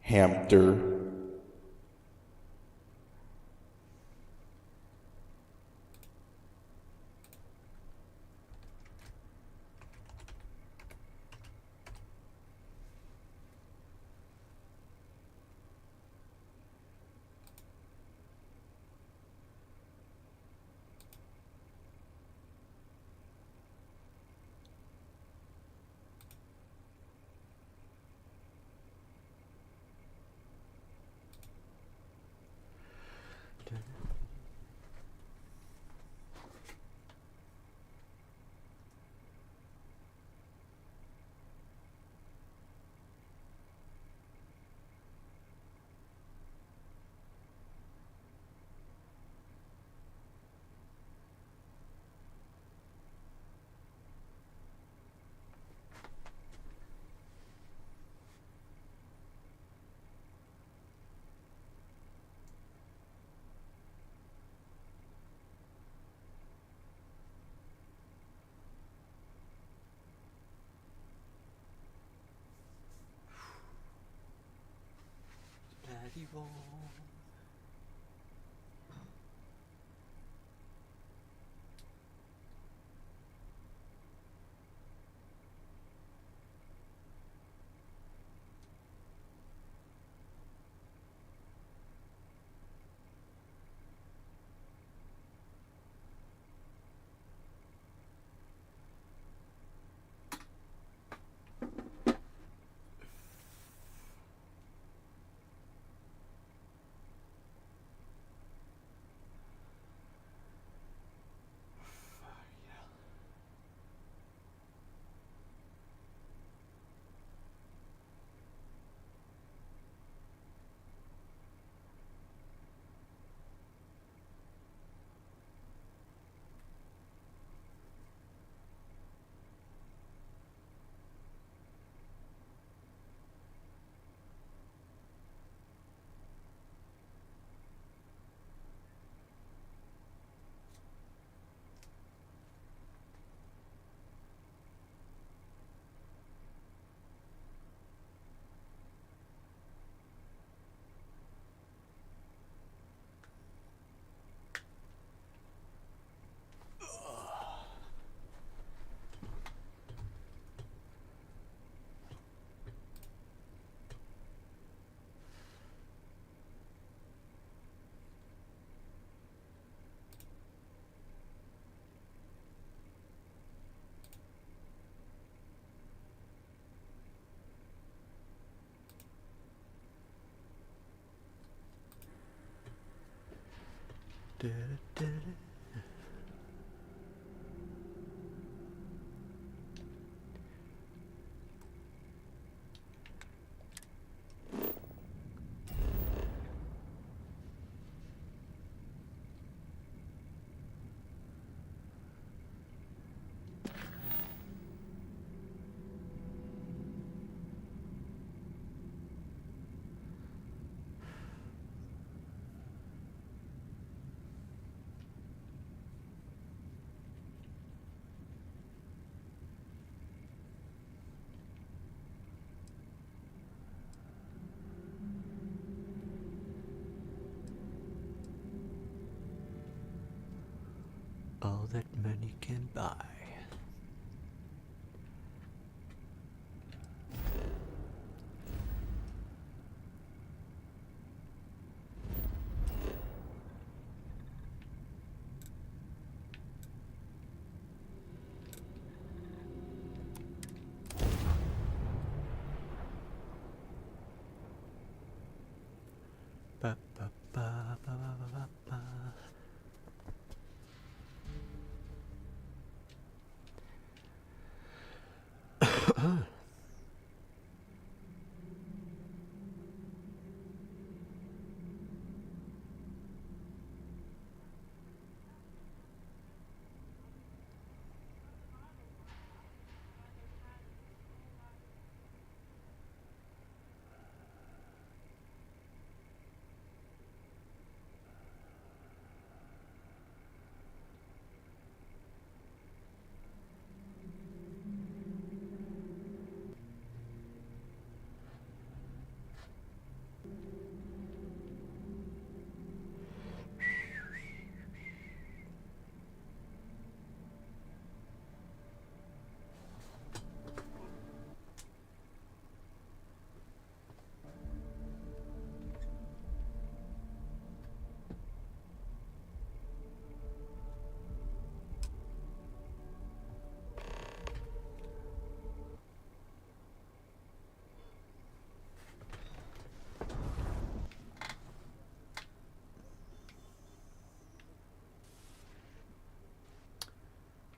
Hamster. Daddy roll. All that money can buy. Ba, ba, ba, ba, ba, ba, ba.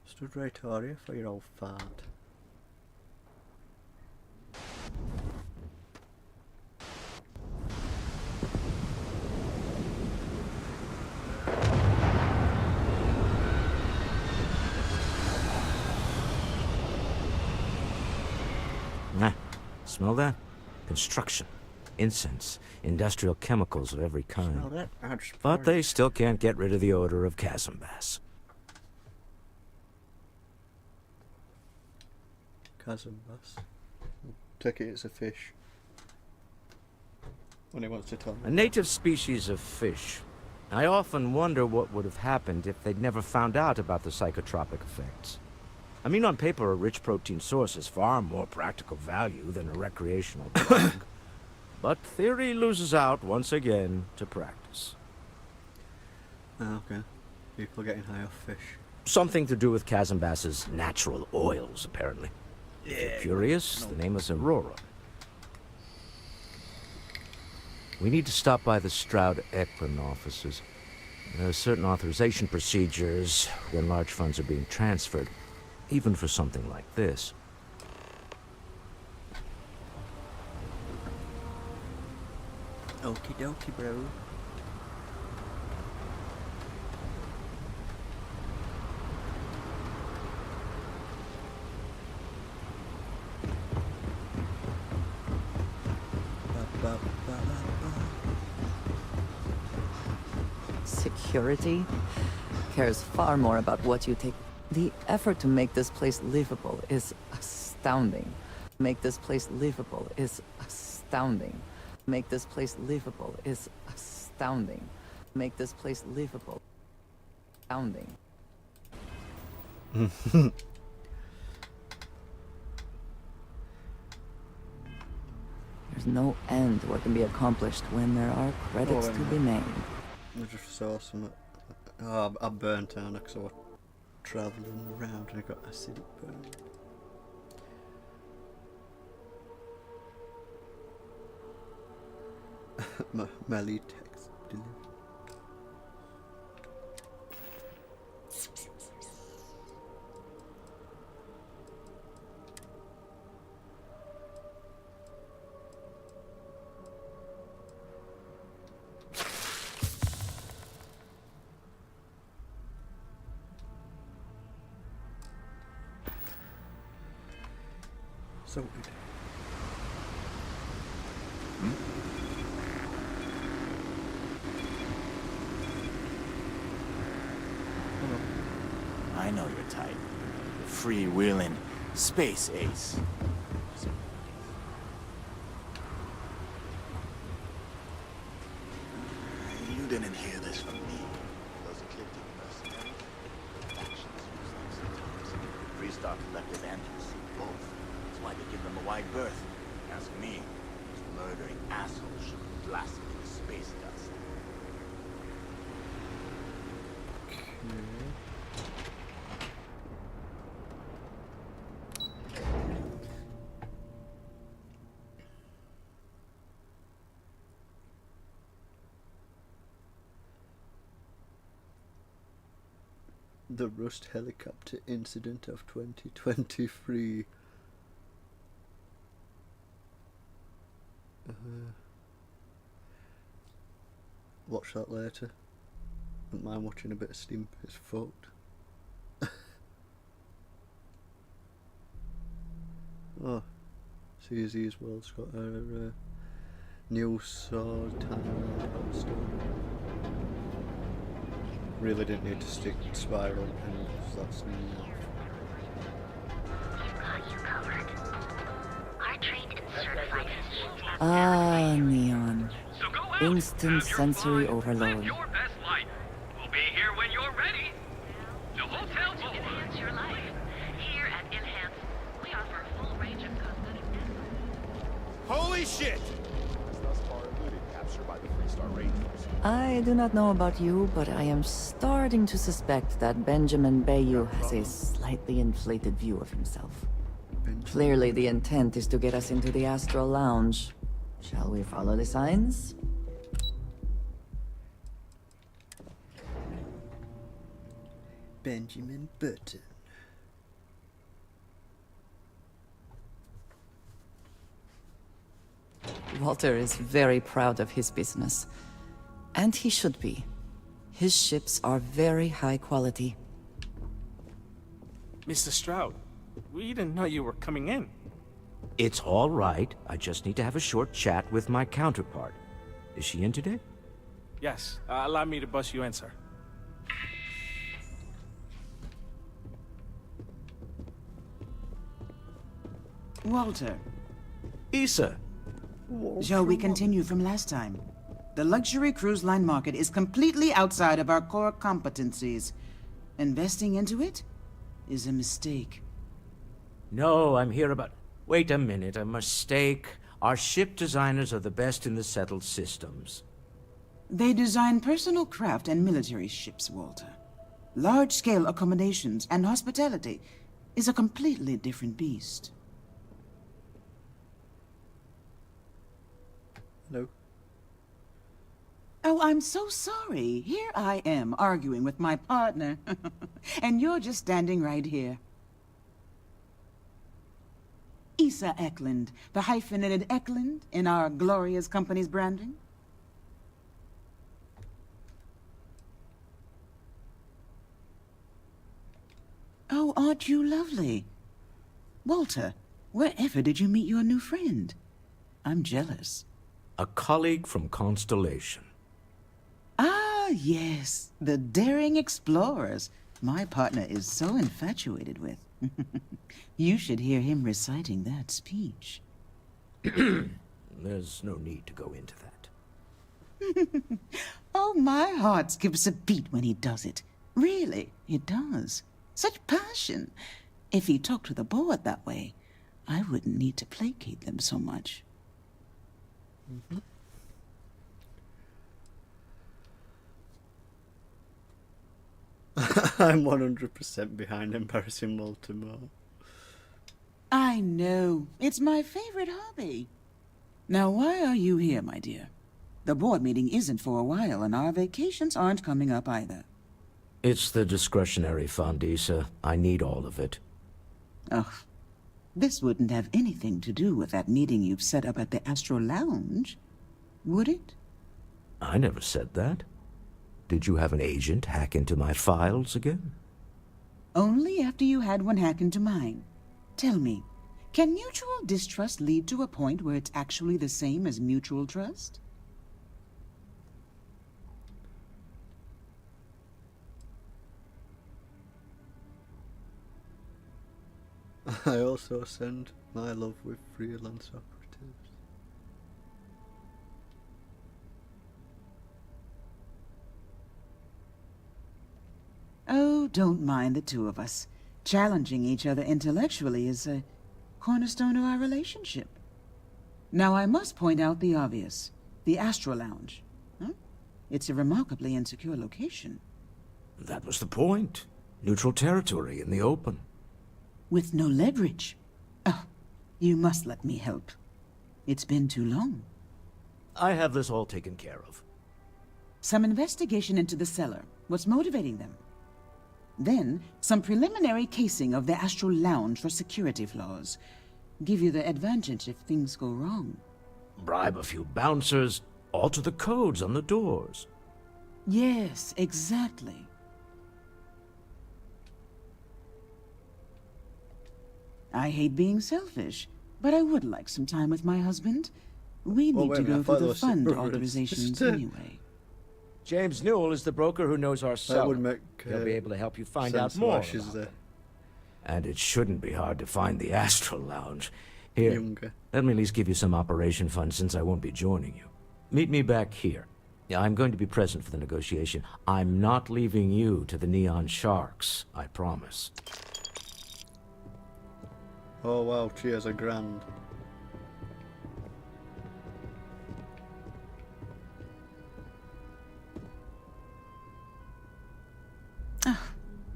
Stood right are you for your old fart? Nah, smell that? Construction, incense, industrial chemicals of every kind. Smell that? But they still can't get rid of the odor of chasm bass. Chasm bass. Take it it's a fish. When he wants to tell me. A native species of fish. I often wonder what would have happened if they'd never found out about the psychotropic effects. I mean, on paper, a rich protein source is far more practical value than a recreational drug. But theory loses out once again to practice. Ah, okay. People getting high off fish. Something to do with chasm bass's natural oils, apparently. If you're curious, the name is Aurora. We need to stop by the Stroud Equine offices. There are certain authorization procedures when large funds are being transferred, even for something like this. Okie dokie, bro. Security cares far more about what you take. The effort to make this place livable is astounding. Make this place livable is astounding. Make this place livable is astounding. Make this place livable. Astounding. There's no end to what can be accomplished when there are credits to be made. I just saw some. Oh, I burnt out because I was travelling around and I got acidic burn. My lead text delivered. So good. I know your type. The free-wheeling space ace. You didn't hear this from me. Those ecliptic mercenaries, factions use them sometimes. Freestar collective and both. That's why they give them a wide berth. Ask me. Those murdering assholes should be blasted with space dust. The Rust helicopter incident of 2023. Watch that later. Don't mind watching a bit of Steam. It's fucked. Oh, CZ's World's got a new sword time story. Really didn't need to stick Spiral and that's enough. You covered. Our trained and certified physicians. Ah, Neon. Instant sensory overload. Your best life. We'll be here when you're ready. The hotel will Enhance your life. Here at Enhance, we offer a full range of cosmetic. Holy shit! Has thus far eluded capture by the Three-Star Rangers. I do not know about you, but I am starting to suspect that Benjamin Bayou has a slightly inflated view of himself. Clearly the intent is to get us into the Astral Lounge. Shall we follow the signs? Benjamin Button. Walter is very proud of his business. And he should be. His ships are very high quality. Mr. Stroud, we didn't know you were coming in. It's all right. I just need to have a short chat with my counterpart. Is she in today? Yes, allow me to bust you in, sir. Walter, Issa. shall we continue from last time? The luxury cruise line market is completely outside of our core competencies. Investing into it is a mistake. No, I'm here about... Wait a minute, a mistake. Our ship designers are the best in the settled systems. They design personal craft and military ships, Walter. Large-scale accommodations and hospitality is a completely different beast. No. Oh, I'm so sorry. Here I am arguing with my partner. And you're just standing right here. Issa Eklund, the hyphenated Eklund in our glorious company's branding. Oh, aren't you lovely? Walter, wherever did you meet your new friend? I'm jealous. A colleague from Constellation. Ah, yes, the daring explorers my partner is so infatuated with. You should hear him reciting that speech. There's no need to go into that. Oh, my heart skips a beat when he does it. Really, it does. Such passion. If he talked to the board that way, I wouldn't need to placate them so much. I'm 100% behind embarrassing Walter more. I know. It's my favorite hobby. Now, why are you here, my dear? The board meeting isn't for a while, and our vacations aren't coming up either. It's the discretionary fund, Issa. I need all of it. Ugh. This wouldn't have anything to do with that meeting you've set up at the Astro Lounge, would it? I never said that. Did you have an agent hack into my files again? Only after you had one hack into mine. Tell me, can mutual distrust lead to a point where it's actually the same as mutual trust? I also send my love with freelance operatives. Oh, don't mind the two of us. Challenging each other intellectually is a cornerstone of our relationship. Now, I must point out the obvious. The Astro Lounge. Huh? It's a remarkably insecure location. That was the point. Neutral territory in the open. With no leverage. Oh, you must let me help. It's been too long. I have this all taken care of. Some investigation into the cellar. What's motivating them? Then, some preliminary casing of the Astral Lounge for security flaws. Give you the advantage if things go wrong. Bribe a few bouncers, alter the codes on the doors. Yes, exactly. I hate being selfish, but I would like some time with my husband. We need wait to a minute, I go thought through they the were fund separate. authorizations anyway. James Newell is the broker who knows our That seller. would make He'll be able to help you find sense out why more she's about there. them. And it shouldn't be hard to find the Astral Lounge. Here, Younger. let me at least give you some operation funds since I won't be joining you. Meet me back here. Yeah, I'm going to be present for the negotiation. I'm not leaving you to the Neon Sharks, I promise. Oh wow, cheers a grand.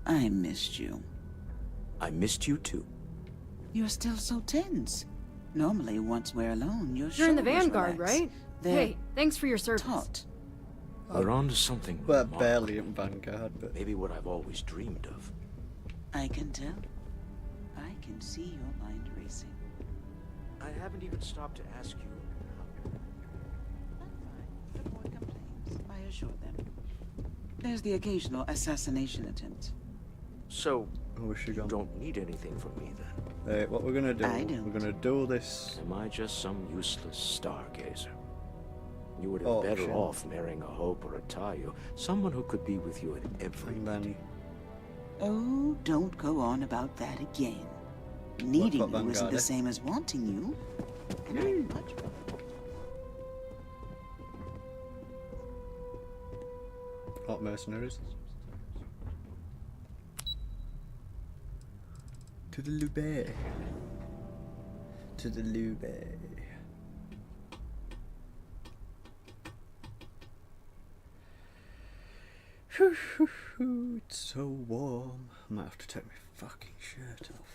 I missed you. I missed you too. You're still so tense. Normally, once we're alone, You're in the Vanguard, right? They're Hey, thanks for your service. taut. We're on to something We're remarkable. barely in Vanguard, but Maybe what I've always dreamed of. I can tell. I can see your mind racing. I haven't even stopped to ask you. I'm fine. The boy complains. I assure them. There's the occasional assassination attempt. So, oh, we should you go. don't need anything from me then? Hey, what we're gonna do? I don't. We're gonna do this. Am I just some useless stargazer? You would have Oh, better shit. off marrying a Hope or a Tayo, someone who could be with you at every And then meeting. Oh, don't go on about that again. Needing about you isn't Vanguard, the eh? same as wanting you. And I'm much hot mercenaries. To the Lube. To the Lube. It's so warm. I might have to take my fucking shirt off.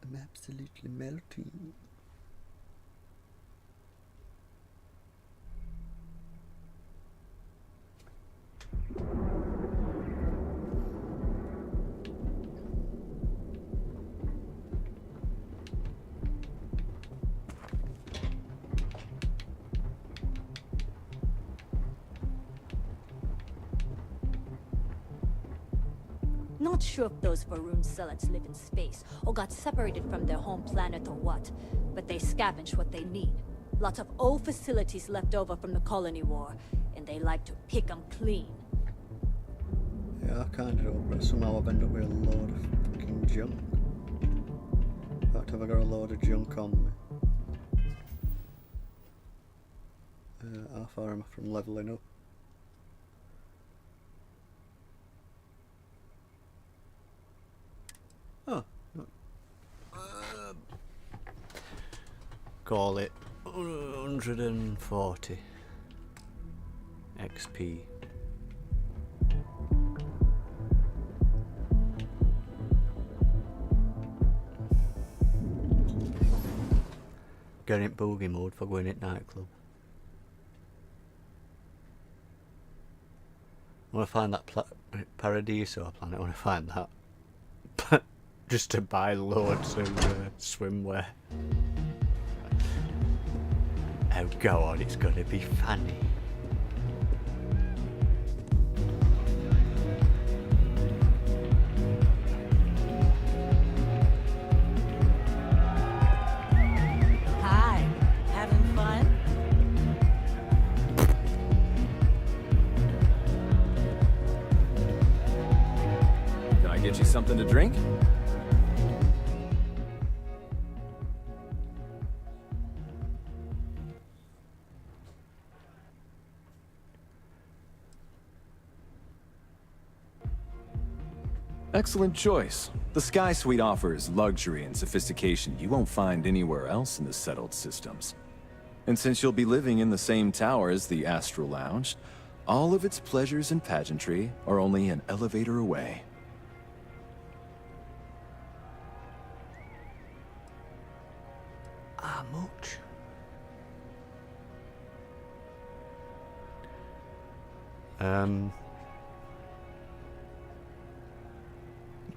I'm absolutely melting. Not sure if those Varun zealots live in space, or got separated from their home planet or what, but they scavenge what they need. Lots of old facilities left over from the colony war, and they like to pick 'em clean. Yeah, I kind of do, but somehow I've ended up with a load of fucking junk. In fact, have I got a load of junk on me? How far am I from levelling up? Oh. Call it 140 XP. Getting boogie mode for going at nightclub. I want to find that Paradiso planet. I want to find that. Just to buy loads of swimwear. Oh, go on, it's gonna be funny. Hi, having fun? Can I get you something to drink? Excellent choice. The Sky Suite offers luxury and sophistication you won't find anywhere else in the settled systems. And since you'll be living in the same tower as the Astral Lounge, all of its pleasures and pageantry are only an elevator away. How much? I'm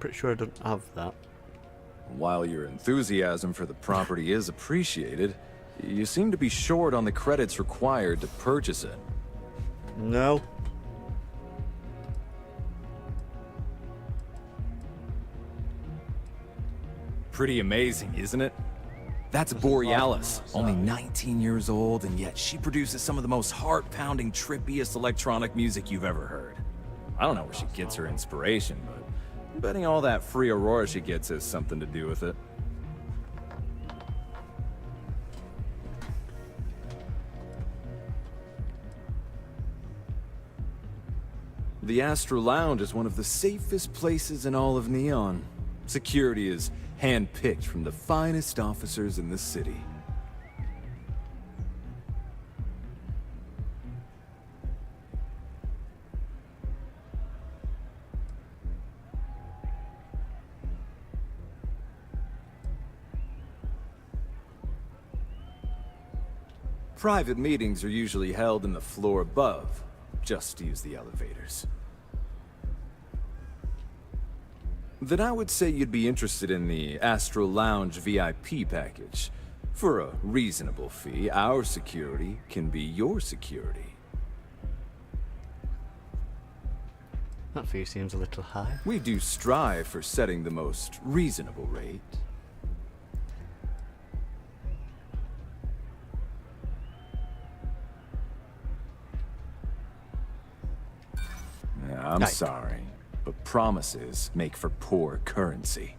pretty sure I don't have that. While your enthusiasm for the property is appreciated, you seem to be short on the credits required to purchase it. No. Pretty amazing, isn't it? That's Borealis, only 19 years old, and yet she produces some of the most heart-pounding, trippiest electronic music you've ever heard. I don't know where she gets her inspiration, but Betting all that free Aurora she gets has something to do with it. The Astral Lounge is one of the safest places in all of Neon. Security is hand-picked from the finest officers in the city. Private meetings are usually held in the floor above. Just use the elevators. Then I would say you'd be interested in the Astral Lounge VIP package. For a reasonable fee, our security can be your security. That fee seems a little high. We do strive for setting the most reasonable rate. I'm sorry, but promises make for poor currency.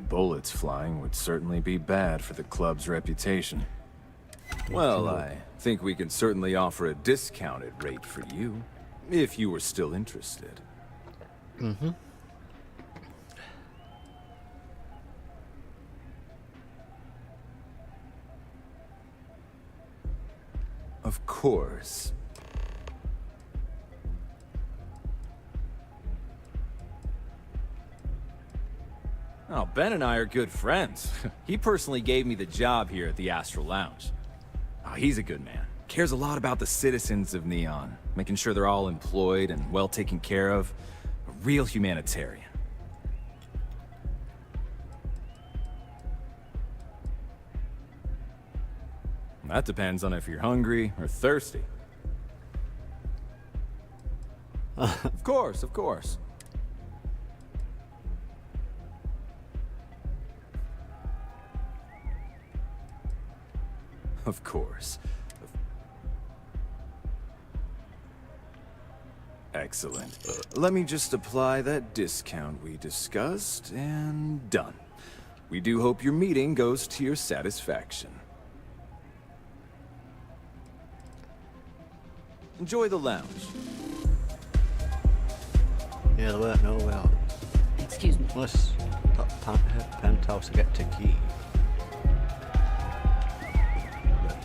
Bullets flying would certainly be bad for the club's reputation. Well, I think we can certainly offer a discounted rate for you, if you were still interested. Mm-hmm. Of course. Oh, Ben and I are good friends. He personally gave me the job here at the Astral Lounge. Oh, he's a good man. Cares a lot about the citizens of Neon, making sure they're all employed and well taken care of. A real humanitarian. That depends on if you're hungry or thirsty. Of course, of course. Of course. Excellent. Let me just apply that discount we discussed, and done. We do hope your meeting goes to your satisfaction. Enjoy the lounge. Yeah, there weren't no way out. Excuse me. Unless that penthouse to get to key.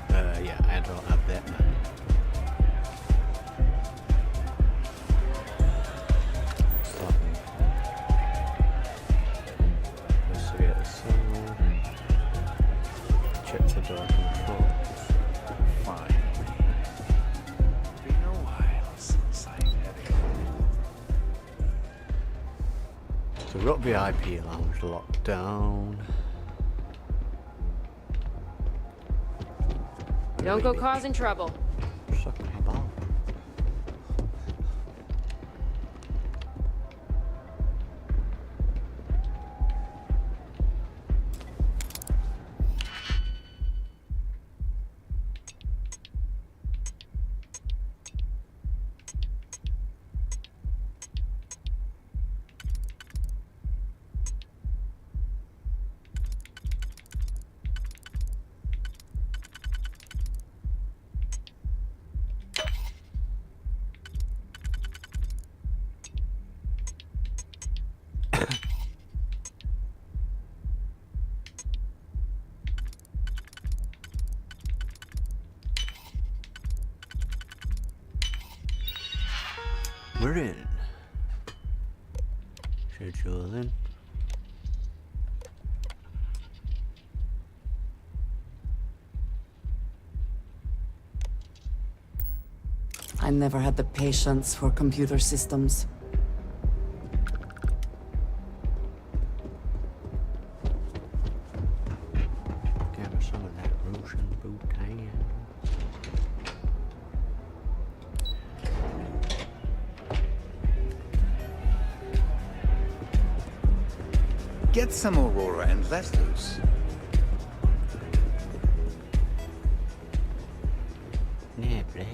But, yeah, I don't have that now. Investigate the cell. Check the door controls. Fine. The Rock VIP lounge locked down. Don't go causing trouble. Sucking about. We're in. Schedule in. I never had the patience for computer systems. Give her some of that Russian boutin. Get some Aurora and let loose. Ray.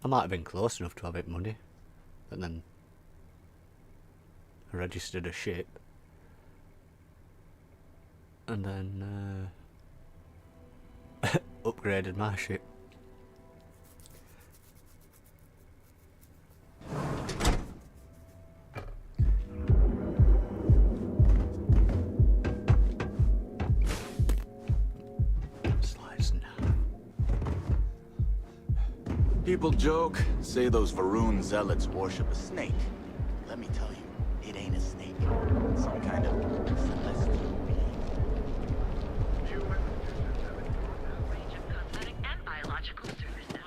I might have been close enough to have it money, but then I registered a ship, and then upgraded my ship. Slides now. People joke, say those Varun zealots worship a snake. Let me tell you, it ain't a snake. It's some kind of celestial being. Range of cosmetic and biological services.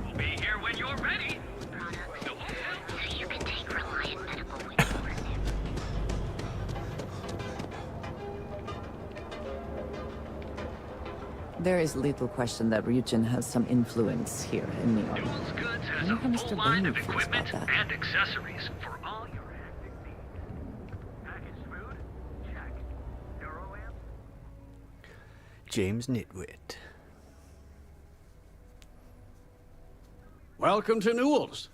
We'll be here when you're ready. Products, so you can take Reliant Medical with you. There is little question that Ryujin has some influence here in Neon. Duels Goods has I a wonder how full Mr. line Lane of feels equipment about that. and accessories for all your active needs. Packaged food? Check. Neuroamp? James Nitwit. Welcome to Newell's.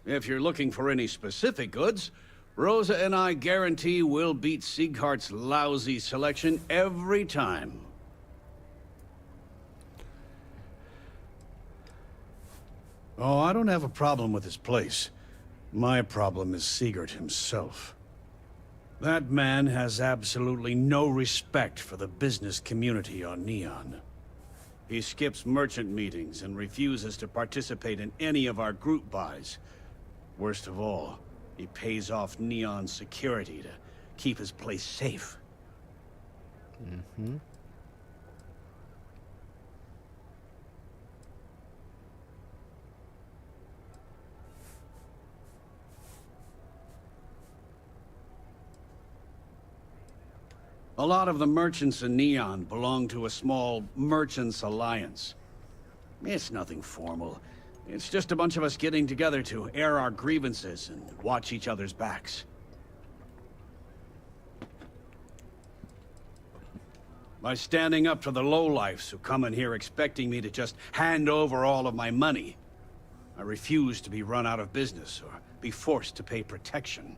If you're looking for any specific goods, Rosa and I guarantee we'll beat Sieghart's lousy selection every time. Oh, I don't have a problem with his place. My problem is Siegert himself. That man has absolutely no respect for the business community on Neon. He skips merchant meetings and refuses to participate in any of our group buys. Worst of all, he pays off Neon's security to keep his place safe. Mm-hmm. A lot of the merchants in Neon belong to a small merchants alliance. It's nothing formal. It's just a bunch of us getting together to air our grievances and watch each other's backs. By standing up to the lowlifes who come in here expecting me to just hand over all of my money, I refuse to be run out of business or be forced to pay protection.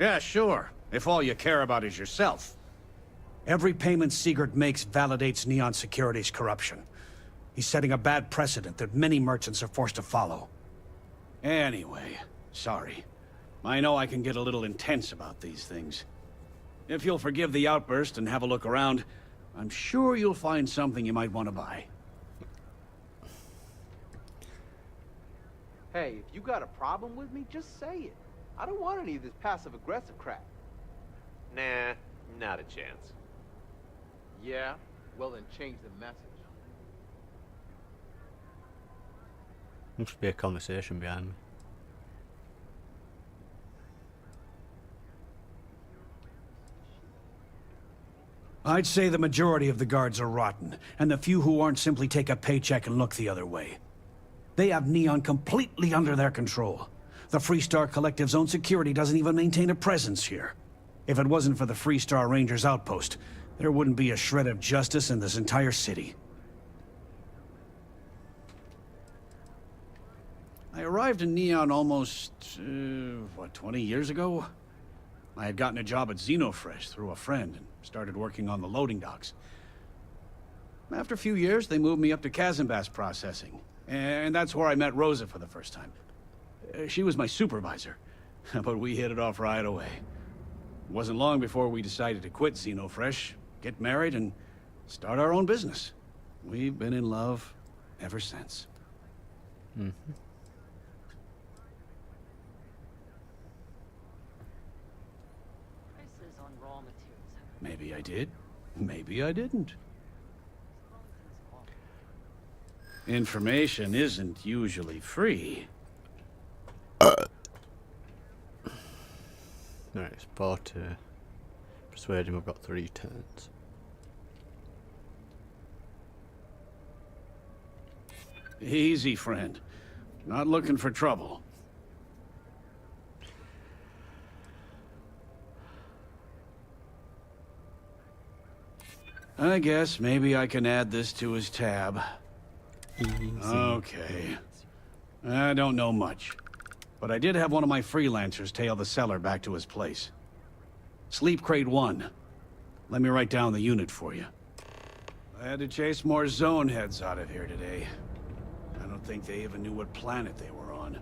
Yeah, sure, if all you care about is yourself. Every payment Siegert makes validates Neon Security's corruption. He's setting a bad precedent that many merchants are forced to follow. Anyway, sorry. I know I can get a little intense about these things. If you'll forgive the outburst and have a look around, I'm sure you'll find something you might want to buy. Hey, if you got a problem with me, just say it. I don't want any of this passive-aggressive crap. Nah, not a chance. Yeah? Well then change the message. Must be a conversation behind me. I'd say the majority of the guards are rotten, and the few who aren't simply take a paycheck and look the other way. They have Neon completely under their control. The Freestar Collective's own security doesn't even maintain a presence here. If it wasn't for the Freestar Rangers outpost, there wouldn't be a shred of justice in this entire city. I arrived in Neon almost, 20 years ago? I had gotten a job at Xenofresh through a friend and started working on the loading docks. After a few years, they moved me up to Kazanbas processing, and that's where I met Rosa for the first time. She was my supervisor, but we hit it off right away. It wasn't long before we decided to quit Xenofresh, get married, and start our own business. We've been in love ever since. Mm-hmm. Prices on raw materials. Maybe I did, maybe I didn't. Information isn't usually free. Right, it's about to persuade him. I've got 3 turns. Easy, friend. Not looking for trouble. I guess maybe I can add this to his tab. Okay. I don't know much. But I did have one of my freelancers tail the seller back to his place. Sleep Crate 1. Let me write down the unit for you. I had to chase more zone heads out of here today. I don't think they even knew what planet they were on.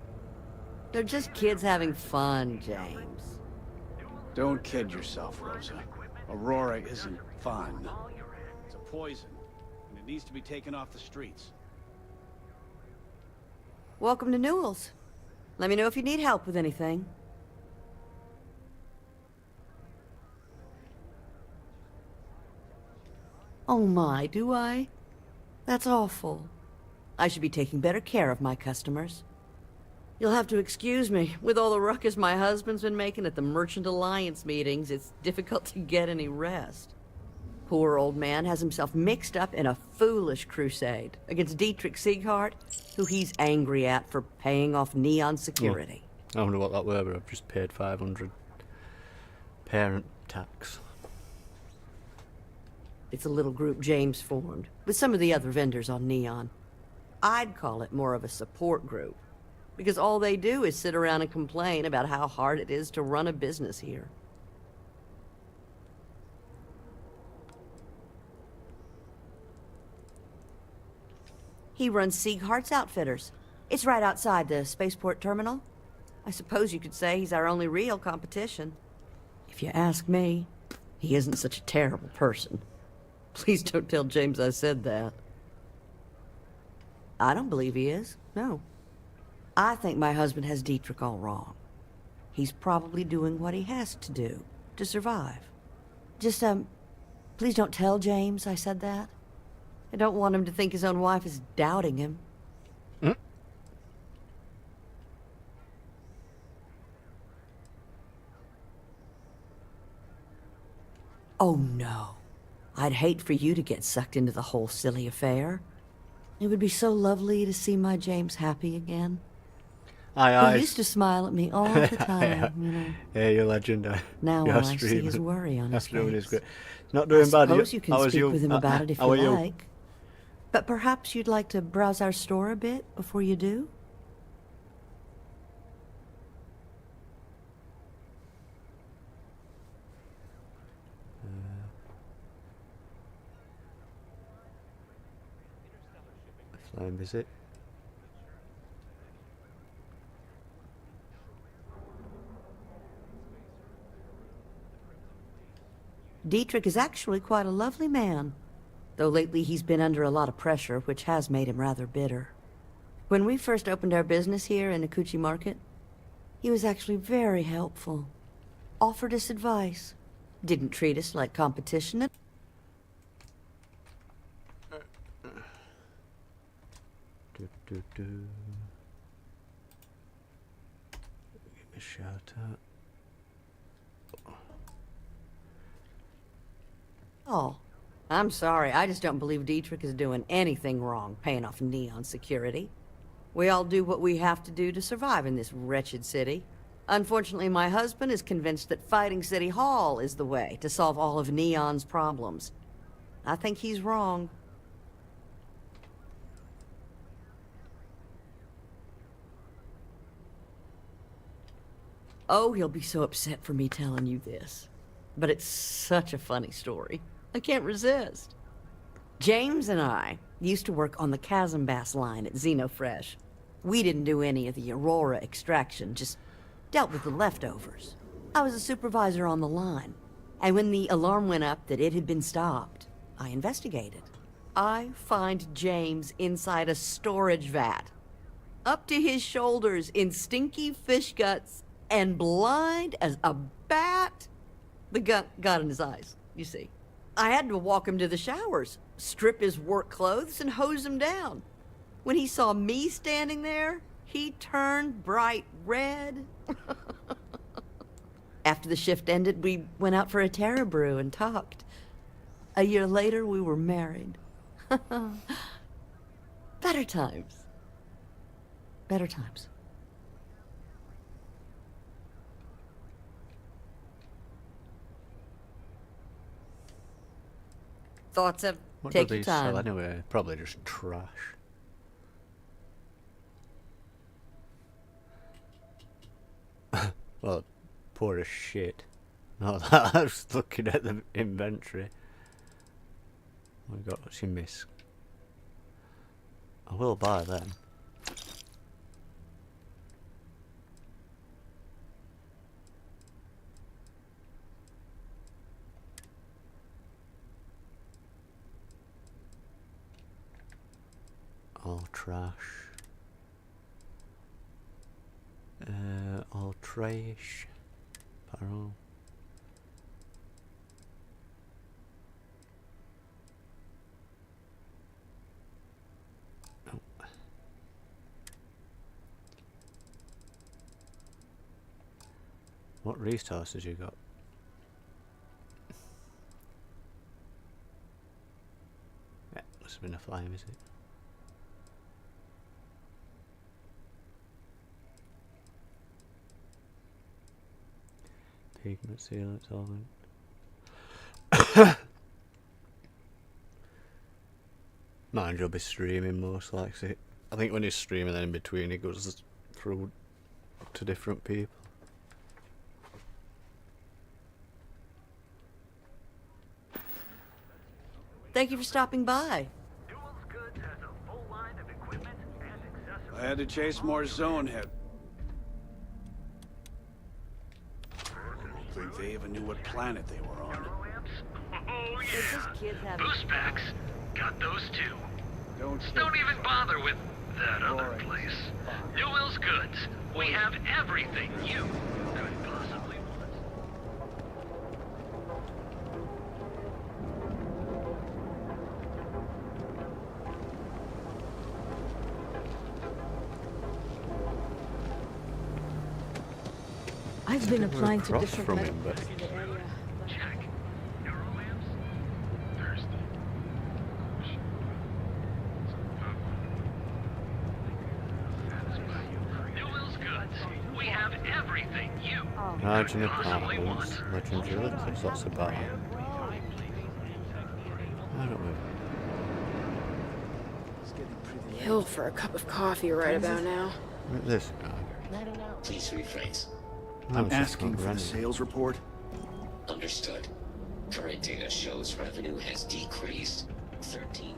They're just kids having fun, James. Don't kid yourself, Rosa. Aurora isn't fun. It's a poison, and it needs to be taken off the streets. Welcome to Newell's. Let me know if you need help with anything. Oh my, do I? That's awful. I should be taking better care of my customers. You'll have to excuse me. With all the ruckus my husband's been making at the Merchant Alliance meetings, it's difficult to get any rest. Poor old man has himself mixed up in a foolish crusade against Dietrich Sieghart, who he's angry at for paying off Neon security. I wonder what that were, but I've just paid 500 parent tax. It's a little group James formed, with some of the other vendors on Neon. I'd call it more of a support group, because all they do is sit around and complain about how hard it is to run a business here. He runs Sieghart's Outfitters. It's right outside the spaceport terminal. I suppose you could say he's our only real competition. If you ask me, he isn't such a terrible person. Please don't tell James I said that. I don't believe he is, no. I think my husband has Dietrich all wrong. He's probably doing what he has to do to survive. Just, please don't tell James I said that. I don't want him to think his own wife is doubting him. Oh no. I'd hate for you to get sucked into the whole silly affair. It would be so lovely to see my James happy again. He used to smile at me all the time, you know. Yeah, you're a legend. Now You're all I see is worry on his face. Great. It's not doing bad. I suppose you can speak with him about it if you like. But perhaps you'd like to browse our store a bit before you do? Flying visit. Dietrich is actually quite a lovely man, though lately he's been under a lot of pressure, which has made him rather bitter. When we first opened our business here in Akuchi Market, he was actually very helpful. Offered us advice. Didn't treat us like competition. Give me a shout out. Oh, I'm sorry. I just don't believe Dietrich is doing anything wrong paying off Neon security. We all do what we have to do to survive in this wretched city. Unfortunately, my husband is convinced that fighting City Hall is the way to solve all of Neon's problems. I think he's wrong. Oh, he'll be so upset for me telling you this. But it's such a funny story. I can't resist. James and I used to work on the Chasm Bass line at Xenofresh. We didn't do any of the Aurora extraction, just dealt with the leftovers. I was a supervisor on the line, and when the alarm went up that it had been stopped, I investigated. I find James inside a storage vat, up to his shoulders in stinky fish guts, and blind as a bat. The gunk got in his eyes, you see. I had to walk him to the showers, strip his work clothes, and hose him down. When he saw me standing there, he turned bright red. After the shift ended, we went out for a Terra brew and talked. A year later, we were married. Better times. Better times. Thoughts of What take do your these sell time. anyway? Probably just trash. Well, poor as shit. Not that, I was looking at the inventory. Oh my god, what's your miss? I will buy them. All trash. All trash. Apparel. Oh. What resources you got? Yeah, must have been a flame, is it? Pigment sealant, solvent. Mind you'll be streaming most likely. I think when he's streaming, then in between he goes through to different people. Thank you for stopping by. I had to chase more Zonehead. I don't think they even knew what planet they were on. Oh yeah. Boost packs. Got those too. Don't even bother with that other place. Newell's Goods. We have everything you could possibly want. I've been applying to Across different from him, but in the area. Check. Neurolamps. Thirsty. Newell's Goods. We have everything you Margin could possibly apartments, want. legendary liquids, that's about it. I don't know. Hill for a cup of coffee right about now. Look at this guy. Please rephrase. I'm asking for the sales report. Understood. Current data shows revenue has decreased 13.7%.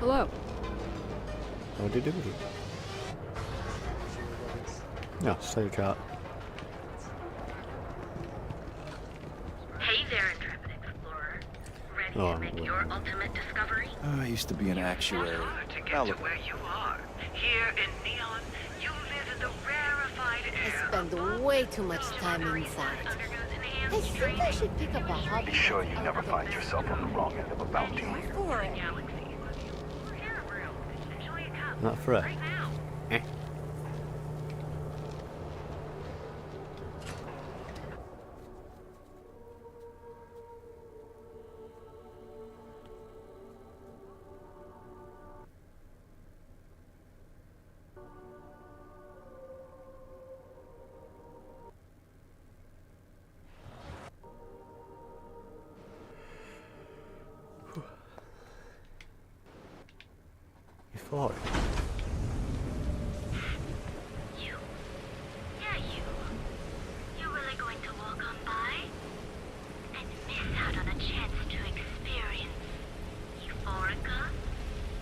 Hello. What did you do? No, say cat. Hey there, intrepid explorer. Ready Oh, to make your ultimate discovery? I used to be an actuary. To get to where you are. Here in Neon, you live in the rarefied air. I spend way too much time inside. I think I should pick up a hobby. Be sure you never find yourself on the wrong end of a bounty here. For it. Not fresh. Eh. You thought it. You really going to walk on by? And miss out on a chance to experience Euphorica?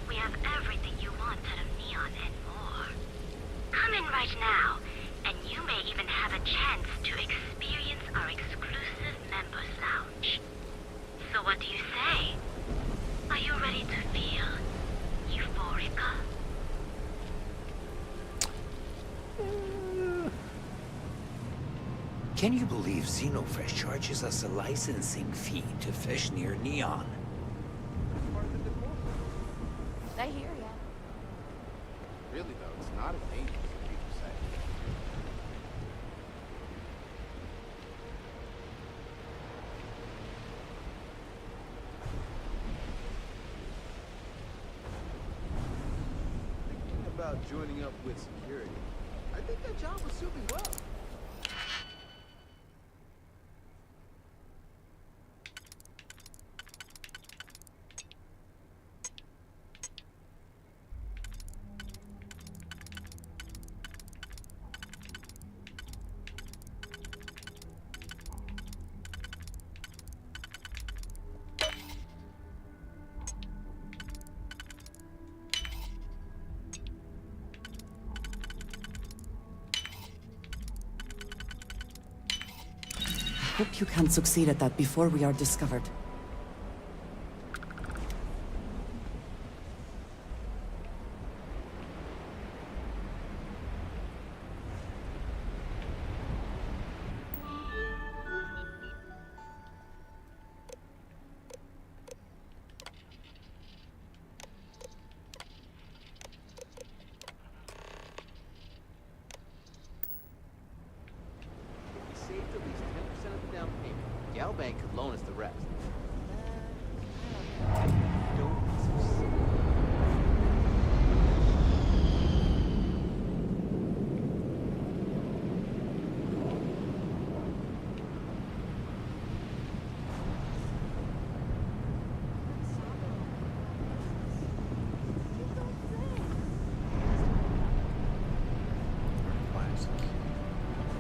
We have everything you want out of Neon and more. Come in right now, and you may even have a chance to experience our exclusive members lounge. So what do you say? Are you ready to feel Euphorica? Can you believe Xenofresh charges us a licensing fee to fish near Neon? I hear ya. Really though, it's not as dangerous as people say. Thinking about joining up with security. I think that job would suit me well. Hope you can succeed at that before we are discovered. We saved at least 10% of the down payment. Gal Bank could loan us the rest. Don't be so silly.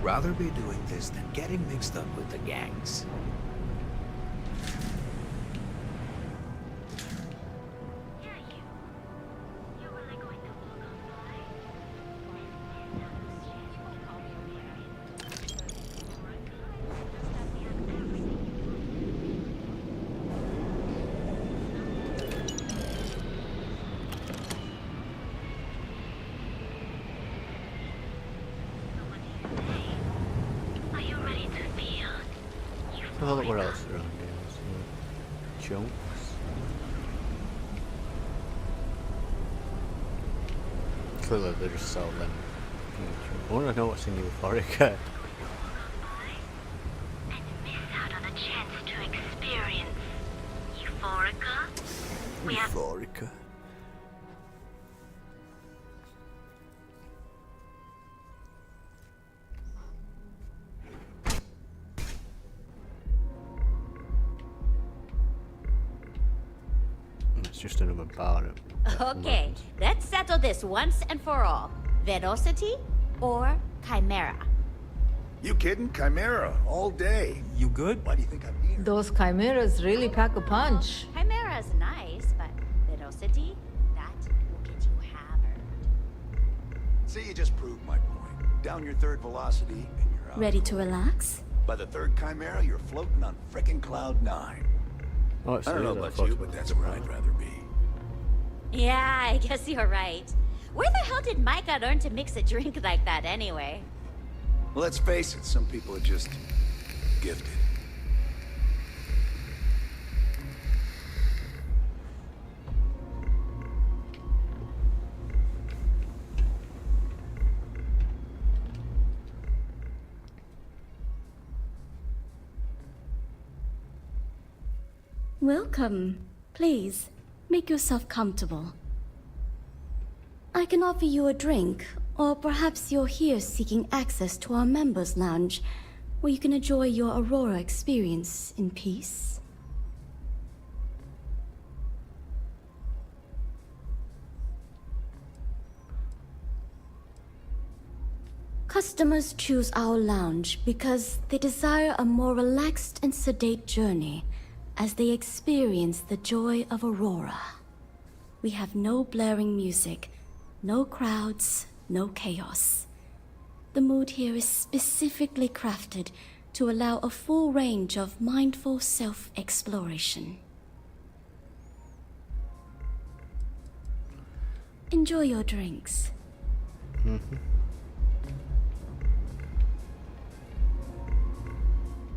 Rather be doing this than getting mixed up with the gangs. Are you ready to feel? Have a look what else is around here. Some junks. Clearly they just sell them. I want to know what's in Euphorica. And miss out on a chance to experience Euphorica? We have Euphorica. It's just another bar. Okay, let's settle this once and for all. Velocity or Chimera? You kidding? Chimera, all day. You good? Why do you think I'm here? Those chimeras really pack a punch. Chimera's nice, but Velocity? That will get you hammered. See, you just proved my point. Down your third velocity, and you're out. ready to relax? By the third Chimera, you're floating on frickin' Cloud 9. Oh, I don't know about you, but that's where I'd rather be. Yeah, I guess you're right. Where the hell did Micah learn to mix a drink like that anyway? Well, let's face it, some people are just gifted. Welcome. Please, make yourself comfortable. I can offer you a drink, or perhaps you're here seeking access to our members' lounge, where you can enjoy your Aurora experience in peace. Customers choose our lounge because they desire a more relaxed and sedate journey as they experience the joy of Aurora. We have no blaring music, no crowds, no chaos. The mood here is specifically crafted to allow a full range of mindful self-exploration. Enjoy your drinks.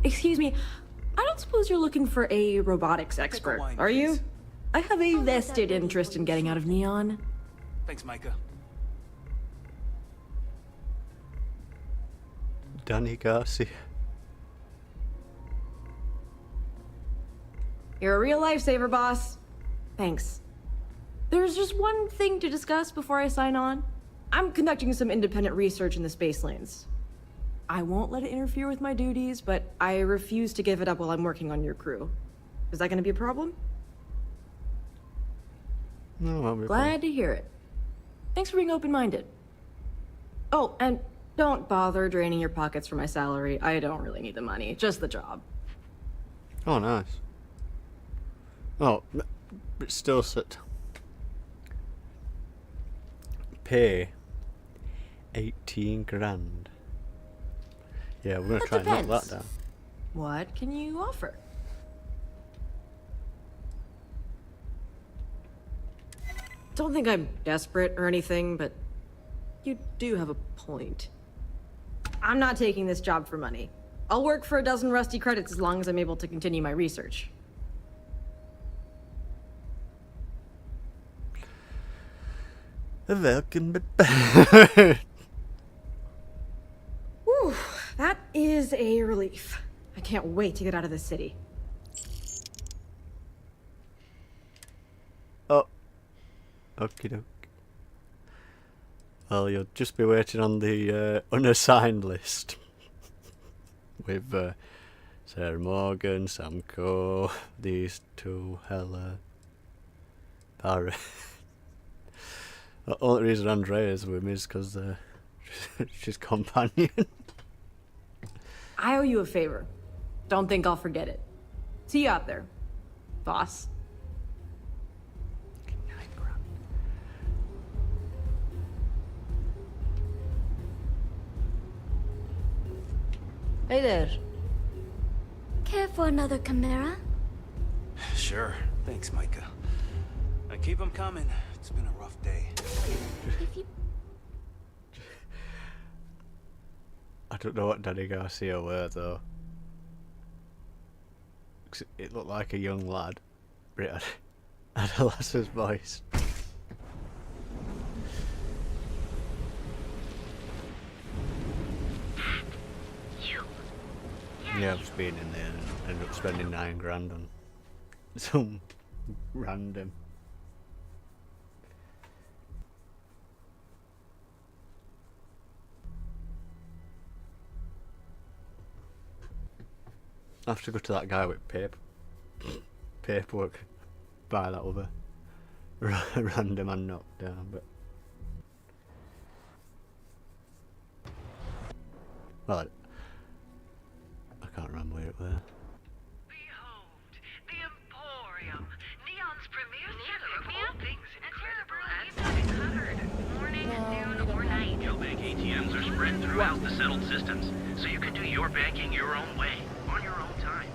Excuse me, I don't suppose you're looking for a robotics expert, are you? I have a vested interest in getting out of Neon. Thanks, Micah. Danny Garcia. You're a real lifesaver, boss. Thanks. There's just one thing to discuss before I sign on. I'm conducting some independent research in the space lanes. I won't let it interfere with my duties, but I refuse to give it up while I'm working on your crew. Is that gonna be a problem? No, I'll be Glad to hear it. Thanks for being open-minded. Oh, and don't bother draining your pockets for my salary. I don't really need the money, just the job. Oh, nice. Oh, but still sit. Pay 18 grand. Yeah, we're gonna try and knock that down. What can you offer? Don't think I'm desperate or anything, but you do have a point. I'm not taking this job for money. I'll work for a dozen rusty credits as long as I'm able to continue my research. Welcome back. Whew, that is a relief. I can't wait to get out of the city. Oh. Okie doke. Well, you'll just be waiting on the unassigned list. With Sarah Morgan, Sam Coe, these two, Hella, Barry. The only reason Andrea's with me is because she's companion. I owe you a favor. Don't think I'll forget it. See you out there, boss. Hey there. Care for another chimera? Sure. Thanks, Micah. I keep them coming. It's been a rough day. I don't know what Danny Garcia were though. It looked like a young lad, but it had a lass's voice. Yeah, I've just been in there and ended up spending $9 on some random. I have to go to that guy with paperwork, buy that other random and knocked down, but well, I can't remember where it was. Behold, the Emporium, Neon's premier theater of all things incredible and cluttered. Morning, noon, or night. Bank ATMs are spread throughout the settled systems, so you can do your banking your own way, on your own time.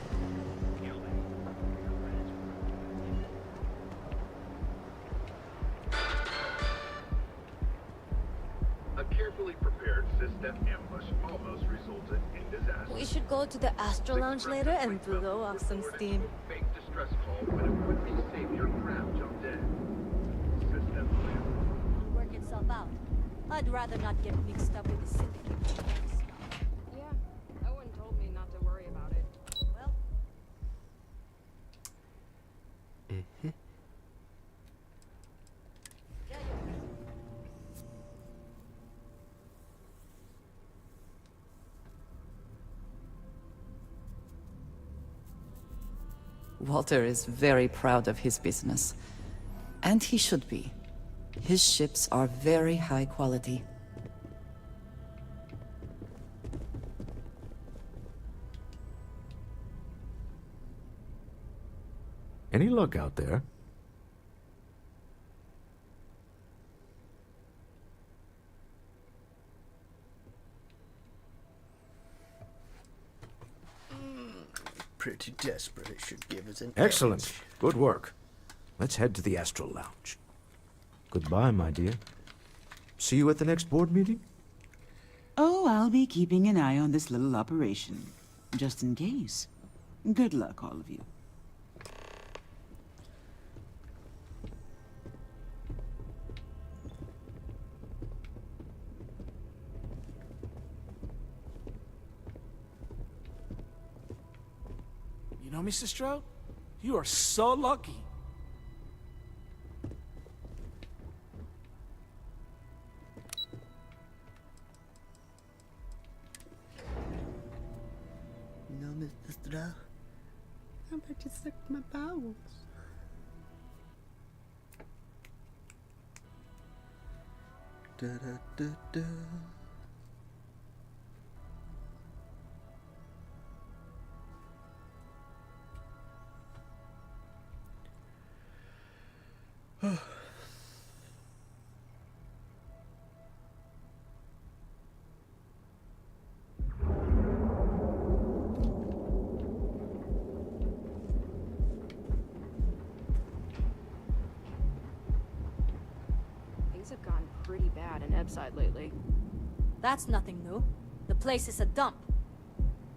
A carefully prepared system ambush almost resulted in disaster. We should go to the Astro Lounge later and blow off some steam. Fake distress call when a would-be savior crab jumped in. System It'll work itself out. I'd rather not get mixed up with the syndicate. Yeah, Owen told me not to worry about it. Well, Walter is very proud of his business. And he should be. His ships are very high quality. Any luck out there? Pretty desperate, it should give us an Excellent. edge. Good work. Let's head to the Astral Lounge. Goodbye, my dear. See you at the next board meeting? Oh, I'll be keeping an eye on this little operation, just in case. Good luck, all of you. You know, Mr. Stroud, you are so lucky. You know, Mr. Stroud, how about you suck my bowels? Da da da da. have gone pretty bad in Ebside lately. That's nothing new. The place is a dump.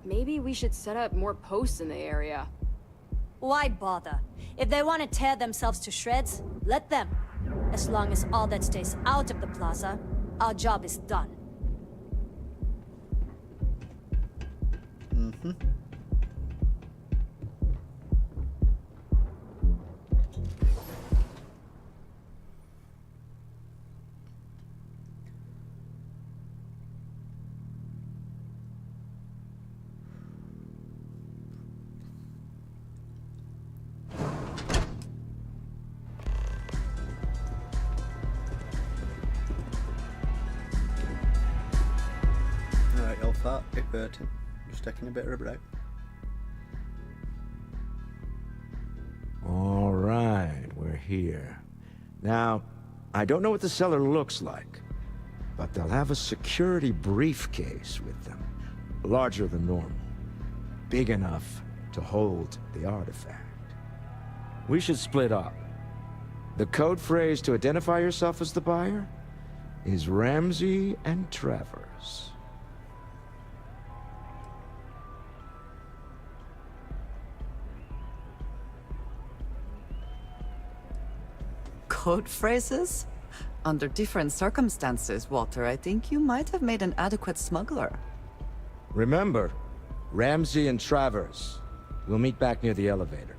Maybe we should set up more posts in the area. Why bother? If they want to tear themselves to shreds, let them. As long as all that stays out of the plaza, our job is done. Mm-hmm. Alright, old fart, bit hurting. Just taking a bit of a break. All right, we're here. Now, I don't know what the cellar looks like, but they'll have a security briefcase with them, larger than normal, big enough to hold the artifact. We should split up. The code phrase to identify yourself as the buyer is Ramsey and Travers. Code phrases? Under different circumstances, Walter, I think you might have made an adequate smuggler. Remember, Ramsey and Travers. We'll meet back near the elevator.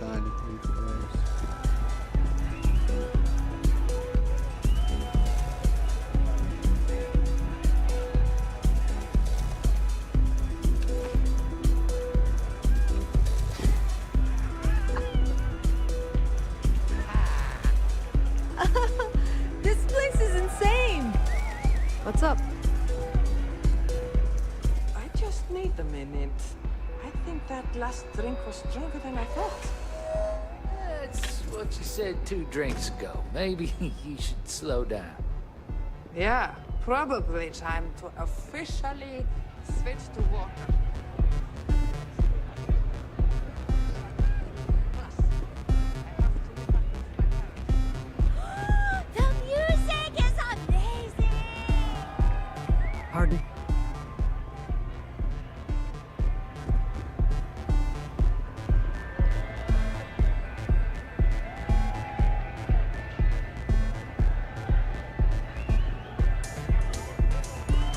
Tiny briefcase. This place is insane! What's up? I just need a minute. I think that last drink was stronger than I thought. That's what you said 2 drinks ago. Maybe you should slow down. Yeah, probably time to officially switch to water. The music is amazing! Pardon?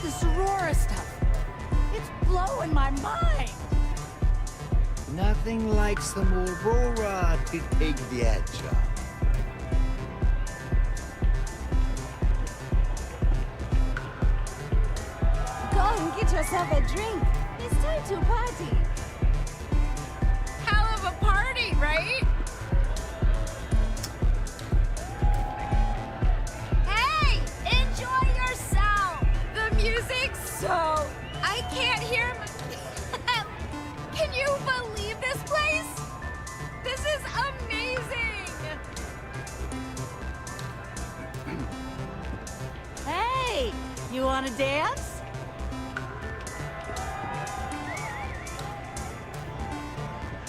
This Aurora stuff, it's blowing my mind! Nothing like some Aurora to take the edge off. Go and get yourself a drink. It's time to party. Hell of a party, right? Hey, enjoy yourself! The music's so... I can't hear my... Can you believe this place? This is amazing! Hey, you want to dance?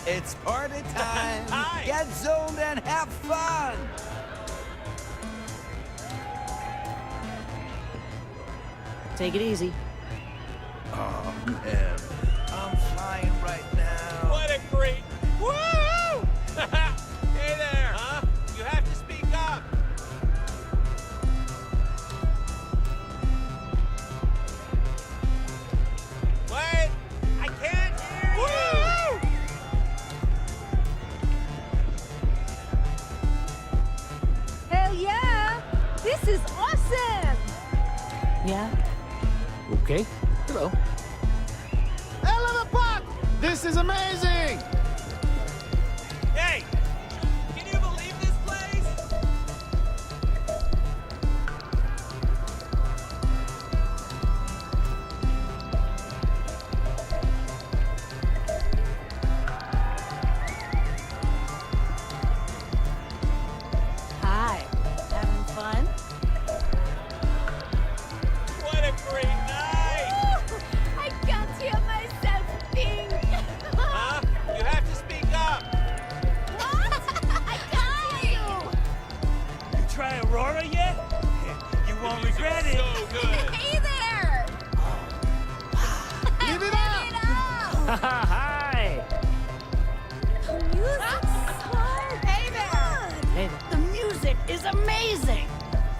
It's party time! Get zoned and have fun! Take it easy. Oh, man. I'm flying right now. What a great... Woo! Hey there, huh? You have to speak up. What? I can't hear you! Hell yeah! This is awesome! Yeah? Okay. Hello. Hell of a puck! This is amazing! Hey! Can you believe this place? Hi. Having fun?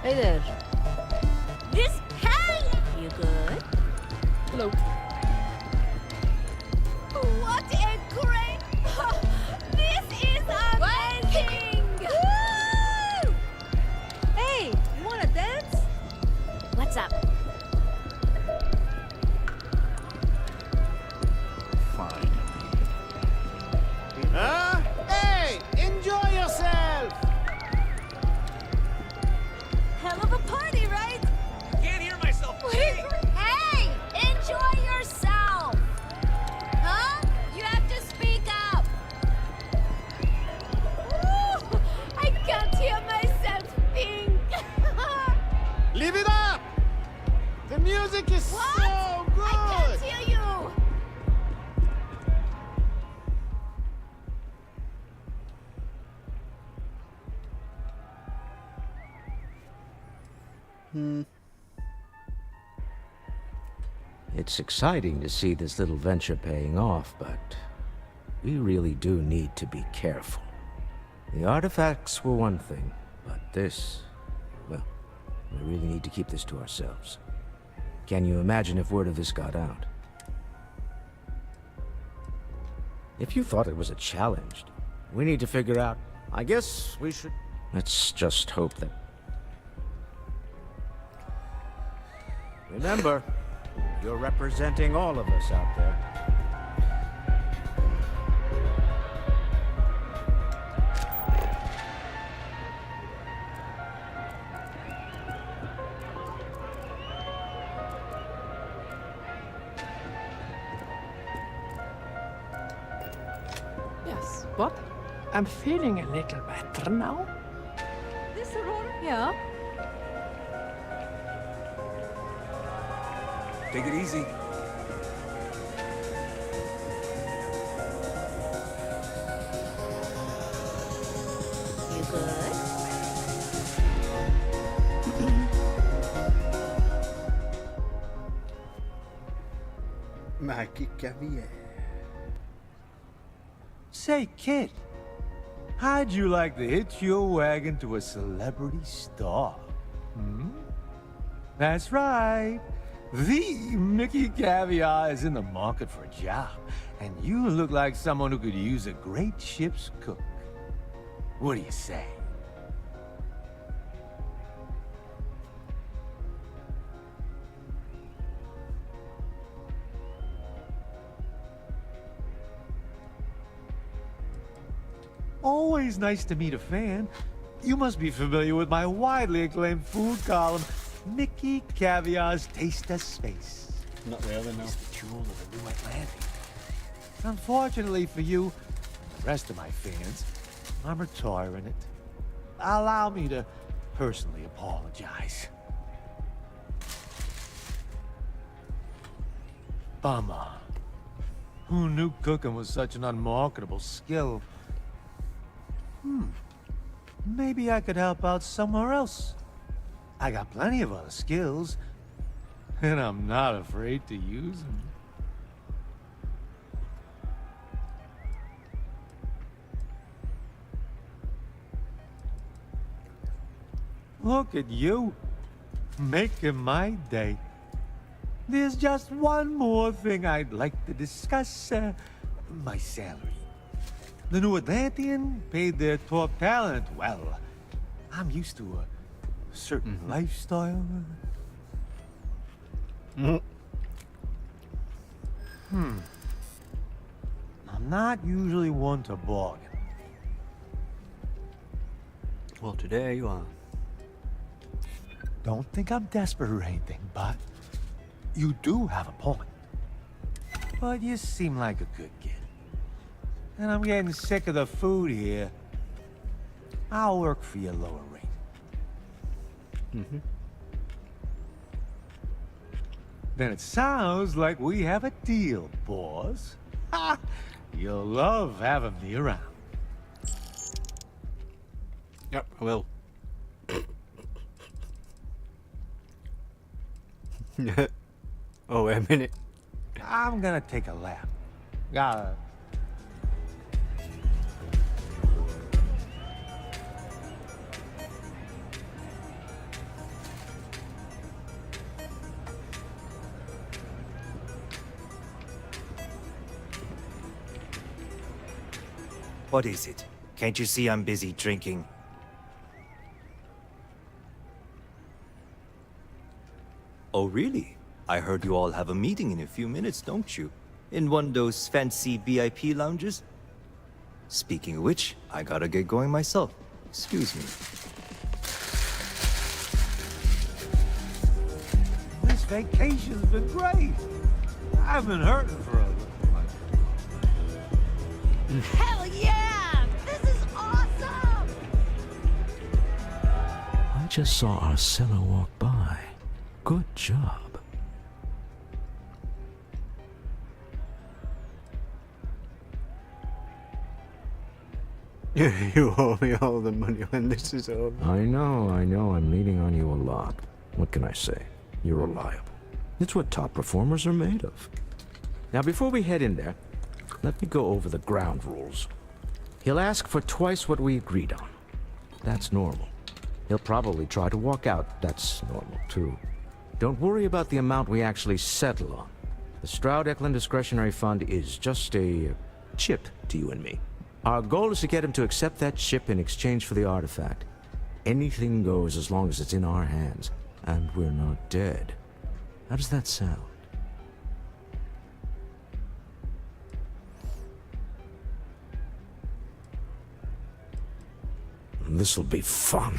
Hey there. This hey! You good? Hello. What a great... This is amazing! Woo! Hey, you wanna dance? What's up? Fine. Huh? Hey, enjoy yourself! Hell of a party, right? I can't hear myself. Hey, enjoy yourself! Huh? You have to speak up! Ooh, I can't hear myself think! Leave it up! The music is What? so good! I can't hear you! It's exciting to see this little venture paying off, but we really do need to be careful. The artifacts were one thing, but this, well, we really need to keep this to ourselves. Can you imagine if word of this got out? If you thought it was a challenge, we need to figure out. I guess we should. Let's just hope that. Remember, you're representing all of us out there. Yes, what? I'm feeling a little better now. This Aurora? Yeah. Take it easy. You good? Ma che caviere. Say, kid, how'd you like to hitch your wagon to a celebrity star? Hmm? That's right. The Mickey Caviar is in the market for a job, and you look like someone who could use a great ship's cook. What do you say? Always nice to meet a fan. You must be familiar with my widely acclaimed food column, Mickey Caviar's Taste of Space. Not really, no. It's the jewel of the New Atlantic. Unfortunately for you, and the rest of my fans, I'm retiring it. Allow me to personally apologize. Bummer. Who knew cooking was such an unmarketable skill? Maybe I could help out somewhere else. I got plenty of other skills, and I'm not afraid to use them. Look at you, making my day. There's just one more thing I'd like to discuss, my salary. The New Atlantean paid their top talent well. I'm used to a certain lifestyle. I'm not usually one to bargain. Well, today you are. Don't think I'm desperate or anything, but you do have a point. But you seem like a good kid. And I'm getting sick of the food here. I'll work for your lower rate. Then it sounds like we have a deal, boss. Ha! You'll love having me around. Yep, I will. Oh, wait a minute. I'm gonna take a lap. Gotta... What is it? Can't you see I'm busy drinking? Oh, really? I heard you all have a meeting in a few minutes, don't you? In one of those fancy VIP lounges? Speaking of which, I gotta get going myself. Excuse me. This vacation's been great. I've been hurting for a little while. Hell yeah! This is awesome! I just saw our cellar walk by. Good job. You owe me all the money when this is over. I know, I'm leaning on you a lot. What can I say? You're reliable. It's what top performers are made of. Now, before we head in there, let me go over the ground rules. He'll ask for twice what we agreed on. That's normal. He'll probably try to walk out. That's normal, too. Don't worry about the amount we actually settle on. The Stroud-Eklund Discretionary Fund is just a chip to you and me. Our goal is to get him to accept that chip in exchange for the artifact. Anything goes as long as it's in our hands, and we're not dead. How does that sound? This'll be fun.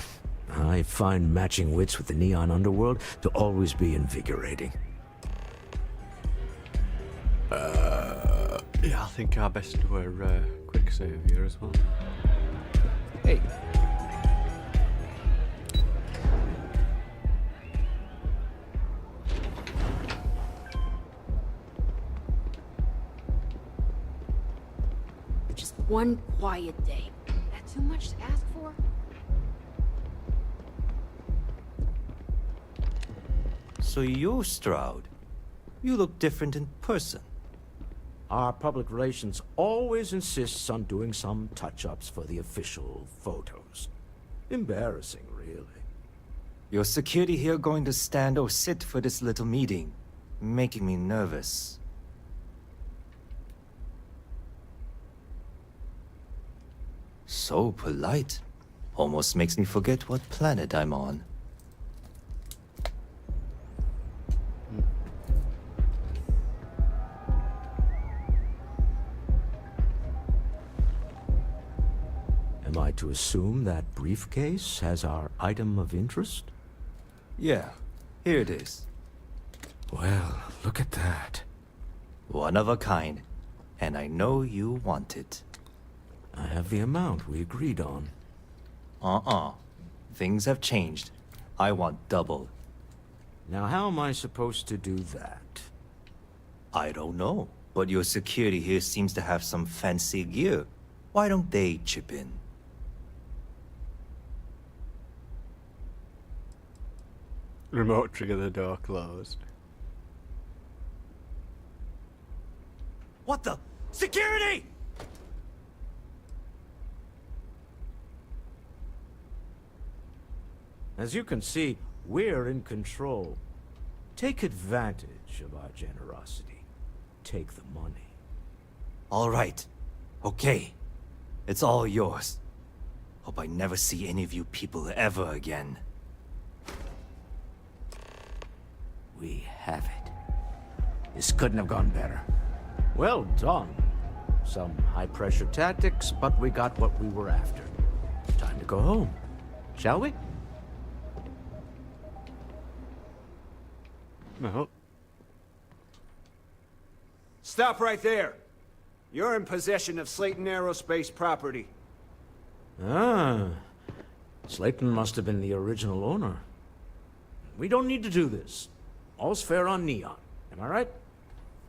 I find matching wits with the neon underworld to always be invigorating. Yeah, I think our best do a quick save here as well. Hey. Just one quiet day. That too much to ask for? So you're Stroud. You look different in person. Our public relations always insists on doing some touch-ups for the official photos. Embarrassing, really. Your security here going to stand or sit for this little meeting, making me nervous. So polite. Almost makes me forget what planet I'm on. Am I to assume that briefcase has our item of interest? Yeah, here it is. Well, look at that. One of a kind. And I know you want it. I have the amount we agreed on. Things have changed. I want double. Now how am I supposed to do that? I don't know, but your security here seems to have some fancy gear. Why don't they chip in? Remote trigger the door closed. What the? Security! As you can see, we're in control. Take advantage of our generosity. Take the money. All right. Okay. It's all yours. Hope I never see any of you people ever again. We have it. This couldn't have gone better. Well done. Some high-pressure tactics, but we got what we were after. Time to go home. Shall we? No. Stop right there. You're in possession of Slayton Aerospace property. Ah. Slayton must have been the original owner. We don't need to do this. All's fair on Neon. Am I right?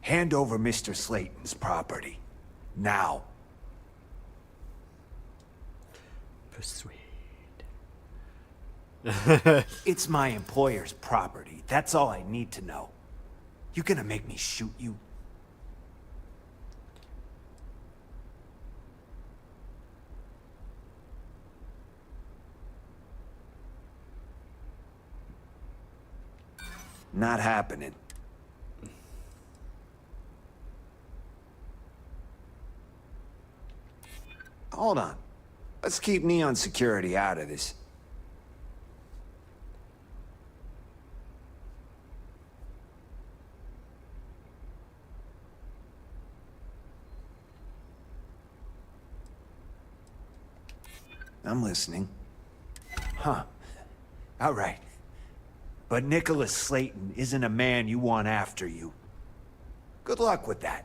Hand over Mr. Slayton's property. Now. Persuade. It's my employer's property. That's all I need to know. You gonna make me shoot you? Not happening. hold on. Let's keep Neon security out of this. I'm listening. Huh. All right. But Nicholas Slayton isn't a man you want after you. Good luck with that.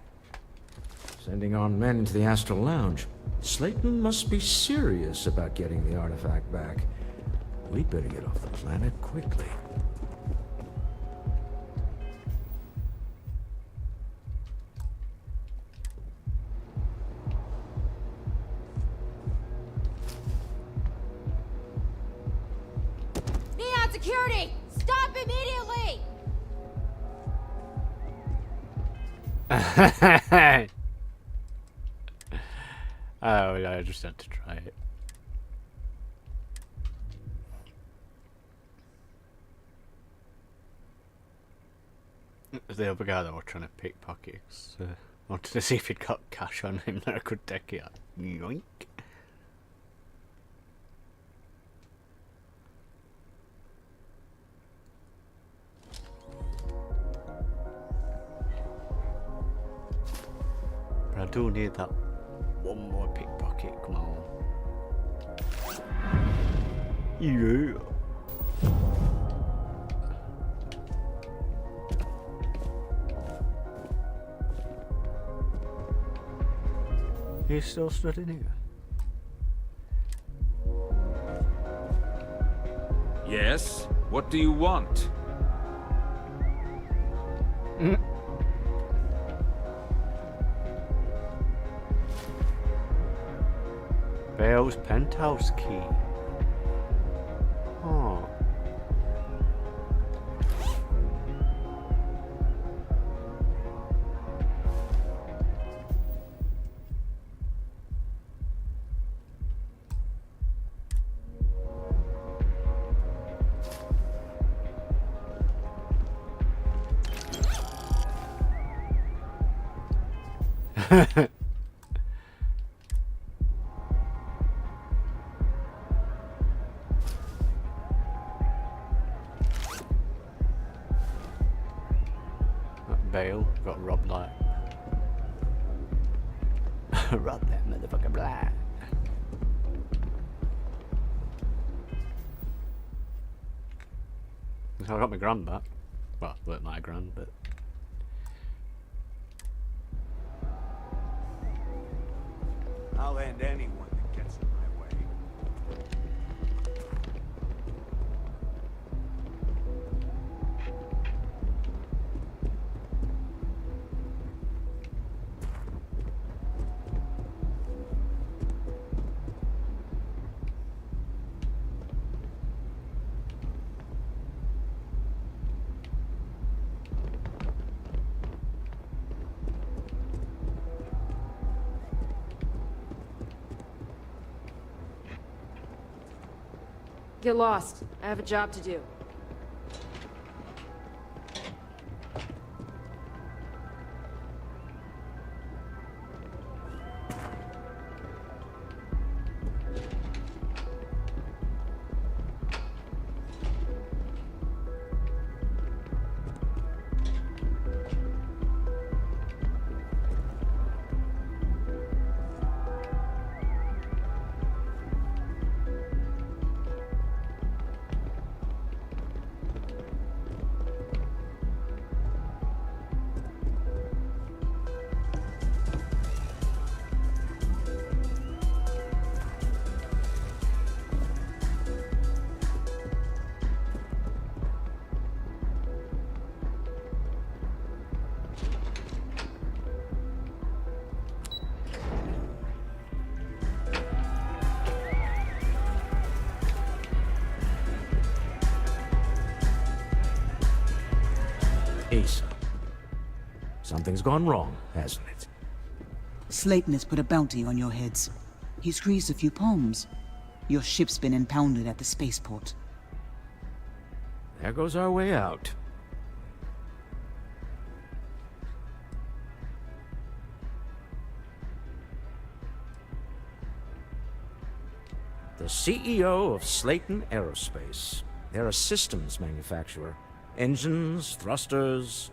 Sending armed men into the Astral Lounge. Slayton must be serious about getting the artifact back. We'd better get off the planet quickly. Neon security! Stop immediately! Oh, yeah, I just had to try it. The other guy that we're trying to pickpocket, wanted to see if he'd got cash on him that I could take it out. Yoink. But I do need that one more pickpocket, come on. Yeah. He's still stood in here. Yes? What do you want? Bale's penthouse key. Oh. Bale got robbed like rob that motherfucker black. So I got my grand back. Well, weren't my grand, but I'll end anyone that gets in my way. Get lost. I have a job to do. Asa. Something's gone wrong, hasn't it? Slayton has put a bounty on your heads. He squeezed a few palms. Your ship's been impounded at the spaceport. There goes our way out. The CEO of Slayton Aerospace. They're a systems manufacturer. Engines, thrusters.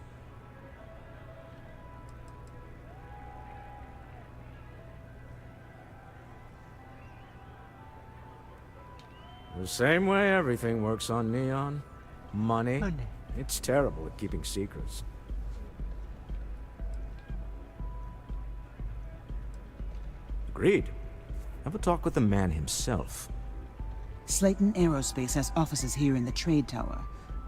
The same way everything works on Neon. Money. It's terrible at keeping secrets. Agreed. Have a talk with the man himself. Slayton Aerospace has offices here in the trade tower.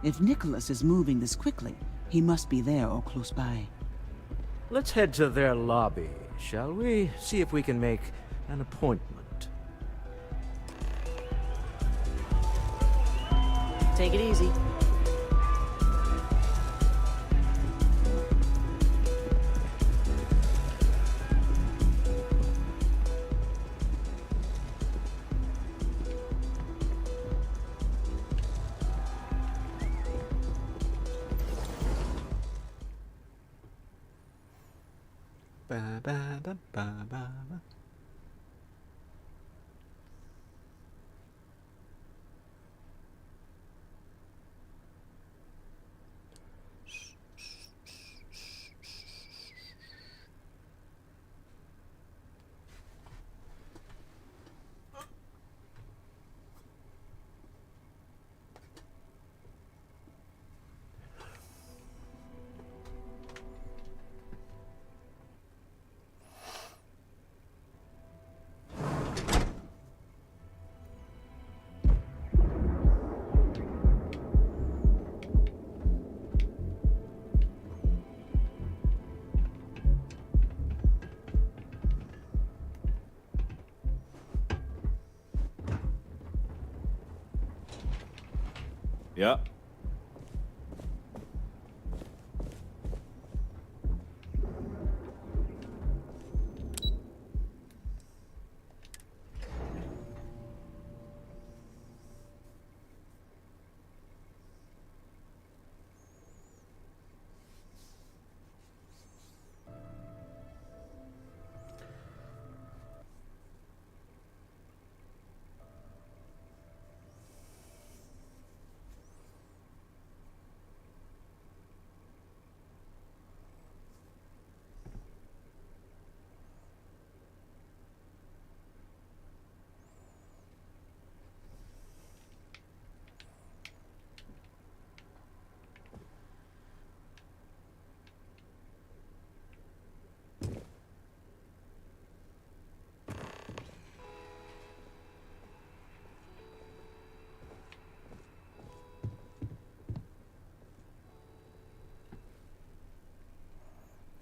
If Nicholas is moving this quickly, he must be there or close by. Let's head to their lobby, shall we? See if we can make an appointment. Take it easy. Ba, ba, ba, ba, ba, ba. Yeah.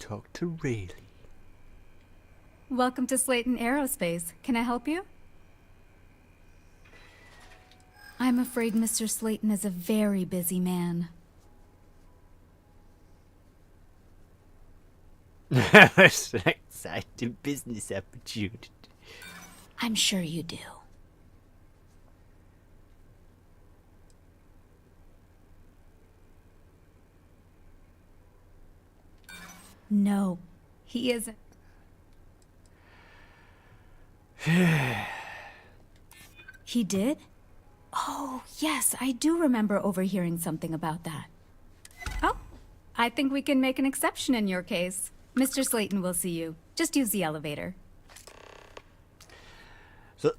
Talk to Rayleigh. Welcome to Slayton Aerospace. Can I help you? I'm afraid Mr. Slayton is a very busy man. Exciting business opportunity. I'm sure you do. No, he isn't. He did? Oh, yes, I do remember overhearing something about that. Oh, I think we can make an exception in your case. Mr. Slayton will see you. Just use the elevator. So,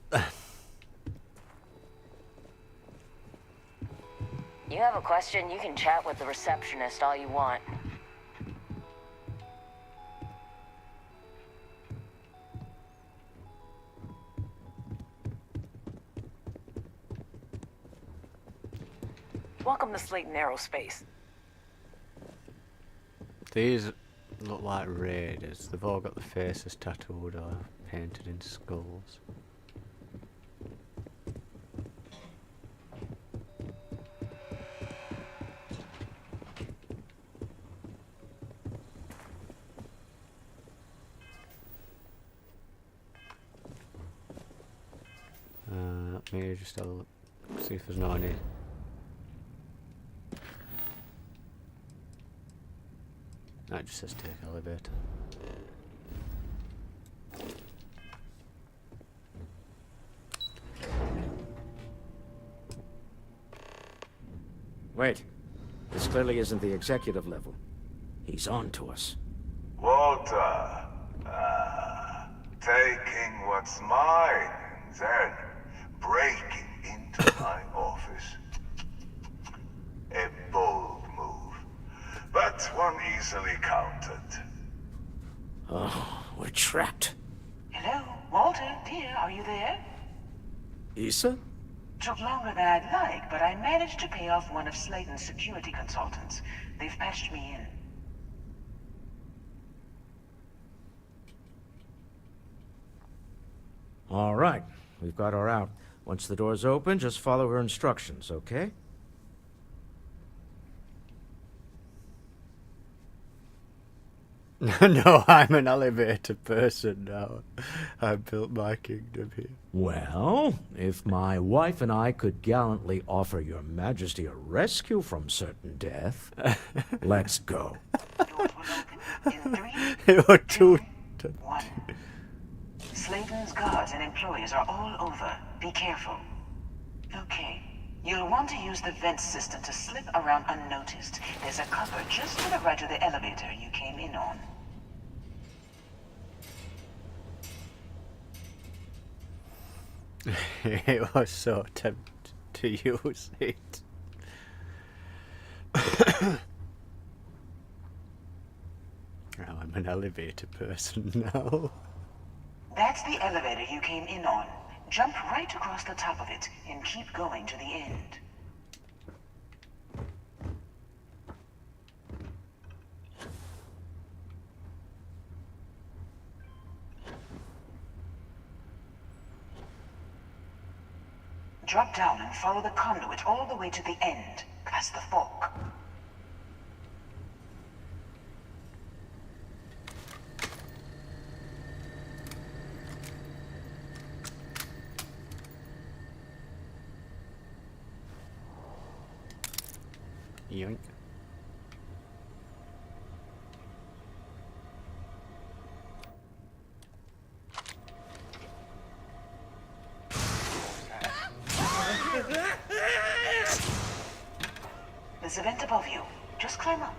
You have a question, you can chat with the receptionist all you want. Welcome to Slayton Aerospace. these look like raiders. They've all got the faces tattooed or painted in skulls. Let me just have a look, see if there's not any. That just says take elevator. Wait. This clearly isn't the executive level. He's on to us. Walter. Taking what's mine, then breaking into my office. A bold move, but one easily countered. Oh, we're trapped. Hello, Walter, dear, are you there? Issa? Took longer than I'd like, but I managed to pay off one of Slayton's security consultants. They've patched me in. All right. We've got her out. Once the door's open, just follow her instructions, okay? No, I'm an elevator person now. I built my kingdom here. Well, if my wife and I could gallantly offer your majesty a rescue from certain death, let's go. You're too... One. Slayton's guards and employees are all over. Be careful. Okay. You'll want to use the vent system to slip around unnoticed. There's a cupboard just to the right of the elevator you came in on. It was so tempted to use it. Now I'm an elevator person now. That's the elevator you came in on. Jump right across the top of it and keep going to the end. Drop down and follow the conduit all the way to the end, past the fork. Yoink. There's a vent above you. Just climb up.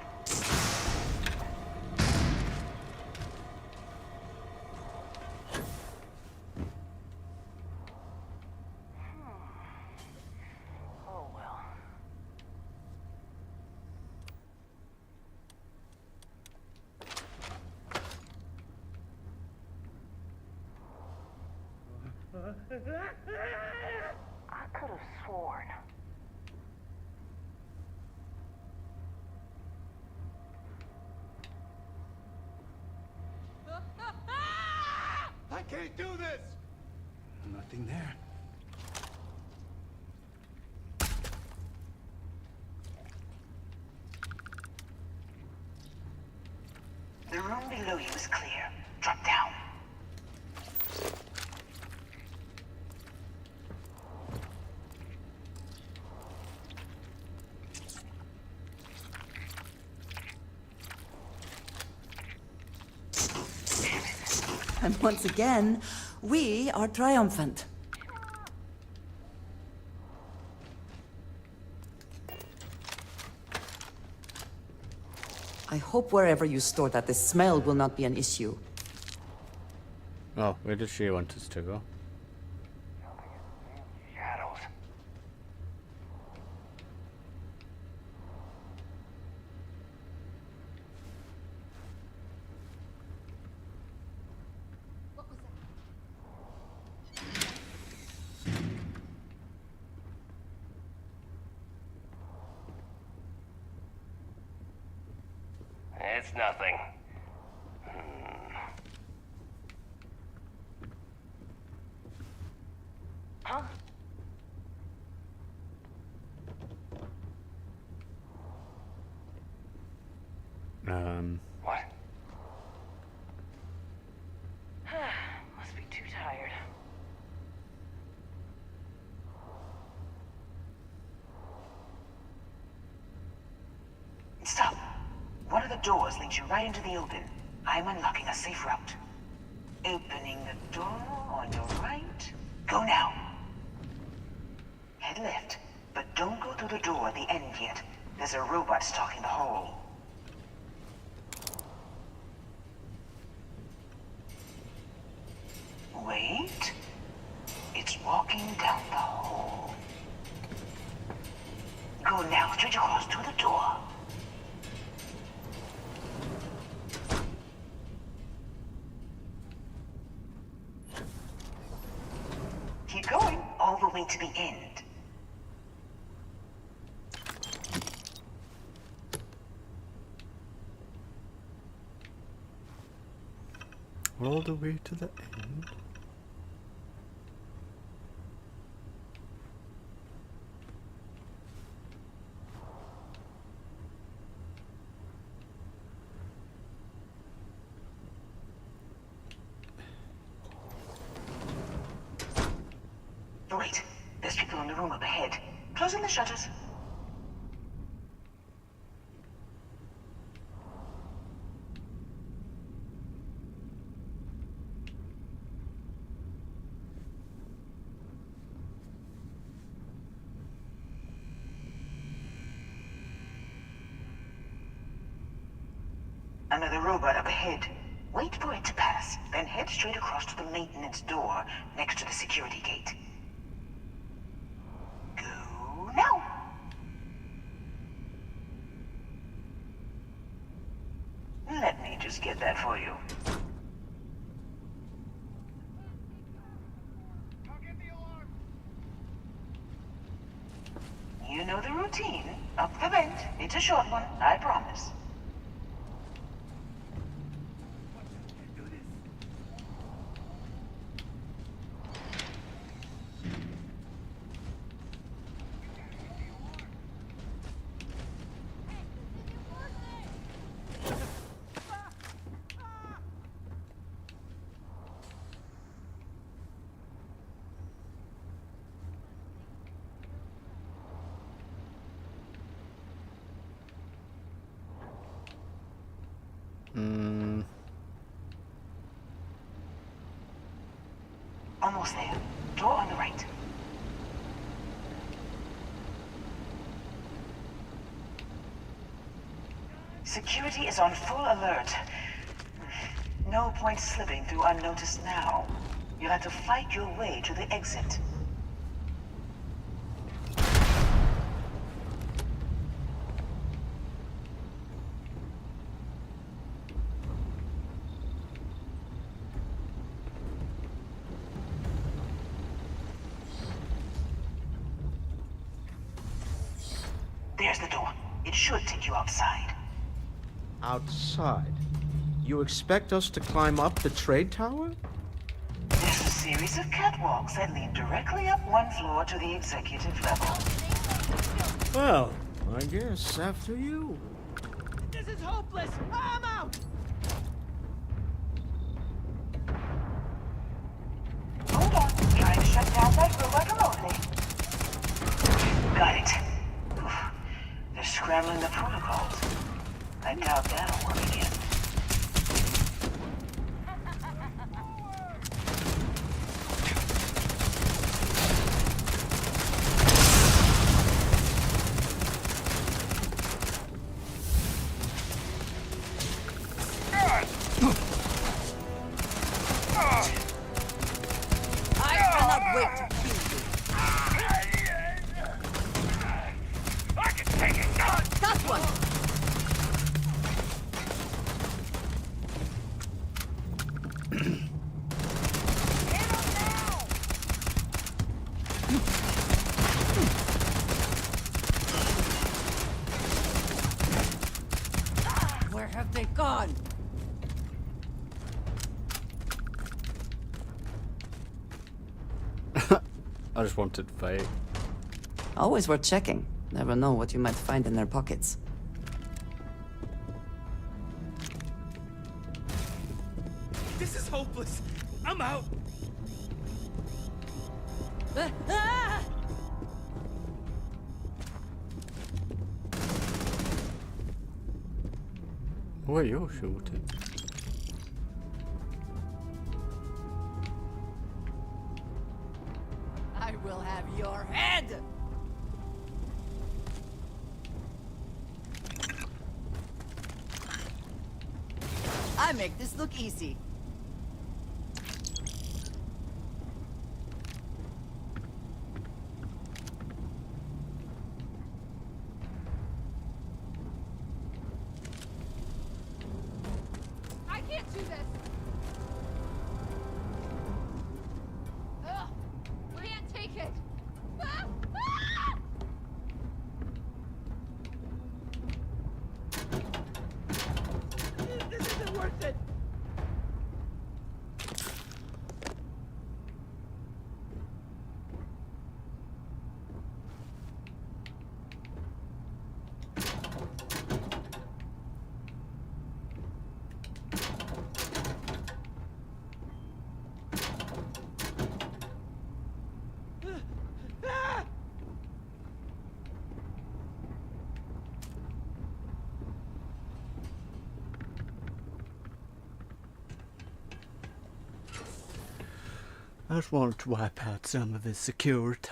I could have sworn. I can't do this! Nothing there. The room below you is clear. Drop down. And once again, we are triumphant. I hope wherever you store that, the smell will not be an issue. Oh, where does she want us to go? Shadows. It's nothing. Huh? What? Must be too tired. Stop. One of the doors leads you right into the open. I'm unlocking a safe route. Opening the door on your right. Go now. Head left, but don't go through the door at the end yet. There's a robot stalking the hole. Wait. It's walking down the hole. Go now, straight across to the door. Keep going, all the way to the end. All the way to the end. Wait, there's people in the room up ahead. Closing the shutters. Another robot up ahead. Wait for it to pass, then head straight across to the maintenance door next to the security gate. Go now! Let me just get that for you. You know the routine. Up the vent. It's a short one, I promise. Almost there. Door on the right. Security is on full alert. No point slipping through unnoticed now. You'll have to fight your way to the exit. There's the door. It should take you outside. Outside? You expect us to climb up the trade tower? There's a series of catwalks that lead directly up one floor to the executive level. Well, I guess after you. This is hopeless! I'm out! Hold on. Trying to shut down that robot remotely. Got it. They're scrambling the protocols. I doubt that'll work again. I cannot wait to kill you. I can take it. Got one. Where have they gone? I just wanted fate. Always worth checking. Never know what you might find in their pockets. This is hopeless. I'm out. Who are you shooting? I will have your head. I make this look easy. I can't do this. Ugh, can't take it. Ah! Ah! This isn't worth it. I just wanted to wipe out some of the security.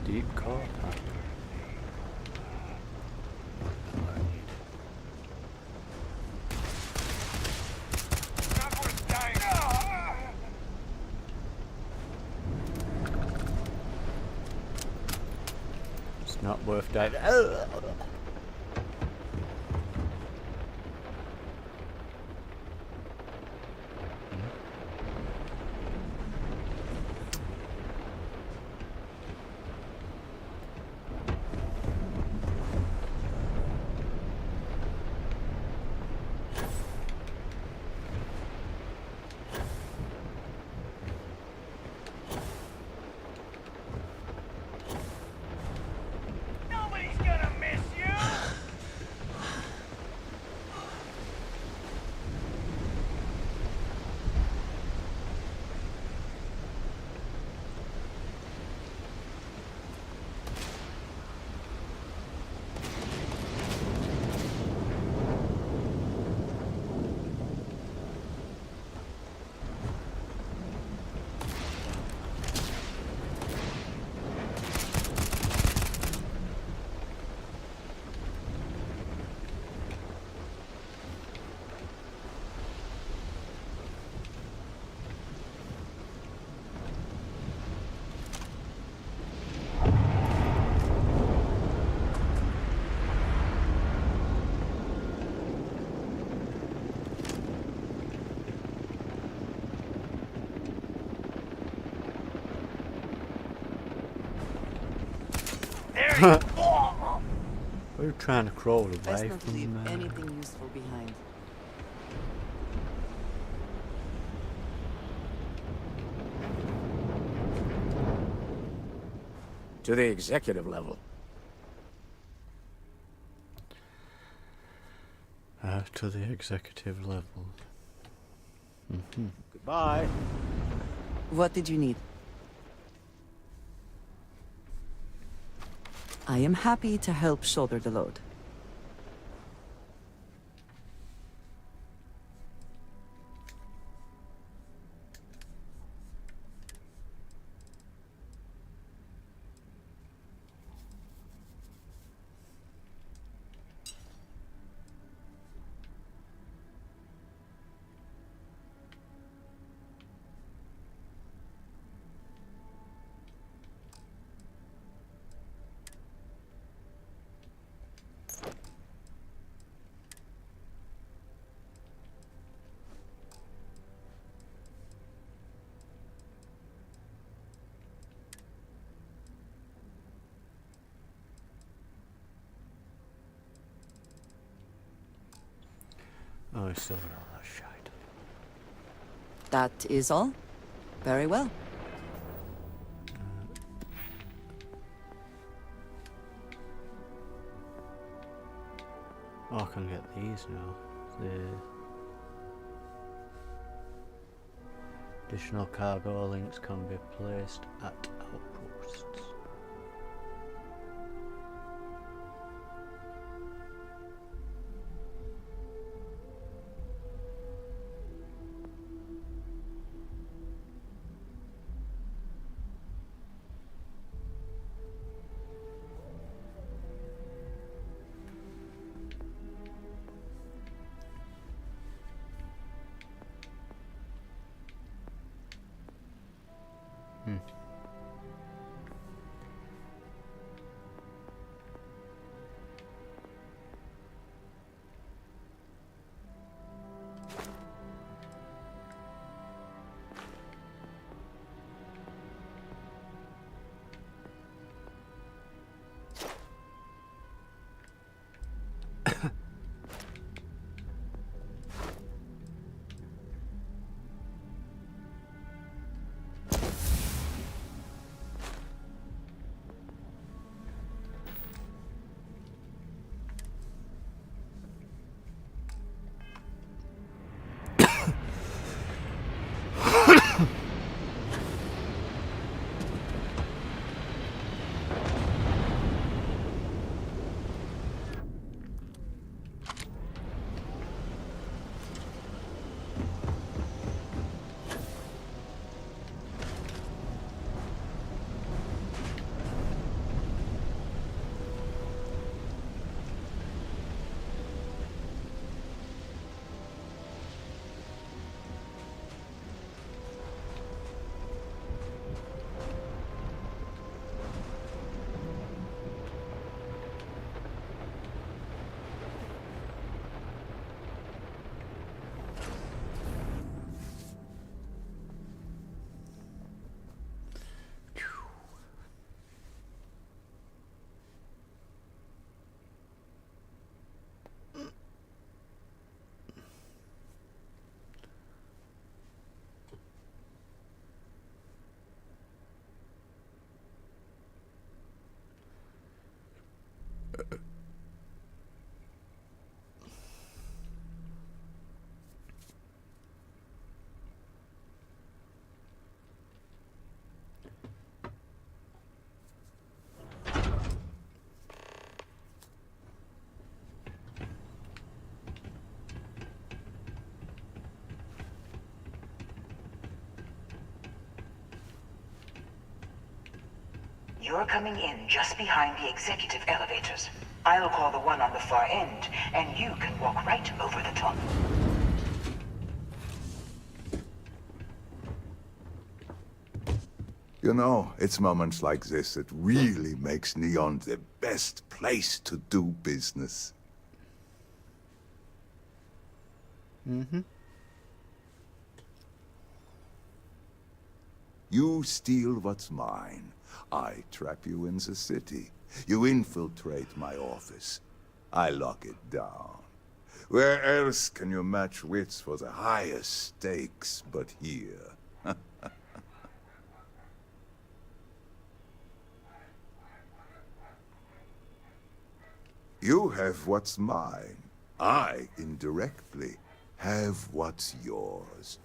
Deep car park. It's not worth diving. Nobody's gonna miss you! We're trying to crawl Best away not to leave from anything useful behind. To the executive level. To the executive level. Goodbye. What did you need? I am happy to help shoulder the load. Oh, it's over all that shite. That is all? Very well. Oh, I can get these now. The additional cargo links can be placed at outposts. You're coming in just behind the executive elevators. I'll call the one on the far end, and you can walk right over the top. You know, it's moments like this that really makes Neon the best place to do business. You steal what's mine. I trap you in the city. You infiltrate my office. I lock it down. Where else can you match wits for the highest stakes but here? You have what's mine. I, indirectly, have what's yours.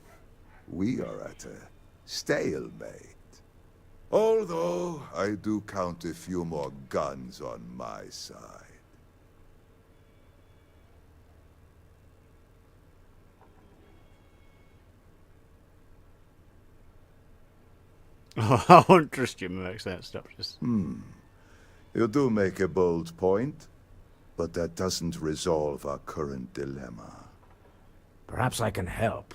We are at a stalemate. Although, I do count a few more guns on my side. I won't trust you, makes sense. Stop just. You do make a bold point, but that doesn't resolve our current dilemma. Perhaps I can help.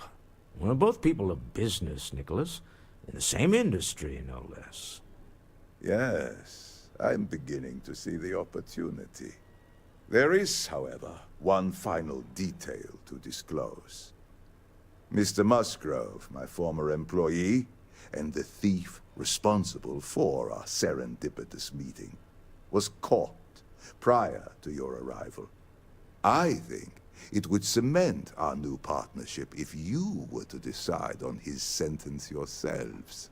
We're both people of business, Nicholas. In the same industry, no less. Yes, I'm beginning to see the opportunity. There is, however, one final detail to disclose. Mr. Musgrove, my former employee, and the thief responsible for our serendipitous meeting, was caught prior to your arrival. I think it would cement our new partnership if you were to decide on his sentence yourselves.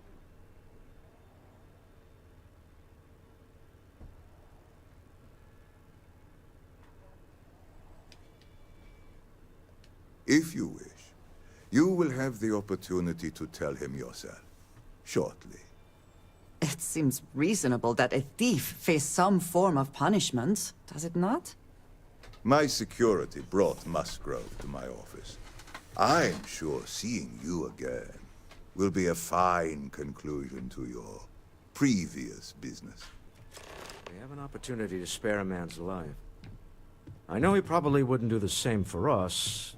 If you wish, you will have the opportunity to tell him yourself, shortly. It seems reasonable that a thief face some form of punishment, does it not? My security brought Musgrove to my office. I'm sure seeing you again will be a fine conclusion to your previous business. We have an opportunity to spare a man's life. I know he probably wouldn't do the same for us,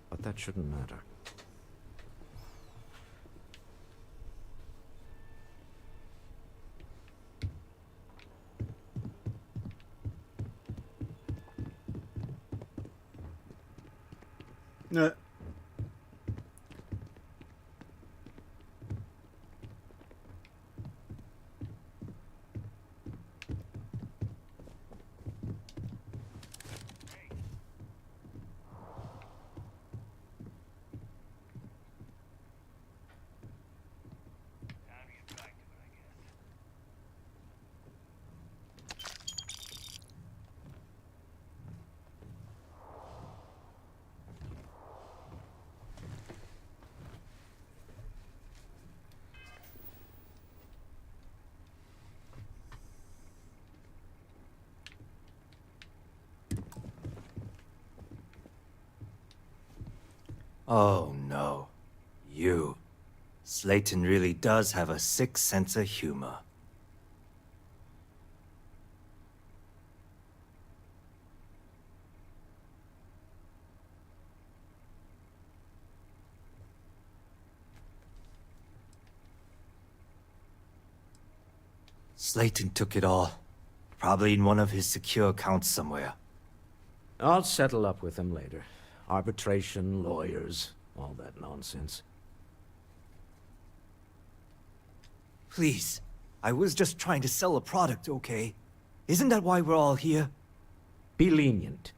but that shouldn't matter. No. Oh no. You. Slayton really does have a sick sense of humor. Slayton took it all. Probably in one of his secure accounts somewhere. I'll settle up with him later. Arbitration, lawyers, all that nonsense. Please. I was just trying to sell a product, okay? Isn't that why we're all here? Be lenient.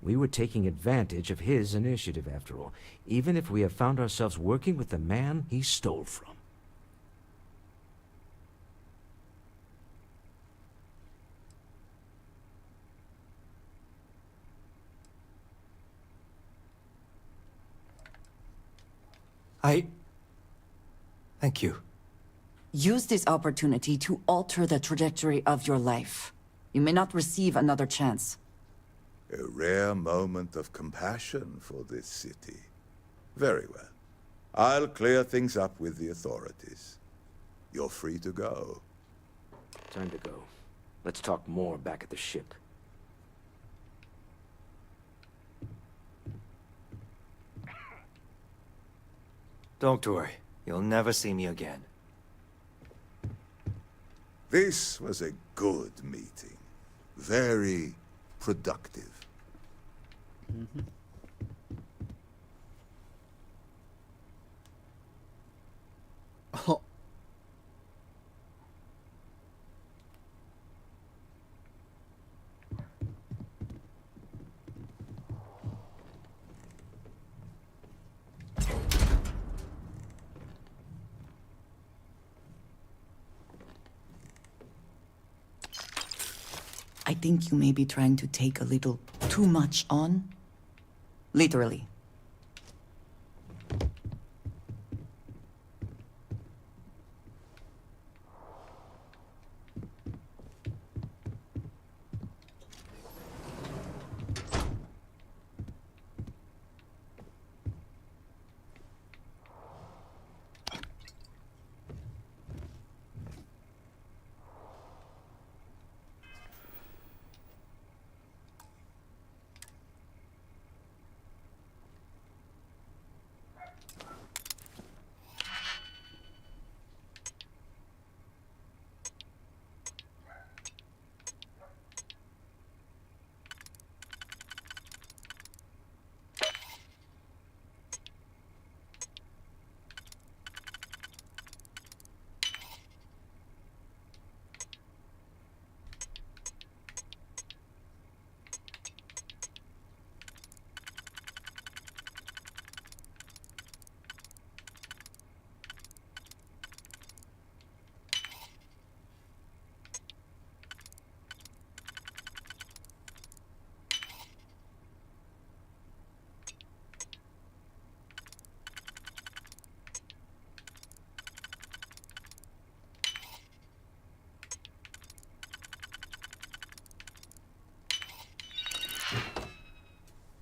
We were taking advantage of his initiative, after all, even if we have found ourselves working with the man he stole from. Thank you. Use this opportunity to alter the trajectory of your life. You may not receive another chance. A rare moment of compassion for this city. Very well. I'll clear things up with the authorities. You're free to go. Time to go. Let's talk more back at the ship. Don't worry. You'll never see me again. This was a good meeting. Very productive. Oh. I think you may be trying to take a little too much on. Literally.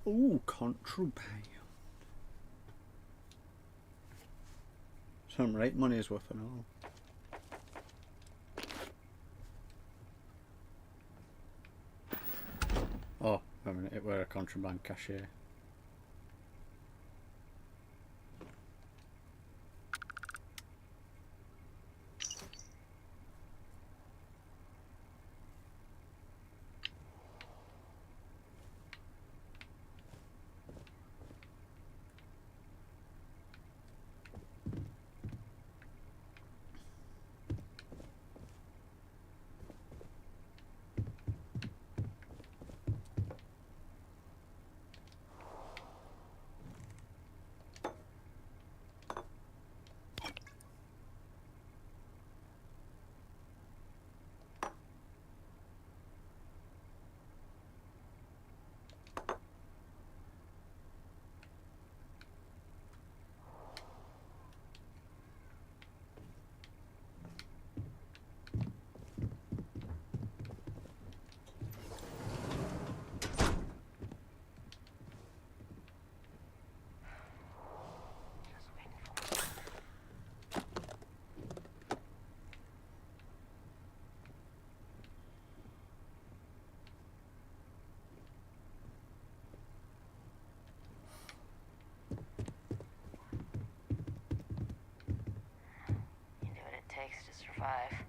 Ooh, contraband. Some right money's worth and all. Oh, wait a minute, it were a contraband cashier. Takes to survive.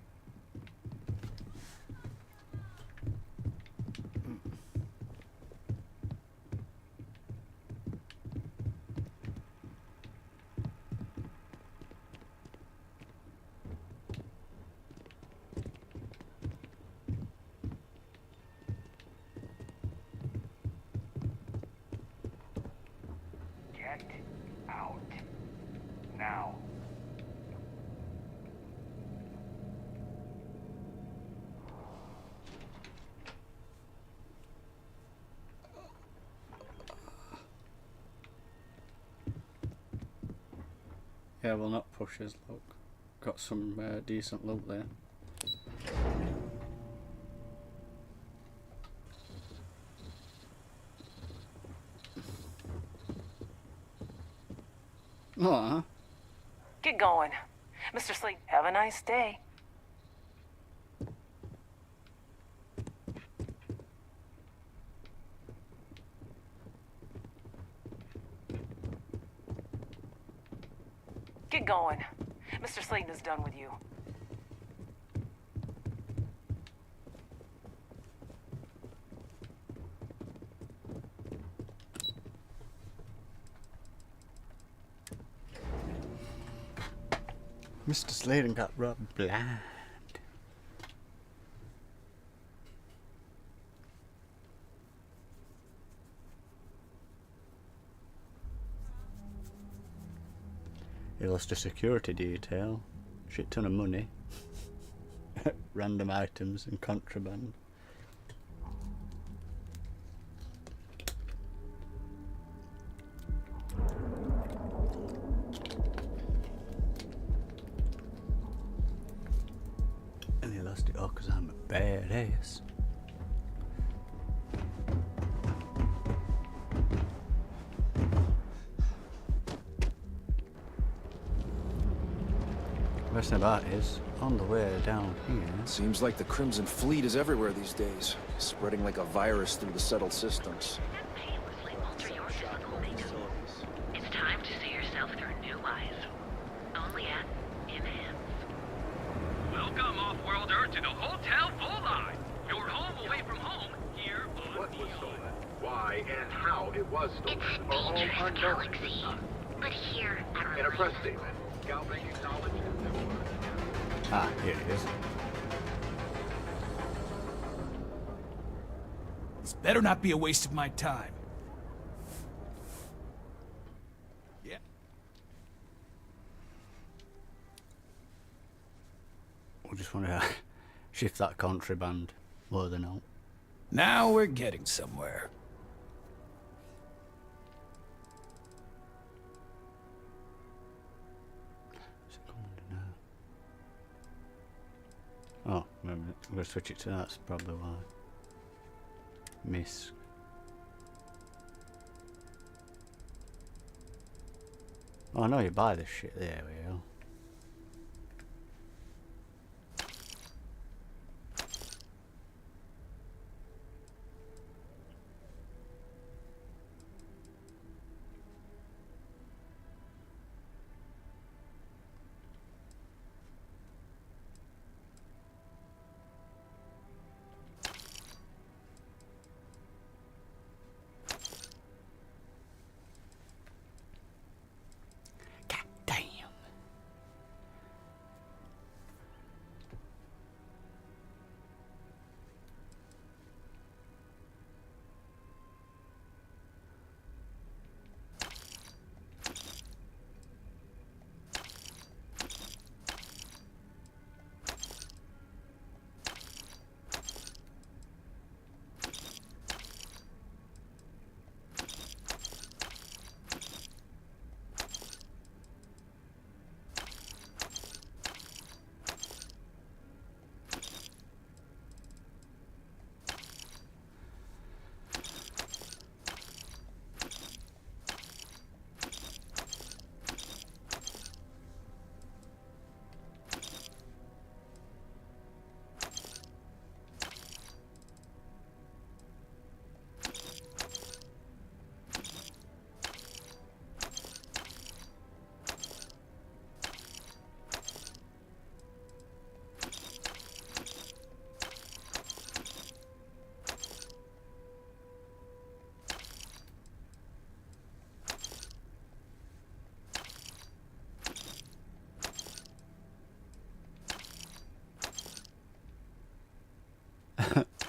Get out. Now. Yeah, we'll not push his luck. Got some decent loot there. Huh? Get going. Mr. Sleep, have a nice day. Get going. Mr. Slayton is done with you. Mr. Sladen got robbed blind. He lost a security detail, shit ton of money, random items and contraband. burst it up because I'm a badass. The best thing about it is, on the way down here... Seems like the Crimson Fleet is everywhere these days, spreading like a virus through the settled systems. It's time to see yourself through new eyes. Only at Enhance. Welcome, off-worlder, to the Hotel Volai. Your home away from home, here on What was stolen, why and how it was stolen It's are all dangerous unknown at this galaxy. time. But here at our In a press place, statement, Galbank acknowledged that there were... Ah, here it is. This better not be a waste of my time. Yeah. We just want to shift that contraband more than all. Now we're getting somewhere. Oh, wait a minute. I'm going to switch it to that. That's probably why. Miss. Oh, I know you buy this shit. There we go.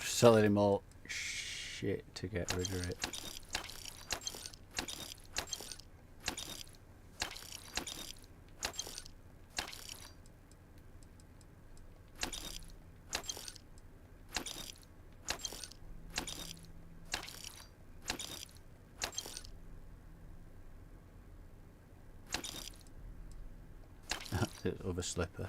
Selling him all shit to get rid of it. The other slipper.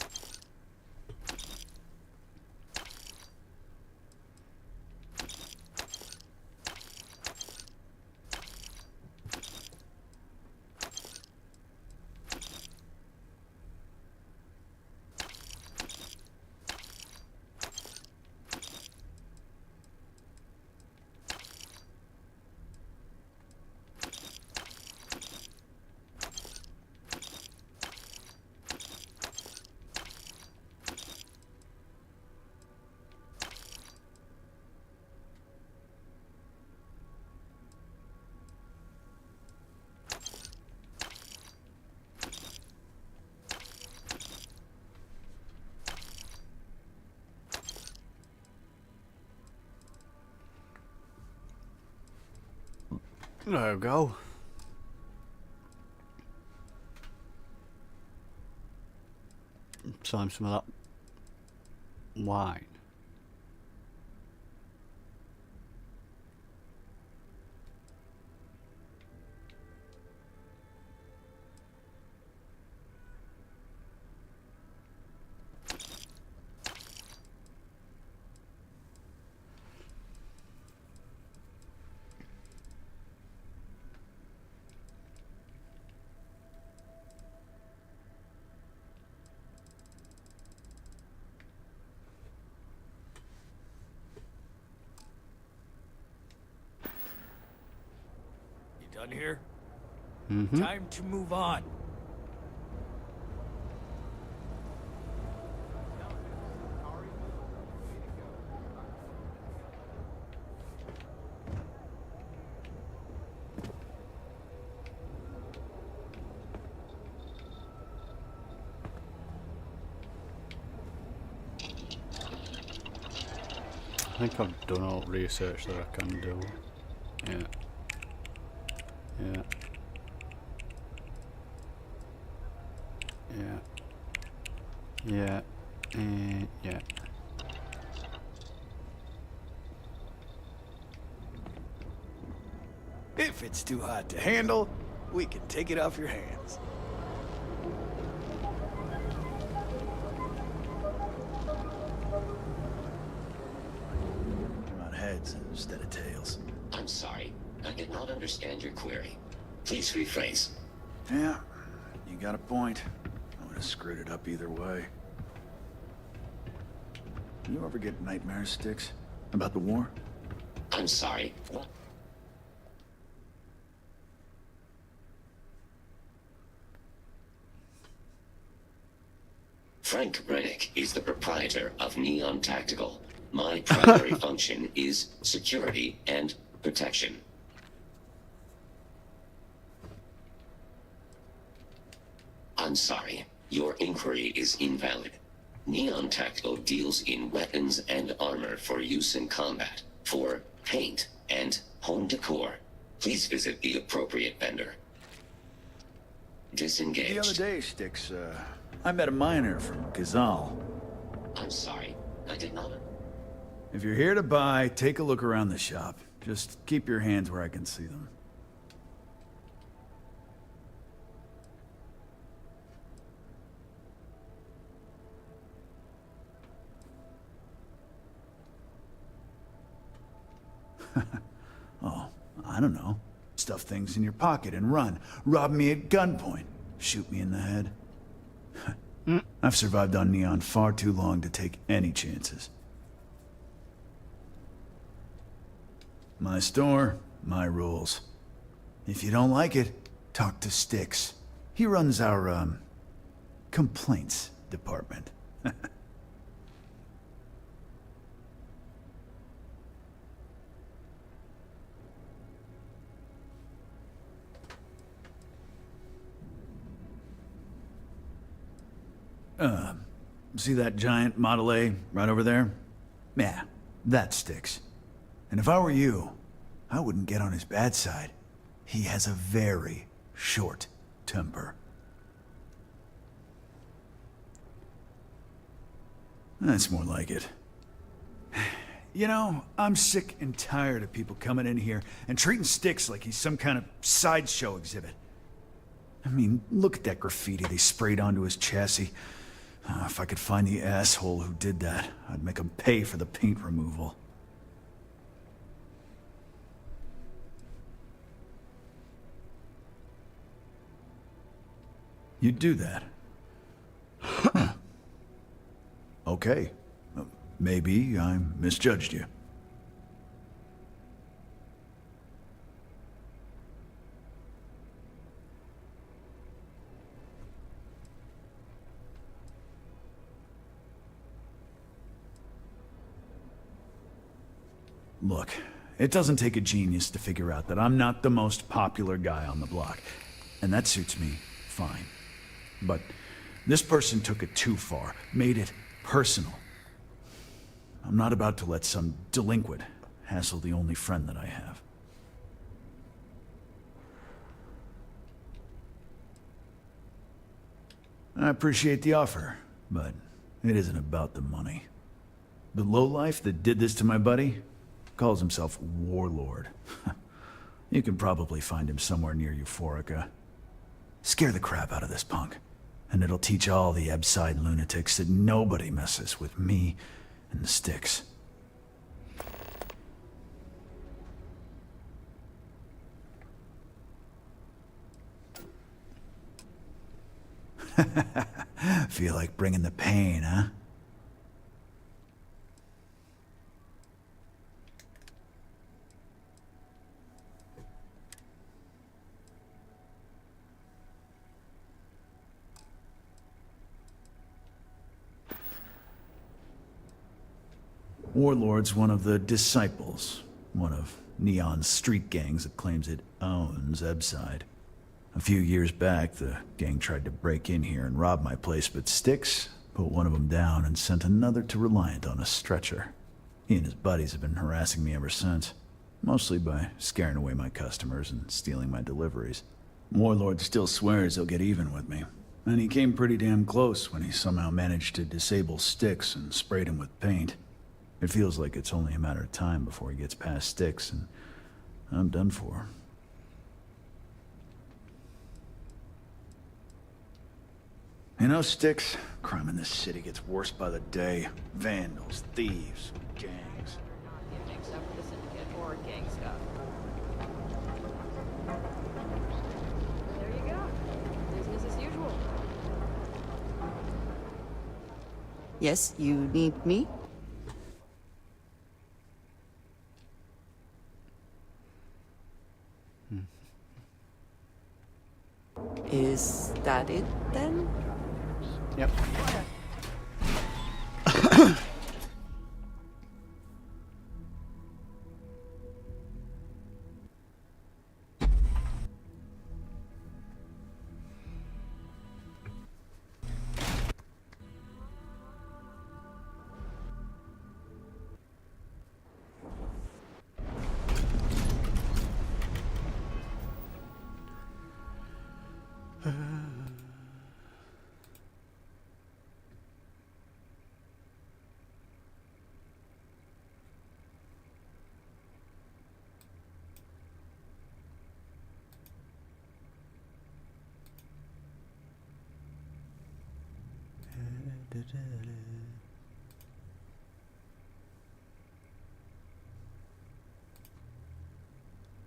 There we go. Time some of that wine. done here? Mm-hmm. Time to move on. I think I've done all the research that I can do. Yeah. Yeah. Yeah. Yeah. Yeah. If it's too hot to handle, we can take it off your hands. On heads instead of tails. I'm sorry. I did not understand your query. Please rephrase. Yeah, you got a point. I would have screwed it up either way. You ever get nightmares, Sticks? About the war? I'm sorry. What? Frank Rennick is the proprietor of Neon Tactical. My primary function is security and protection. I'm sorry. Your inquiry is invalid. Neon Tactical deals in weapons and armor for use in combat, for paint and home decor. Please visit the appropriate vendor. Disengaged. The other day, Sticks, I met a miner from Gazal. I'm sorry. I did not. If you're here to buy, take a look around the shop. Just keep your hands where I can see them. Oh, I don't know. Stuff things in your pocket and run. Rob me at gunpoint. Shoot me in the head. I've survived on Neon far too long to take any chances. My store, my rules. If you don't like it, talk to Sticks. He runs our, complaints department. See that giant Model A right over there? Yeah, that Sticks. And if I were you, I wouldn't get on his bad side. He has a very short temper. That's more like it. You know, I'm sick and tired of people coming in here and treating Sticks like he's some kind of sideshow exhibit. I mean, look at that graffiti they sprayed onto his chassis. If I could find the asshole who did that, I'd make him pay for the paint removal. You'd do that? Okay. Maybe I misjudged you. Look, it doesn't take a genius to figure out that I'm not the most popular guy on the block. And that suits me fine. But this person took it too far, made it personal. I'm not about to let some delinquent hassle the only friend that I have. I appreciate the offer, but it isn't about the money. The lowlife that did this to my buddy calls himself Warlord. You can probably find him somewhere near Euphorica. Scare the crap out of this punk, and it'll teach all the Ebside lunatics that nobody messes with me and the Sticks. Feel like bringing the pain, huh? Warlord's one of the disciples, one of Neon's street gangs that claims it owns Ebside. A few years back, the gang tried to break in here and rob my place, but Styx put one of them down and sent another to Reliant on a stretcher. He and his buddies have been harassing me ever since, mostly by scaring away my customers and stealing my deliveries. Warlord still swears he'll get even with me, and he came pretty damn close when he somehow managed to disable Styx and sprayed him with paint. It feels like it's only a matter of time before he gets past Styx, and I'm done for. You know, Styx, crime in this city gets worse by the day. Vandals, thieves, gangs. Except for the syndicate or gang stuff. There you go. Business as usual. Yes, you need me? Is that it then? Yep.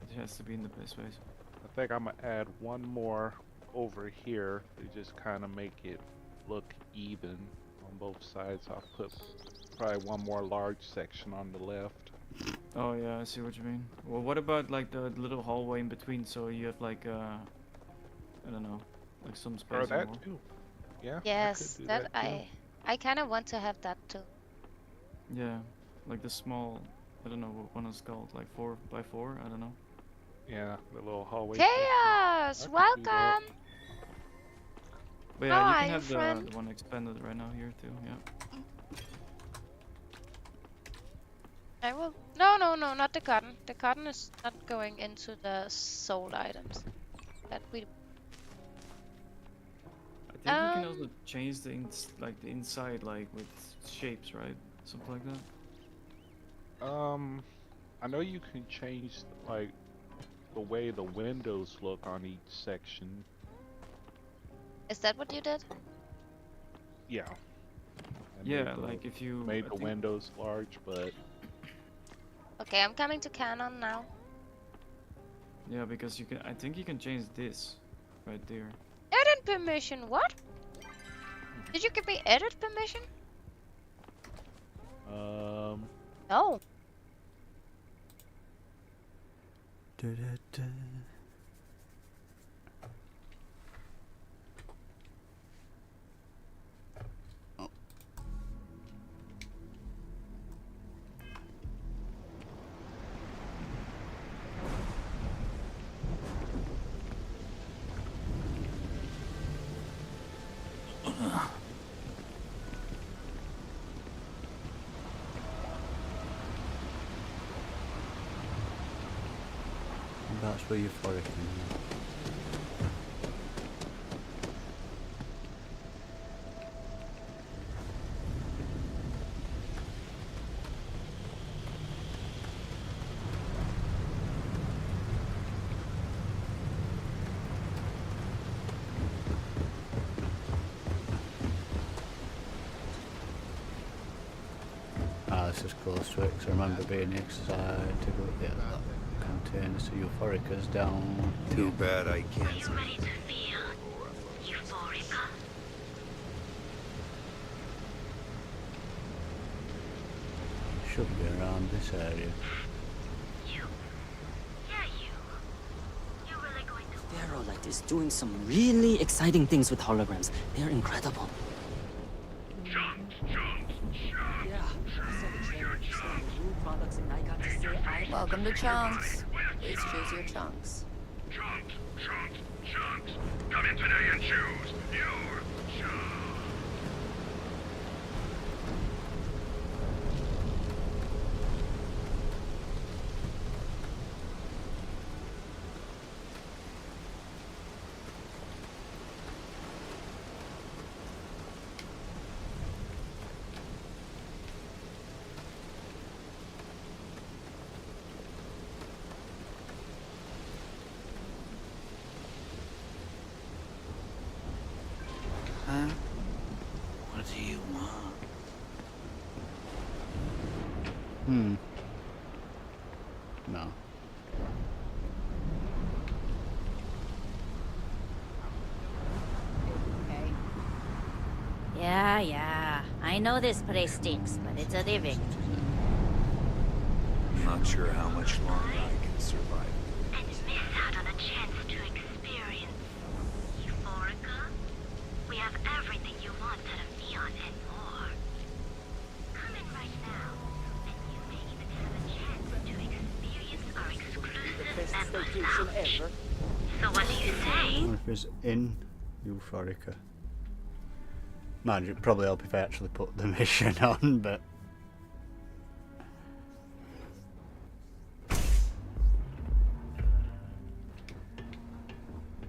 It has to be in the best ways. I think I'm gonna add one more over here to just kind of make it look even on both sides. I'll put probably one more large section on the left. Oh yeah, I see what you mean. Well, what about like the little hallway in between, so you have like I don't know, like some space. Or that more. too. Yeah. Yes, that I kind of want to have that too. Yeah, like the small, I don't know what one is called, like 4x4, I don't know. Yeah, the little hallway. Chaos, welcome. But yeah, you Hi, can have friend. the one expanded right now here too. Yeah. I will. No, not the cotton. The cotton is not going into the sold items. That we. I think you can also change the the inside, like with shapes, right? Something like that. I know you can change like the way the windows look on each section. Is that what you did? Yeah. Yeah, like if you made the windows large, but Okay, I'm coming to Canon now. Yeah, because you can. I think you can change this right there. Edit permission. What? Did you give me edit permission? No. That's where euphoric is. This is close to it, because I remember being excited to go get that container, so euphoric is down. Too bad I can't. Are you ready to feel euphorica? Should be around this area. Ferrolite is doing some really exciting things with holograms. They're incredible. Jump. Yeah, I saw the trailer. products and I got to say I... Welcome to Chunks. Please choose your chunks. Chunks, chunks, chunks. Come in today and choose your chunks. Huh? What do you want? No. Yeah. I know this place stinks, but it's a living. I'm not sure how much longer I can survive. And miss out on a chance to experience Euphorica? We have everything you want out of Neon and more. Come in right now, and you may even have a chance to experience our exclusive members lounge. So what do you say? What if it's in Euphorica? Mind you, it'd probably help if I actually put the mission on, but...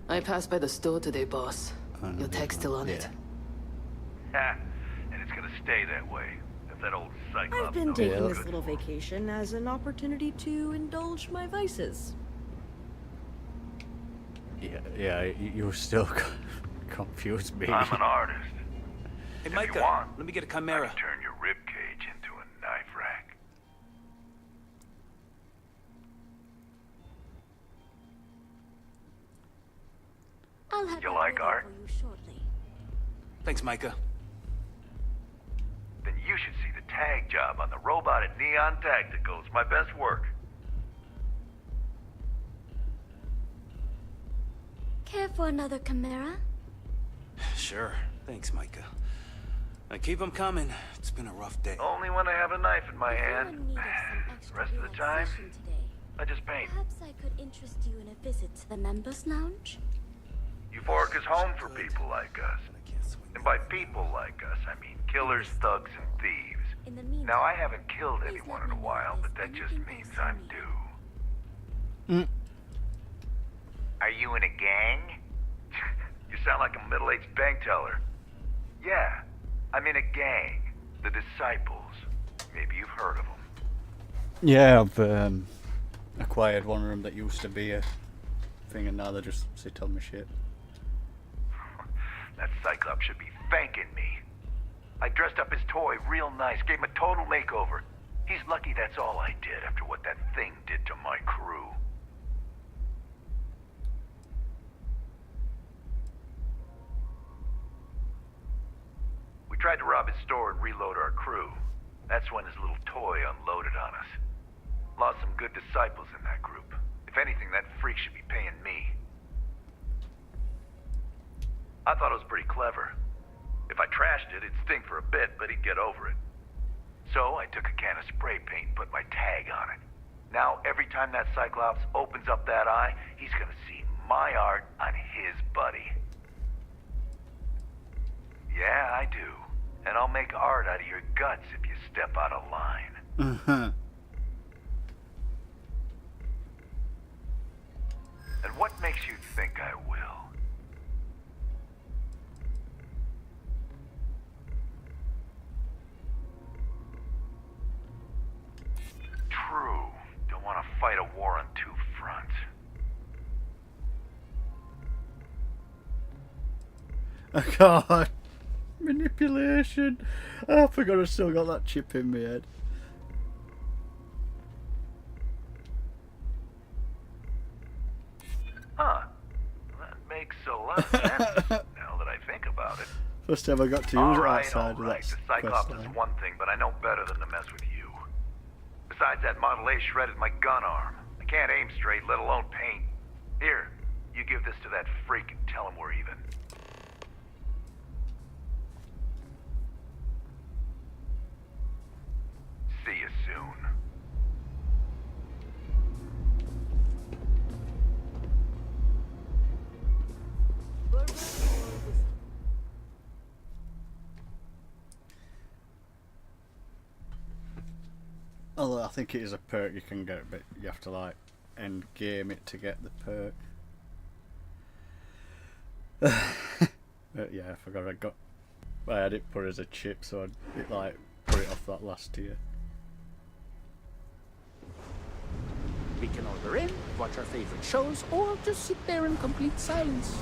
I passed by the store today, boss. Your tag's still on it. Ha! And it's gonna stay that way. If that old Cyclops... I've been knows taking what's this good little for 'em. vacation as an opportunity to indulge my vices. Yeah, you still confuse me. I'm an artist. Hey, If Micah, you want, let me get a I chimera. can turn your rib cage into a knife rack. I'll have You that like ready art? for you shortly. Thanks, Micah. Then you should see the tag job on the robot at Neon Tactical. It's my best work. Care for another chimera? Sure. Thanks, Micah. Keep them coming. It's been a rough day. Only when I have a knife in my hand. The rest of the time, I just paint. Perhaps I could interest you in a visit to the members' lounge? Euphorica's home for people like us. And by people like us, I mean killers, thugs, and thieves. In the meantime, Now, I haven't killed anyone in a while, but that just means I'm due. Are you in a gang? You sound like a middle-aged bank teller. Yeah, I'm in a gang. The Disciples. Maybe you've heard of them. Yeah, I've acquired one of them that used to be a thing, and now they just sit on my shit. That Cyclops should be thanking me. I dressed up his toy real nice, gave him a total makeover. He's lucky that's all I did after what that thing did to my crew. We tried to rob his store and reload our crew. That's when his little toy unloaded on us. Lost some good disciples in that group. If anything, that freak should be paying me. I thought it was pretty clever. If I trashed it, it'd stink for a bit, but he'd get over it. So I took a can of spray paint and put my tag on it. Now, every time that Cyclops opens up that eye, he's gonna see my art on his buddy. Yeah, I do. And I'll make art out of your guts if you step out of line. And what makes you think I will? True. Don't want to fight a war on two fronts. Oh god. Manipulation. Oh, I forgot I still got that chip in my head. Huh. That makes a lot of sense now that I think about it. First time I got to use it outside of that The Cyclops quest is line. one thing, but I know better than to mess with you. Besides, that Model A shredded my gun arm. I can't aim straight, let alone paint. Here, you give this to that freak and tell him we're even. See you soon. Although I think it is a perk you can get, but you have to like end game it to get the perk. But yeah, I forgot I had it put as a chip, so it like put it off that last tier. We can order in, watch our favorite shows, or just sit there in complete silence.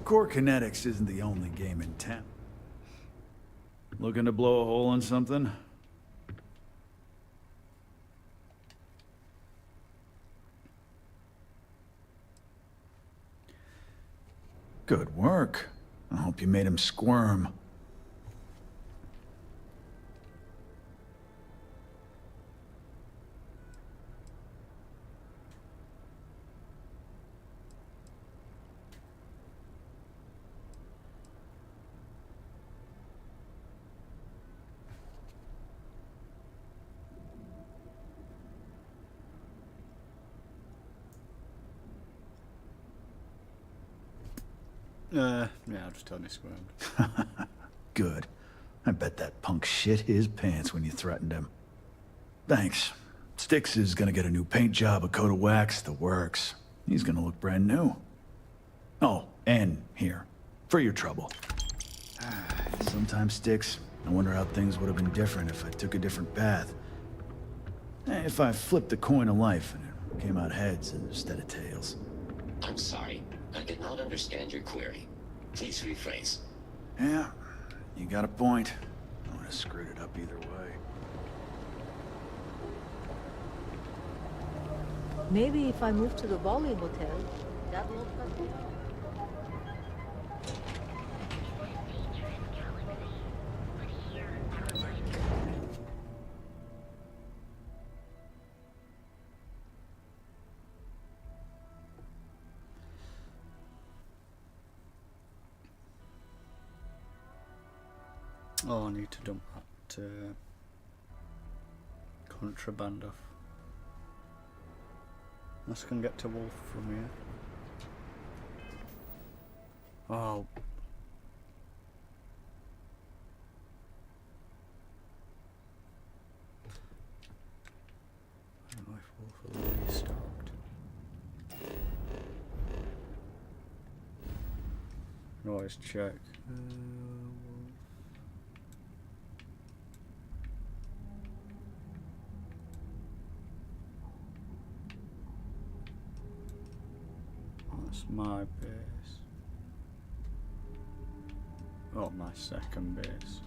Core Kinetics isn't the only game in town. Looking to blow a hole in something? Good work. I hope you made him squirm. Yeah, I'll just tell me squirmed. Good. I bet that punk shit his pants when you threatened him. Thanks. Styx is gonna get a new paint job, a coat of wax, the works. He's gonna look brand new. Oh, and here, for your trouble. Sometimes, Styx, I wonder how things would have been different if I took a different path. If I flipped the coin of life and it came out heads instead of tails. I'm sorry. I did not understand your query. Please rephrase. Yeah, you got a point. I would have screwed it up either way. Maybe if I move to the Volley Hotel, that will cut me off. Oh, I need to dump that contraband off. Unless I can get to Wolf from here. Oh. I don't know if Wolf will be stocked. No, always check. That's my base. Oh, my second base.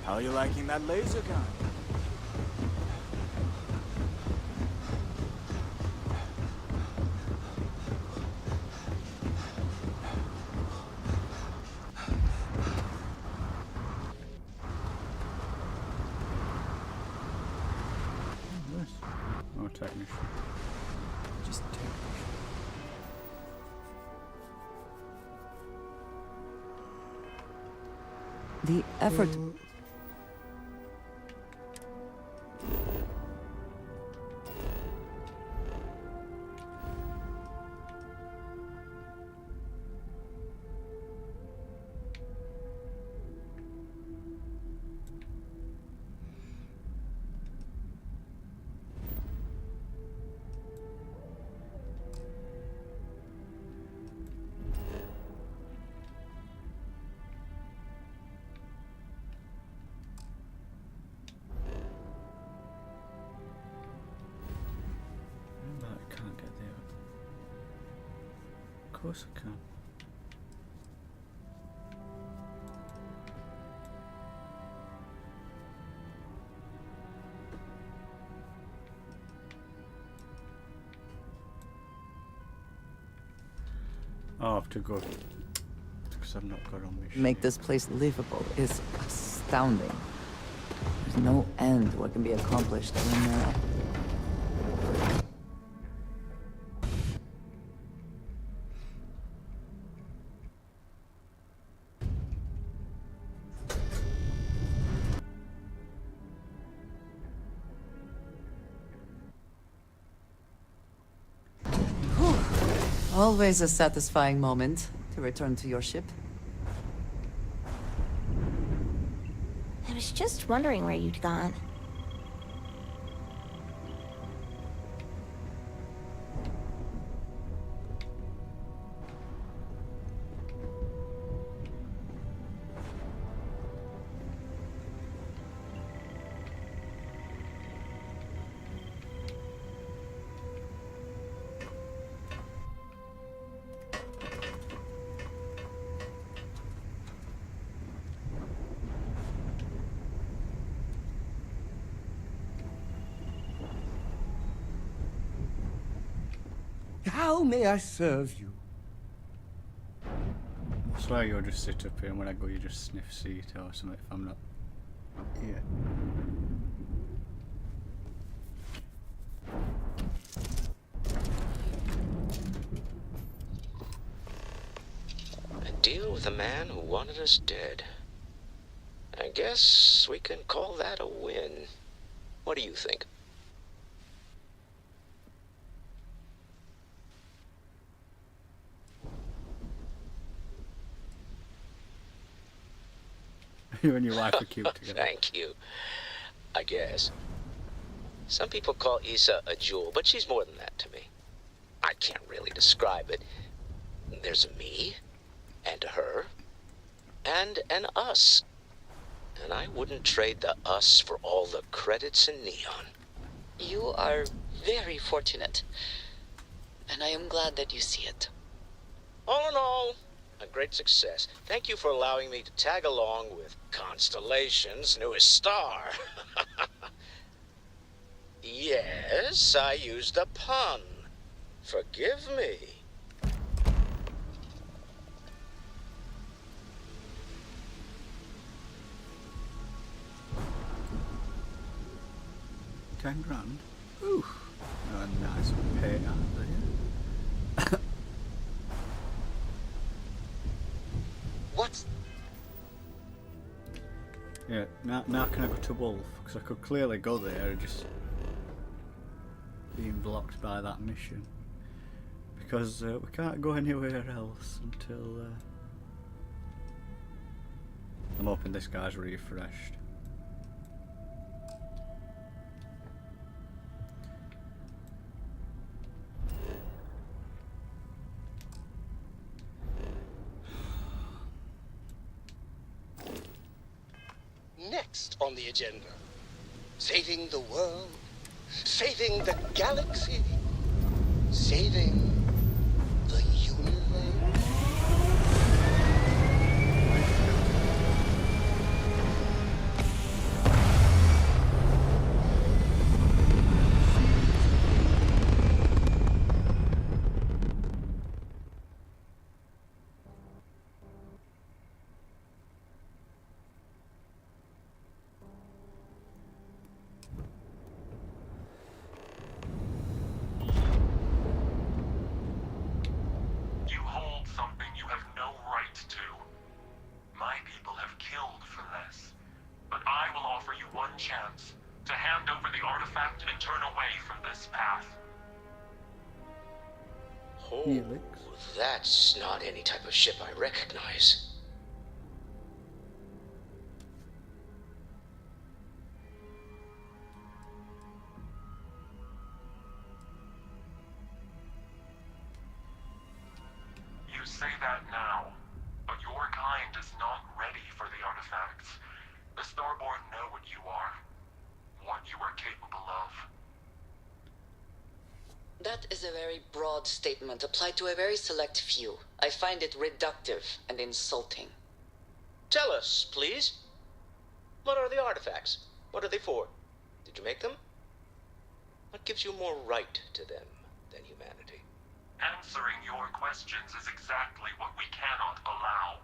How are you liking that laser gun? technician. Just technician. The effort. I can't get there. Of course I can. Oh, I have to go because I've not got on my Make this place livable is astounding. There's no end to what can be accomplished in there. Always a satisfying moment to return to your ship. I was just wondering where you'd gone. How may I serve you? I swear you'll just sit up here and when I go you just sniff seat or something if I'm not here. A deal with a man who wanted us dead. I guess we can call that a win. What do you think? You and your wife are cute together. Thank you. I guess. Some people call Issa a jewel, but she's more than that to me. I can't really describe it. There's a me, and a her, and an us. And I wouldn't trade the us for all the credits in Neon. You are very fortunate, and I am glad that you see it. All in all, a great success. Thank you for allowing me to tag along with Constellation's newest star. Yes, I used a pun. Forgive me. £10,000. Ooh, a nice pay out there. What? Yeah, now can I go to Wolf? Because I could clearly go there and just being blocked by that mission. Because we can't go anywhere else until... I'm hoping this guy's refreshed. Next on the agenda, saving the world, saving the galaxy, saving the universe. artifact and turn away from this path. Oh, that's not any type of ship I recognize. You say that now, but your kind is not ready for the artifacts. The Starborn know what you are capable of. That is a very broad statement applied to a very select few. I find it reductive and insulting. Tell us, please. What are the artifacts? What are they for? Did you make them? What gives you more right to them than humanity? Answering your questions is exactly what we cannot allow.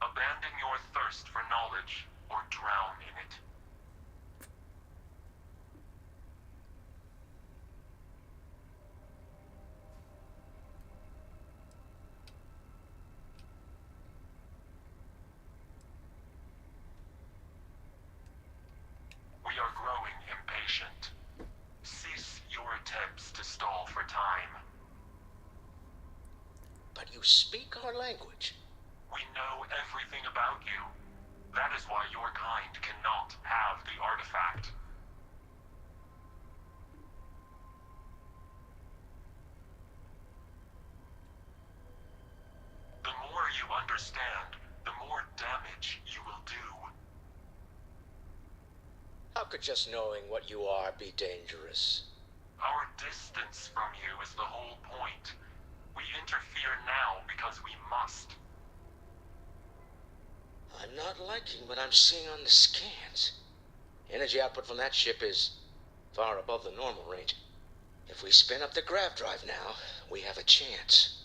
Abandon your thirst for knowledge, or drown in it. We are growing impatient. Cease your attempts to stall for time. But you speak our language. We know everything about you. That is why your kind cannot have the artifact. The more you understand, the more damage you will do. How could just knowing what you are be dangerous? Our distance from you is the whole point. We interfere now because we must. I'm not liking what I'm seeing on the scans. Energy output from that ship is far above the normal range. If we spin up the grav drive now, we have a chance.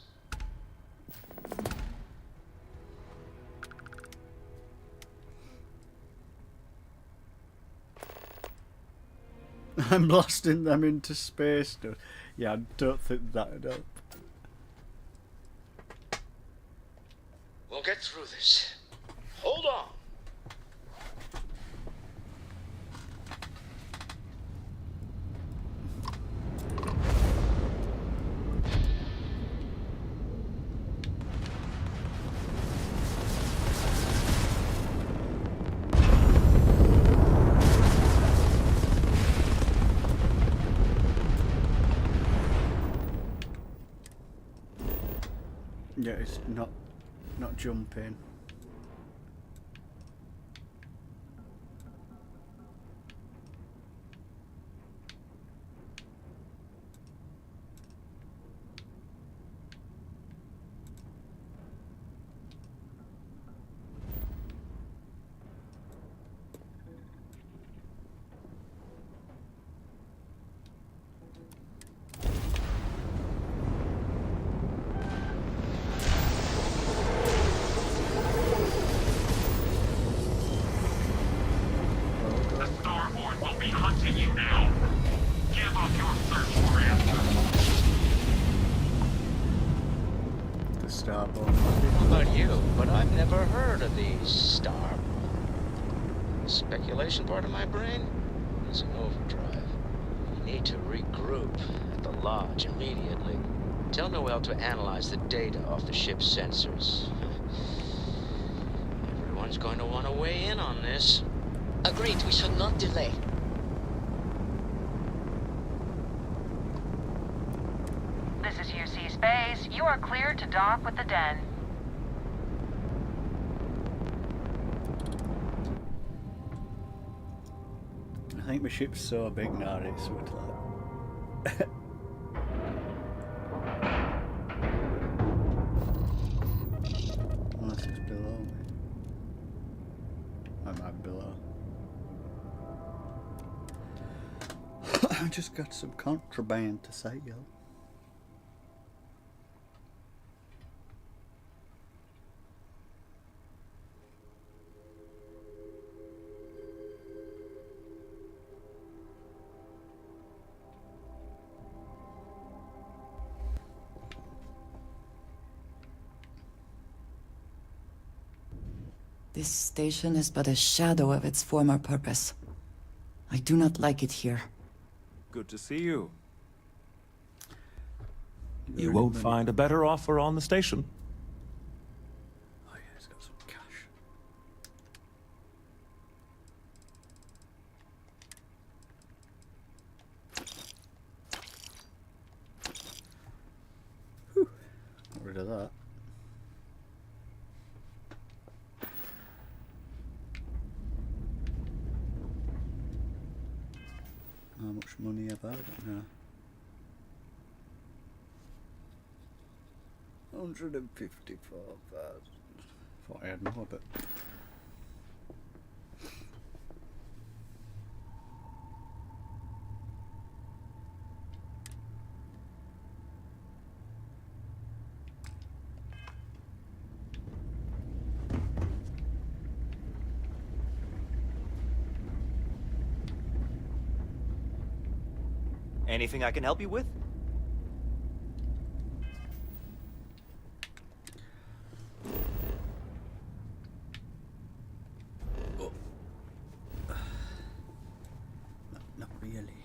I'm blasting them into space. Yeah, I don't think that'd help. We'll get through this. Hold on. Yeah, it's not jumping. Speculation part of my brain is in overdrive. You need to regroup at the lodge immediately. Tell Noel to analyze the data off the ship's sensors. Everyone's going to want to weigh in on this. Agreed, we should not delay. This is UC Space. You are cleared to dock with the Den. I think my ship's so big now it's sort of like unless it's below me. I might be below. I just got some contraband to sell. This station is but a shadow of its former purpose. I do not like it here. Good to see you. You won't find a better offer on the station. Oh yeah, he's got some cash. Whew. Got rid of that. How much money have I got now? 154,000. Thought I had more, but Anything I can help you with? not really.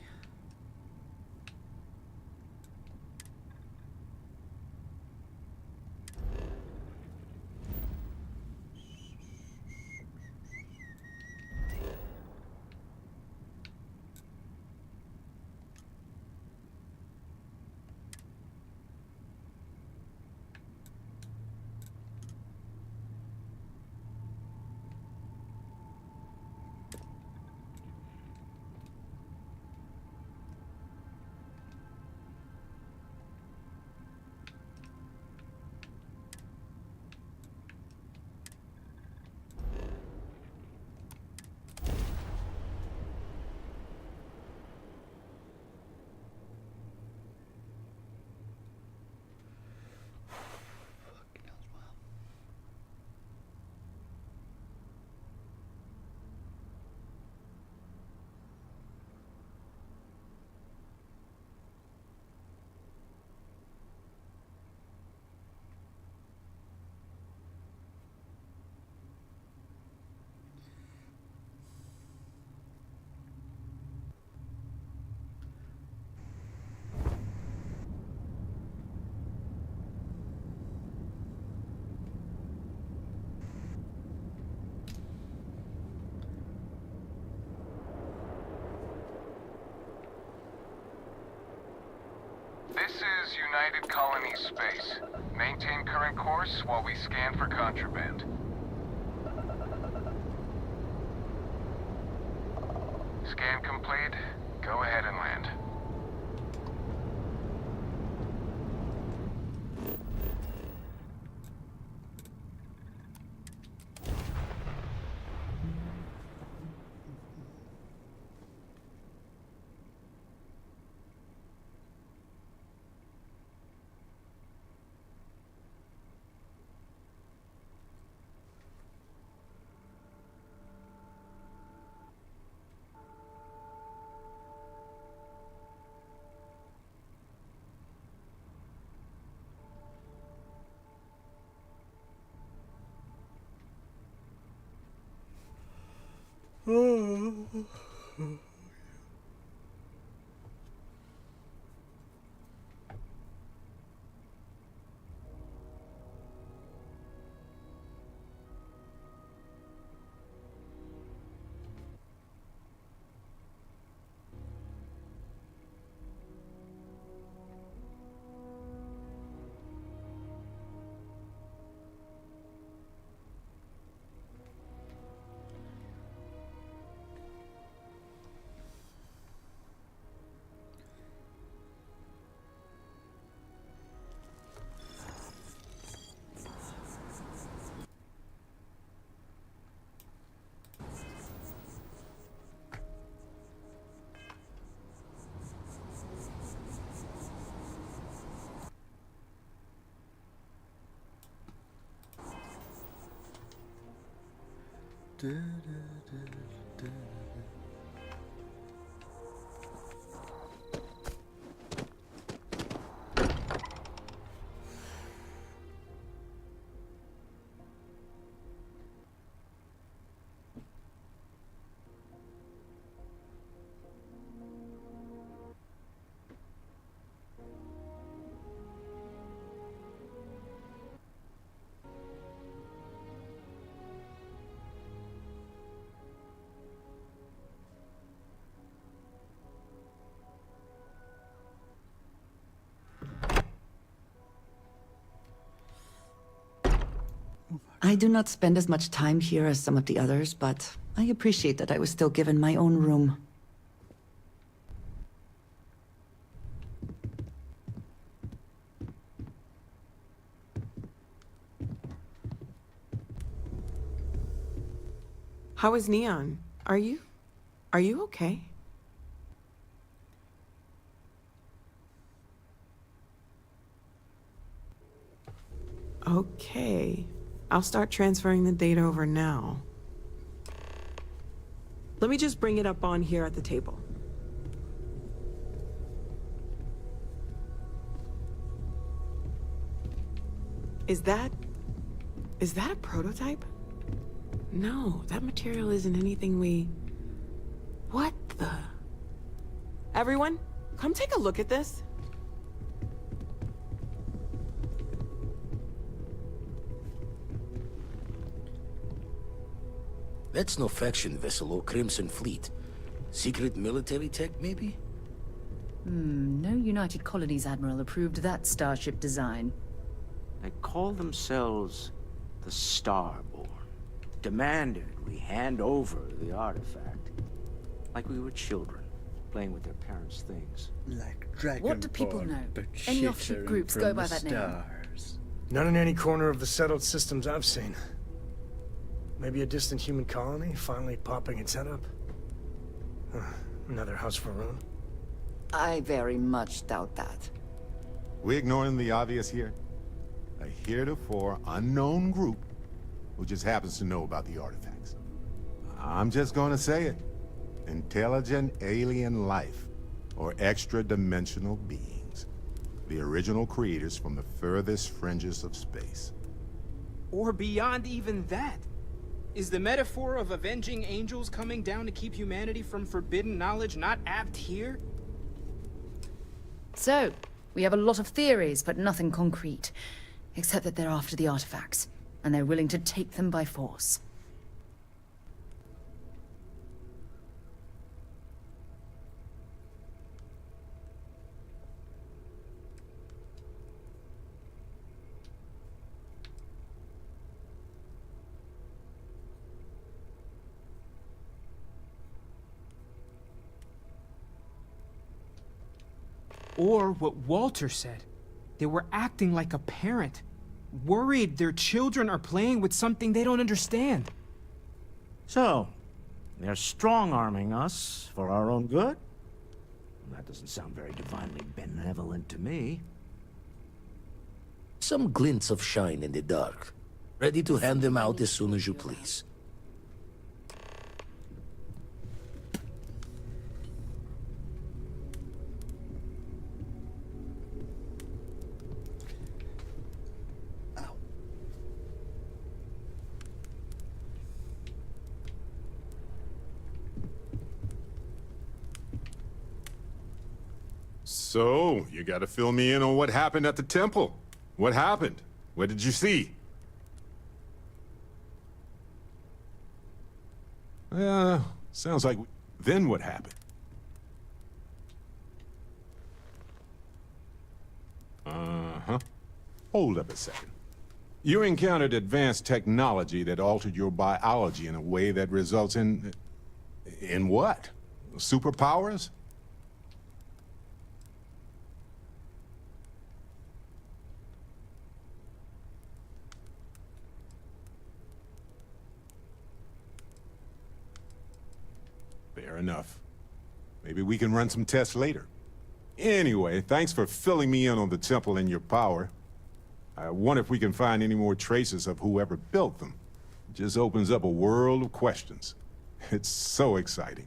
This is United Colony Space. Maintain current course while we scan for contraband. Scan complete. Go ahead and land. I do not spend as much time here as some of the others, but I appreciate that I was still given my own room. How is Neon? Are you okay? Okay. I'll start transferring the data over now. Let me just bring it up on here at the table. Is that a prototype? No, that material isn't anything we... What the... Everyone, come take a look at this. That's no faction vessel or Crimson Fleet. Secret military tech, maybe? No United Colonies Admiral approved that starship design. They call themselves the Starborn. Demanded we hand over the artifact. Like we were children, playing with their parents' things. Like Dragon What do people Ball, know? but Any shitter offshoot groups from go by the that name? stars. Not in any corner of the settled systems I've seen. Maybe a distant human colony finally popping its head up? Another house for Rune? I very much doubt that. We ignoring the obvious here? A heretofore unknown group who just happens to know about the artifacts. I'm just gonna say it. Intelligent alien life, or extra-dimensional beings. The original creators from the furthest fringes of space. Or beyond even that. Is the metaphor of avenging angels coming down to keep humanity from forbidden knowledge not apt here? So, we have a lot of theories, but nothing concrete. Except that they're after the artifacts, and they're willing to take them by force. Or what Walter said. They were acting like a parent. Worried their children are playing with something they don't understand. So, they're strong-arming us for our own good? That doesn't sound very divinely benevolent to me. Some glints of shine in the dark. Ready to hand them out as soon as you please. So, you gotta fill me in on what happened at the temple. What happened? What did you see? Sounds like... Then what happened? Uh-huh. Hold up a second. You encountered advanced technology that altered your biology in a way that results in... In what? Superpowers? Fair enough. Maybe we can run some tests later. Anyway, thanks for filling me in on the temple and your power. I wonder if we can find any more traces of whoever built them. It just opens up a world of questions. It's so exciting.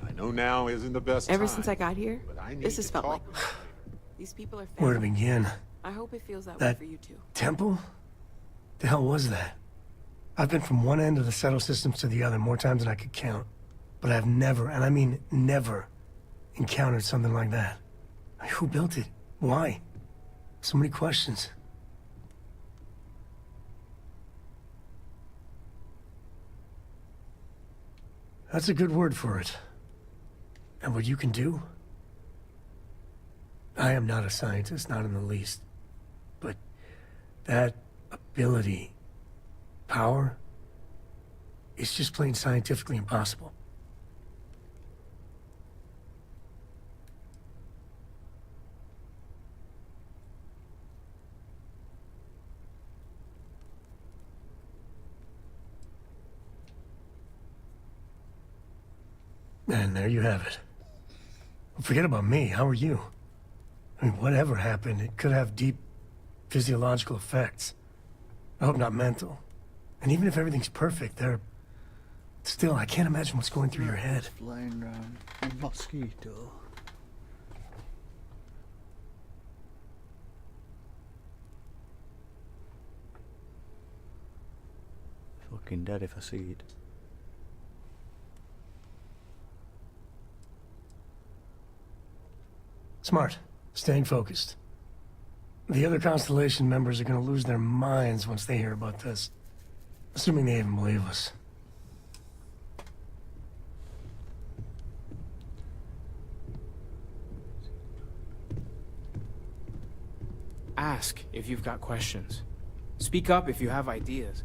I know now isn't the best Ever time, since I got here, but I need this has to felt talk like... about it later. These people are Where to family. begin? I hope it feels that way That for you too. temple? The hell was that? I've been from one end of the settled systems to the other more times than I could count. But I've never, and I mean never, encountered something like that. Who built it? Why? So many questions. That's a good word for it. And what you can do? I am not a scientist, not in the least. but that ability, power, it's just plain scientifically impossible. And there you have it. Forget about me. How are you? I mean, whatever happened, it could have deep physiological effects. I hope not mental. And even if everything's perfect, still, I can't imagine what's going through your head. Flying around a mosquito. Fucking dead if I see it. Smart. Staying focused. The other Constellation members are gonna lose their minds once they hear about this. Assuming they even believe us. Ask if you've got questions. Speak up if you have ideas.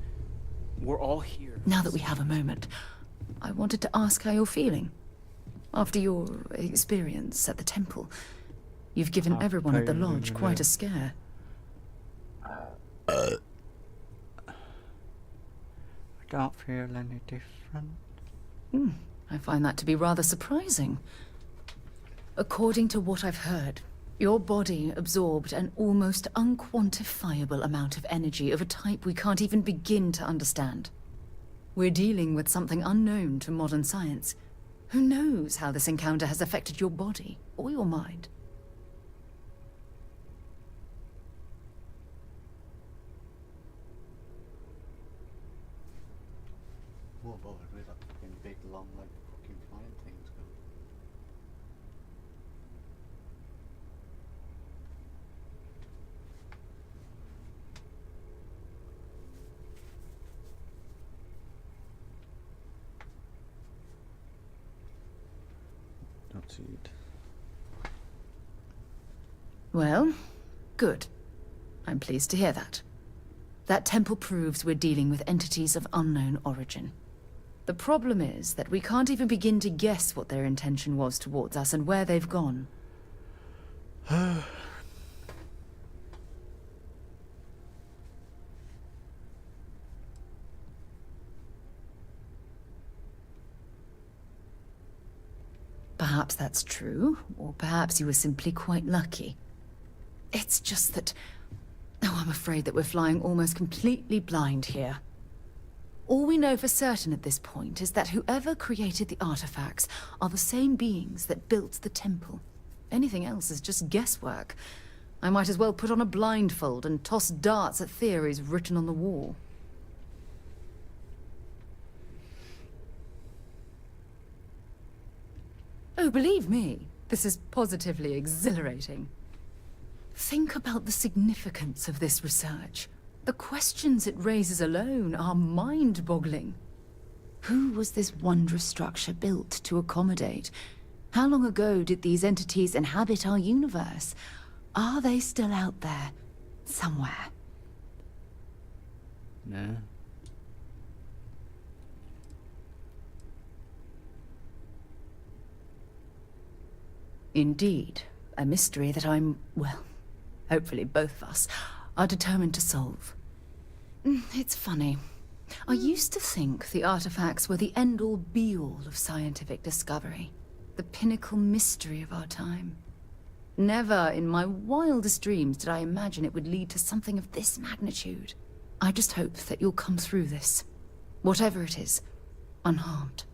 We're all here. Now that we have a moment, I wanted to ask how you're feeling. After your experience at the temple, you've given everyone at the lodge quite a scare. I don't feel any different. I find that to be rather surprising. According to what I've heard, your body absorbed an almost unquantifiable amount of energy of a type we can't even begin to understand. We're dealing with something unknown to modern science. Who knows how this encounter has affected your body or your mind? More bothered with that fucking big long like fucking flying things go. Don't see it. Well, good. I'm pleased to hear that. That temple proves we're dealing with entities of unknown origin. The problem is that we can't even begin to guess what their intention was towards us and where they've gone. Perhaps that's true, or perhaps you were simply quite lucky. It's just that... Oh, I'm afraid that we're flying almost completely blind here. All we know for certain at this point is that whoever created the artifacts are the same beings that built the temple. Anything else is just guesswork. I might as well put on a blindfold and toss darts at theories written on the wall. Oh, believe me, this is positively exhilarating. Think about the significance of this research. The questions it raises alone are mind-boggling. Who was this wondrous structure built to accommodate? How long ago did these entities inhabit our universe? Are they still out there, somewhere? No. Indeed, a mystery that I'm, well, hopefully both of us, are determined to solve. It's funny. I used to think the artifacts were the end-all be-all of scientific discovery, the pinnacle mystery of our time. Never in my wildest dreams did I imagine it would lead to something of this magnitude. I just hope that you'll come through this, whatever it is, unharmed.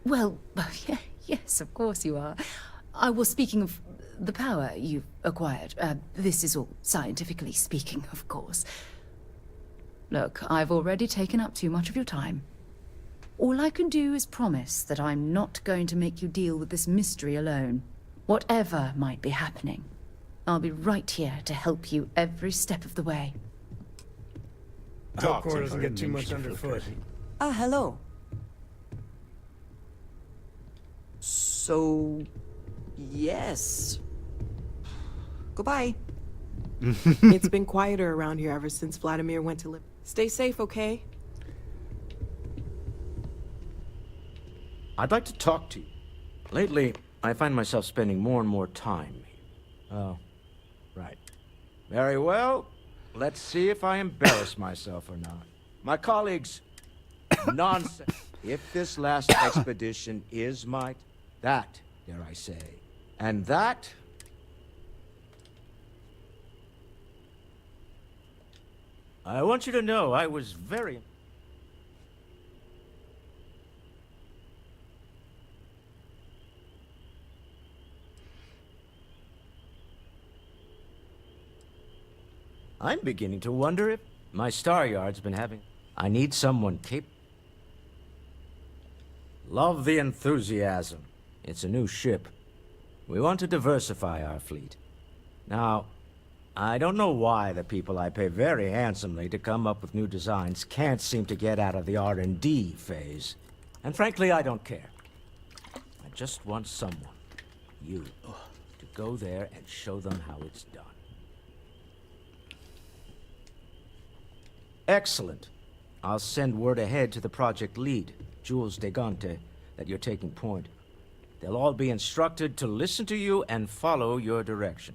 Well, yes, of course you are. I was speaking of the power you've acquired. This is all scientifically speaking, of course. Look, I've already taken up too much of your time. All I can do is promise that I'm not going to make you deal with this mystery alone. Whatever might be happening, I'll be right here to help you every step of the way. I hope Cora doesn't get too much underfoot. Ah, hello. So, Yes. Goodbye. It's been quieter around here ever since Vladimir went to live. Stay safe, okay? I'd like to talk to you. Lately, I find myself spending more and more time here. Oh, right. Very well. Let's see if I embarrass myself or not. My colleagues, nonsense. If this last expedition is that, dare I say, and that... I want you to know I was very... I'm beginning to wonder if my star yard's been having... I need someone capable. Love the enthusiasm. It's a new ship. We want to diversify our fleet. Now, I don't know why the people I pay very handsomely to come up with new designs can't seem to get out of the R&D phase. And frankly, I don't care. I just want someone, you, to go there and show them how it's done. Excellent. I'll send word ahead to the project lead, Jules Degante, that you're taking point. They'll all be instructed to listen to you and follow your direction.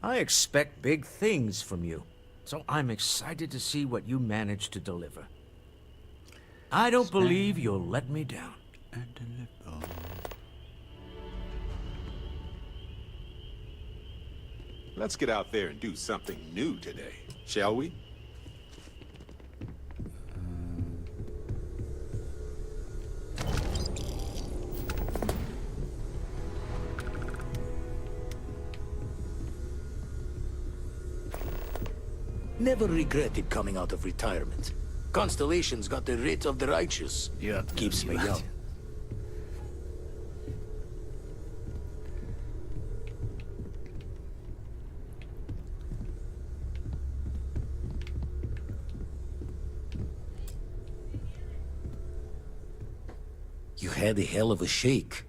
I expect big things from you, so I'm excited to see what you manage to deliver. I don't believe you'll let me down. Let's get out there and do something new today, shall we? Never regretted coming out of retirement. Constellation's got the writ of the righteous. Yeah. Keeps me young. You had a hell of a shake.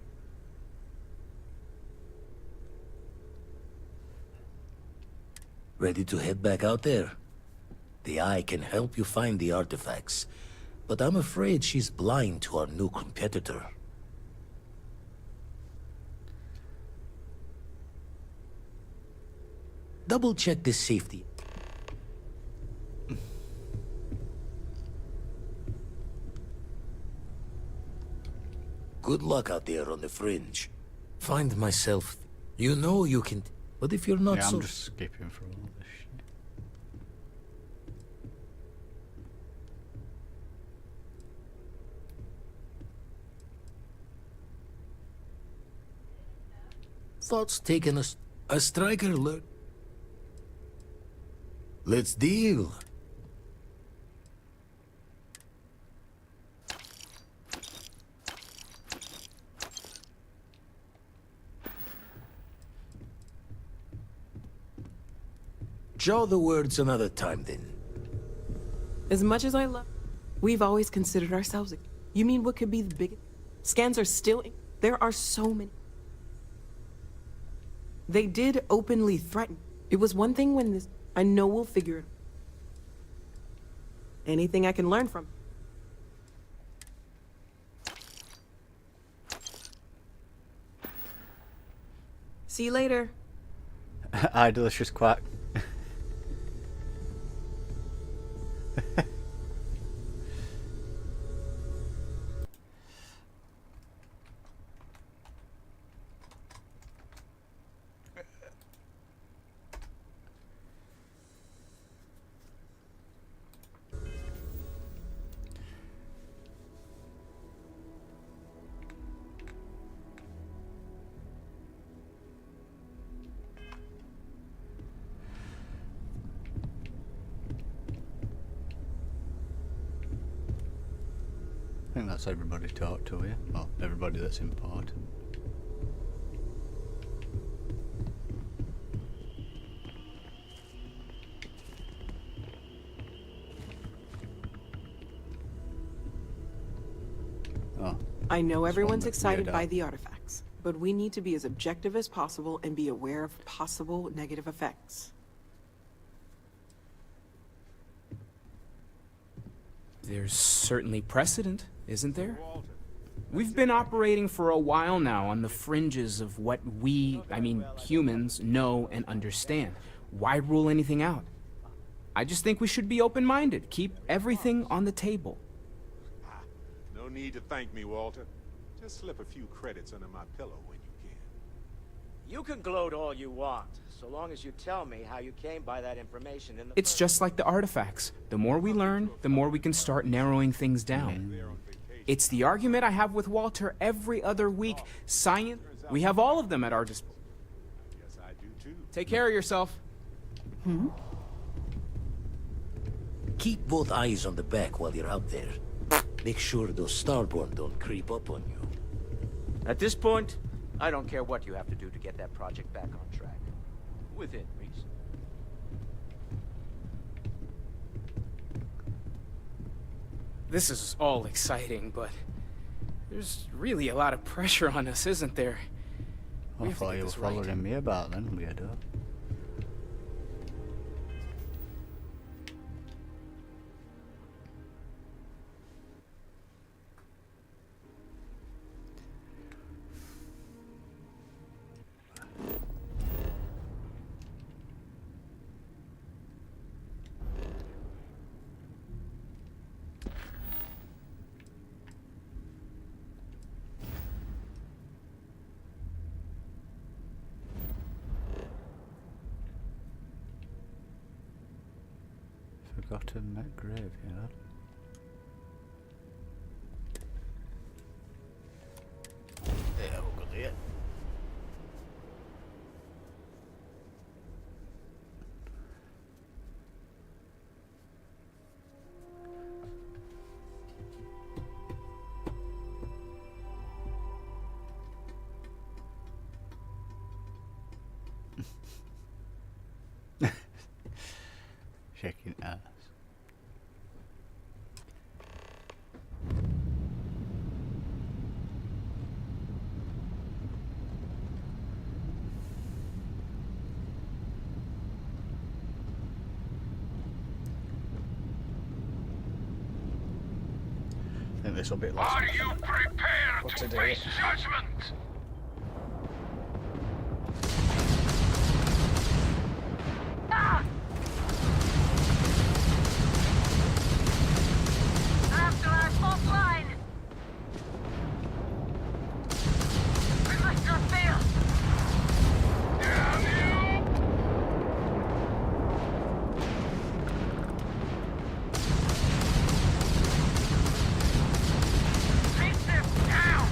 Ready to head back out there? The Eye can help you find the artifacts, but I'm afraid she's blind to our new competitor. Double-check the safety. Good luck out there on the fringe. Find myself... You know you can... But if you're not yeah, so... I'm just skipping through all this shit. Thoughts taking us... A striker alert. Let's deal. Jaw the words another time, then. As much as I love... We've always considered ourselves... You mean what could be the biggest... Scans are still... There are so many... They did openly threaten. It was one thing when this... I know we'll figure it. Anything I can learn from. See you later. Hi, delicious quack. I think that's everybody talked to here. Well, everybody that's important. Oh. I know everyone's that's excited weird, by the artifacts. but we need to be as objective as possible and be aware of possible negative effects. There's certainly precedent, isn't there? We've been operating for a while now on the fringes of what we, humans, know and understand. Why rule anything out? I just think we should be open-minded, keep everything on the table. No need to thank me, Walter. Just slip a few credits under my pillow when you can. You can gloat all you want, so long as you tell me how you came by that information in the It's just like the artifacts. The more we learn, the more we can start narrowing things down. It's the argument I have with Walter every other week. Science, we have all of them at our disposal. Yes, I do too. Take care of yourself. Keep both eyes on the back while you're out there. Make sure those Starborn don't creep up on you. At this point, I don't care what you have to do to get that project back on track. Within reason. This is all exciting, but there's really a lot of pressure on us, isn't there? We I have to thought get you were this right. following me about then, weirdo. Forgotten that graveyard. Yeah, we'll go there. Shaking ass. I think this will be last. Are you prepared to face judgment? Ah! Afterlife offline! Reflector failed! Damn you! Take them down!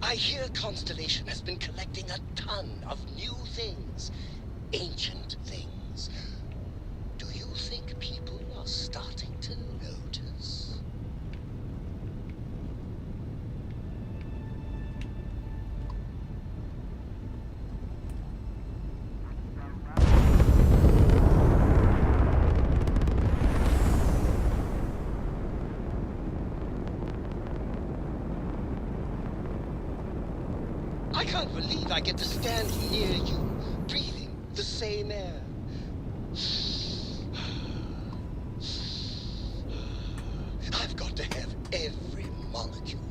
I hear Constellation has been collecting a ton of new things. Ancient things. Do you think people are starting to notice? I can't believe I get to stand near you, breathing the same air. I've got to have every molecule.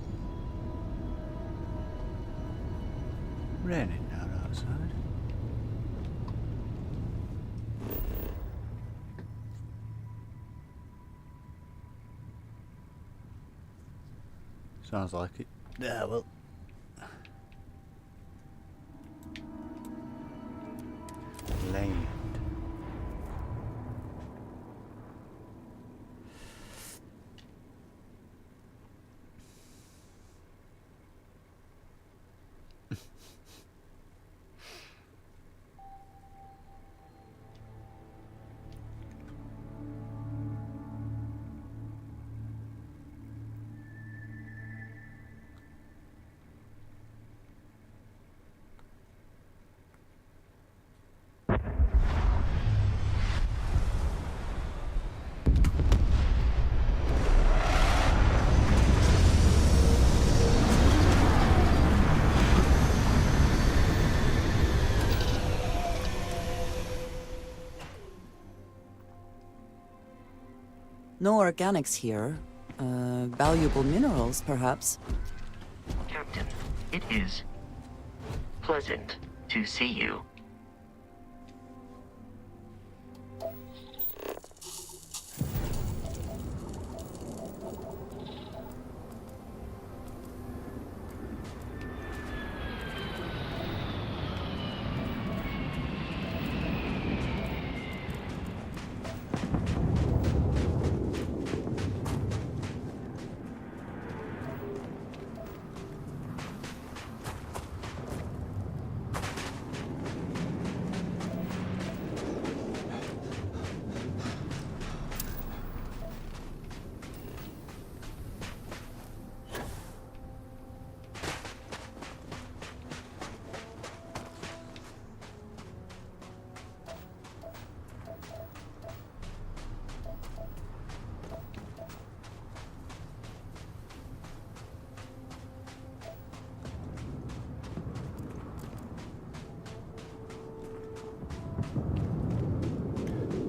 Raining now outside. Sounds like it. Yeah, well. Land. No organics here. Valuable minerals, perhaps. Captain, it is pleasant to see you.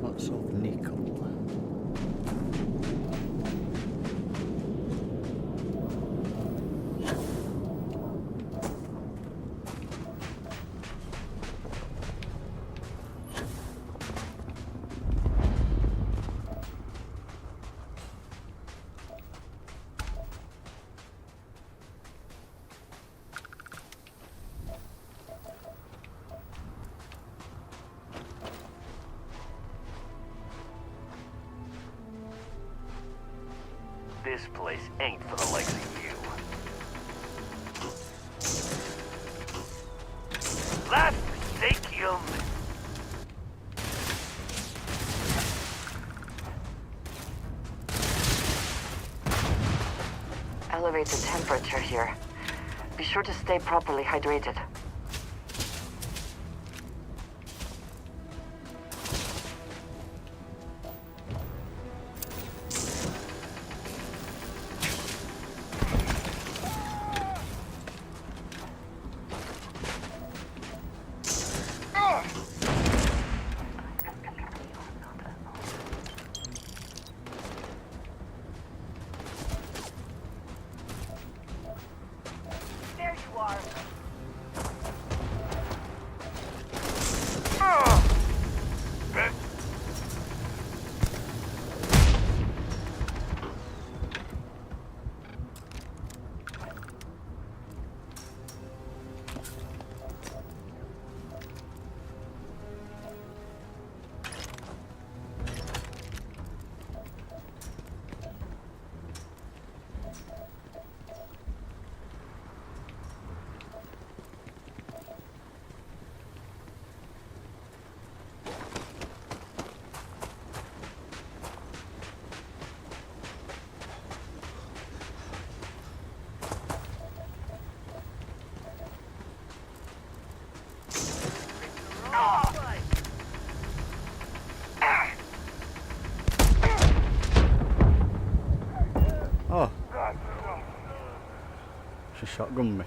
Lots of nickel. This place ain't for the likes of you. Last mistake you'll make. Elevated temperature here. Be sure to stay properly hydrated. There you are. Oh. She shotgunned me.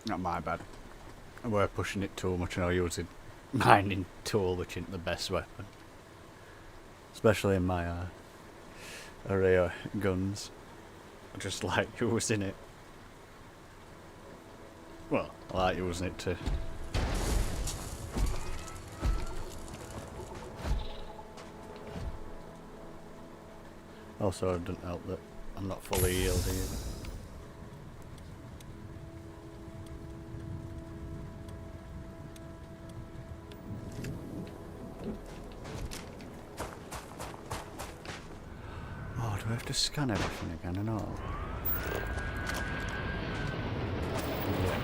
Not my bad. We're pushing it too much and I'm using mining tool, which isn't the best weapon. Especially in my area guns. I just like using it. Well, I like using it to... Also, it doesn't help that I'm not fully healed either. Oh, do I have to scan everything again and all? Yeah.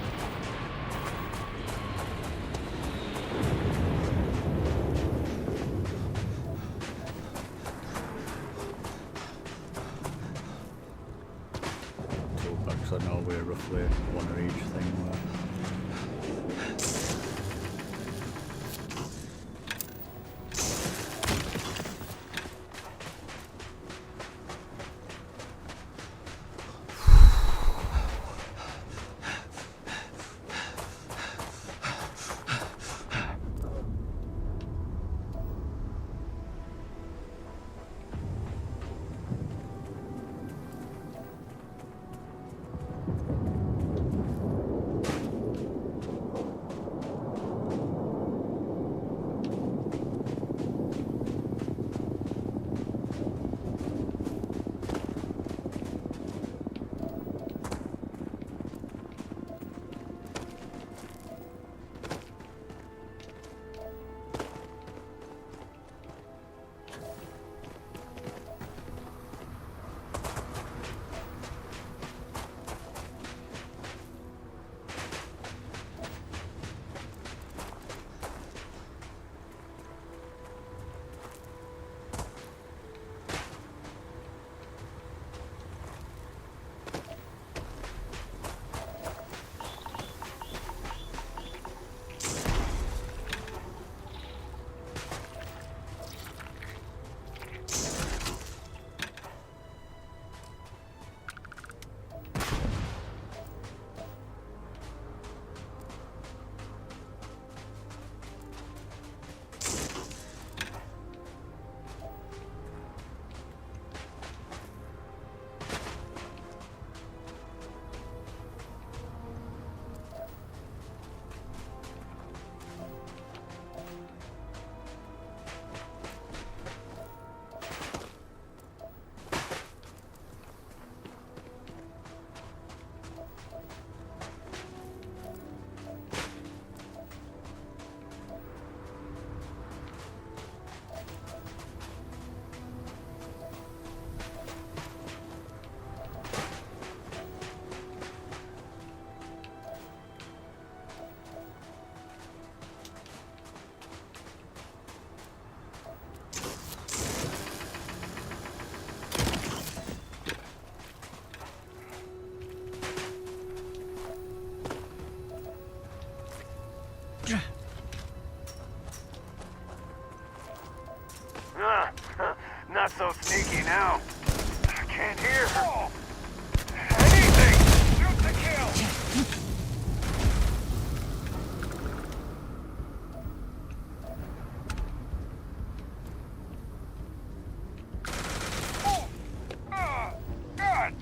Toolbox, I know we're roughly one of each thing were. Not so sneaky now. I can't hear her. Anything! Shoot the kill! God!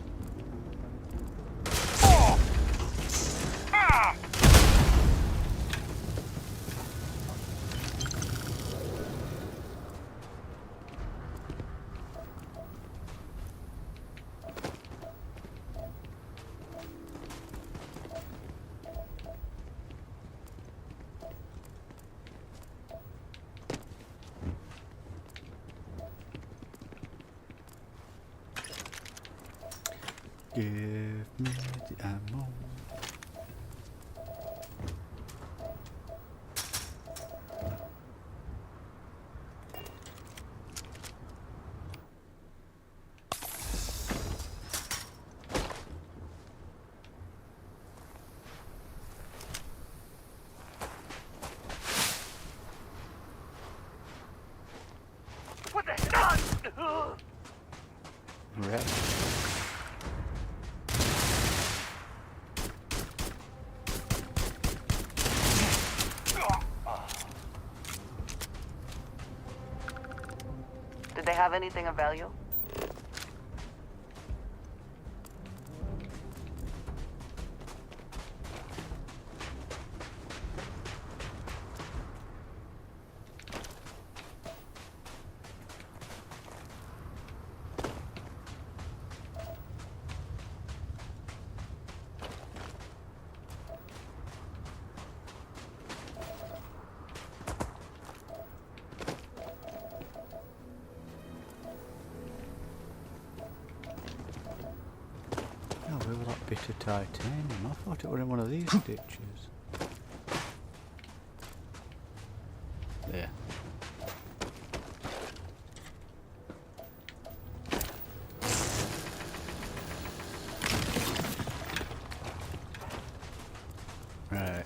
Give me the ammo. What the hell? Right. Did they have anything of value? bit of titanium. I thought it were in one of these ditches. There. Right.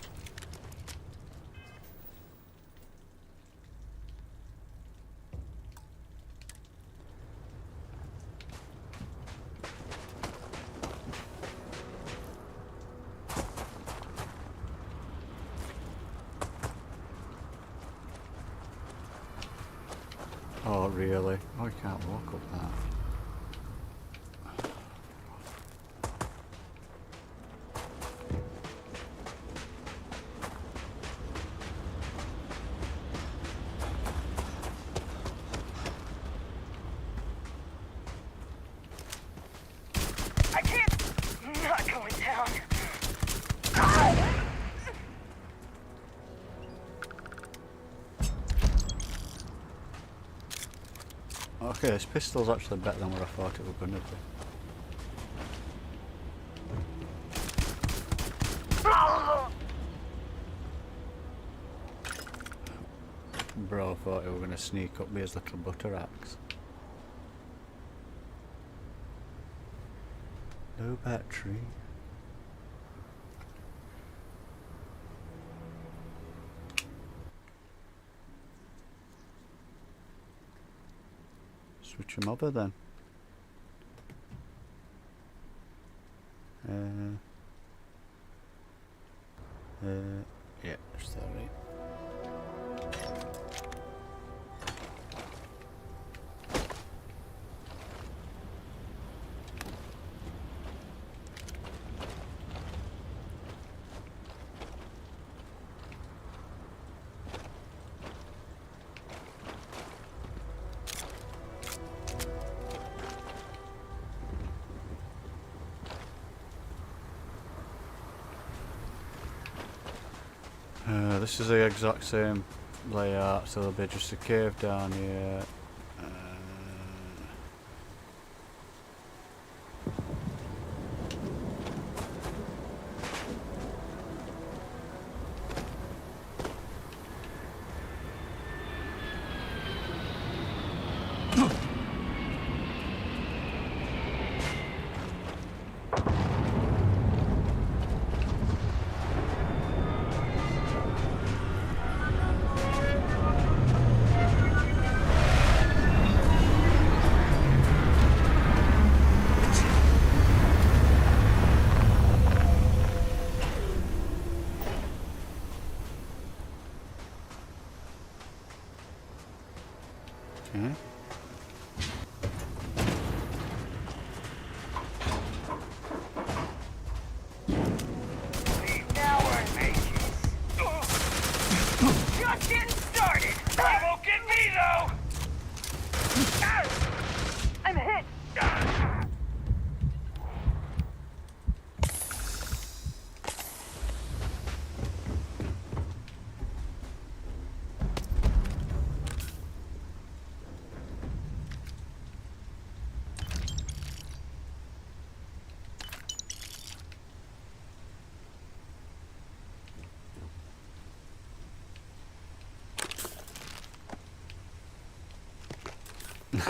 Oh, really? Oh, I can't walk up that. I can't. I'm not going down. Okay, this pistol's actually better than what I thought it was going to be. Bro, I thought he were going to sneak up with his little butter axe. No battery. Switch him over then. Yeah, is that right? This is the exact same layout, so there'll be just a cave down here. Okay. Now we're making. Just getting started. It won't get me though. I'm hit.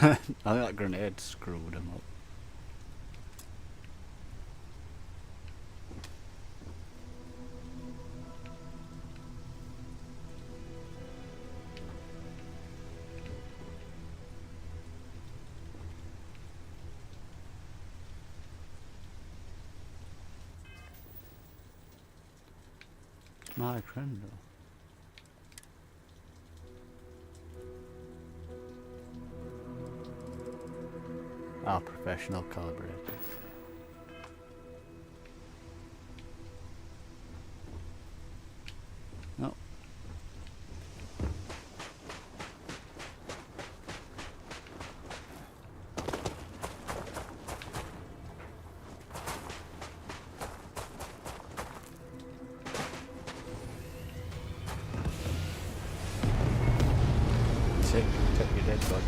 I think that grenade screwed him up. My friend though. Our professional calibrator. No. Take your dead bodies.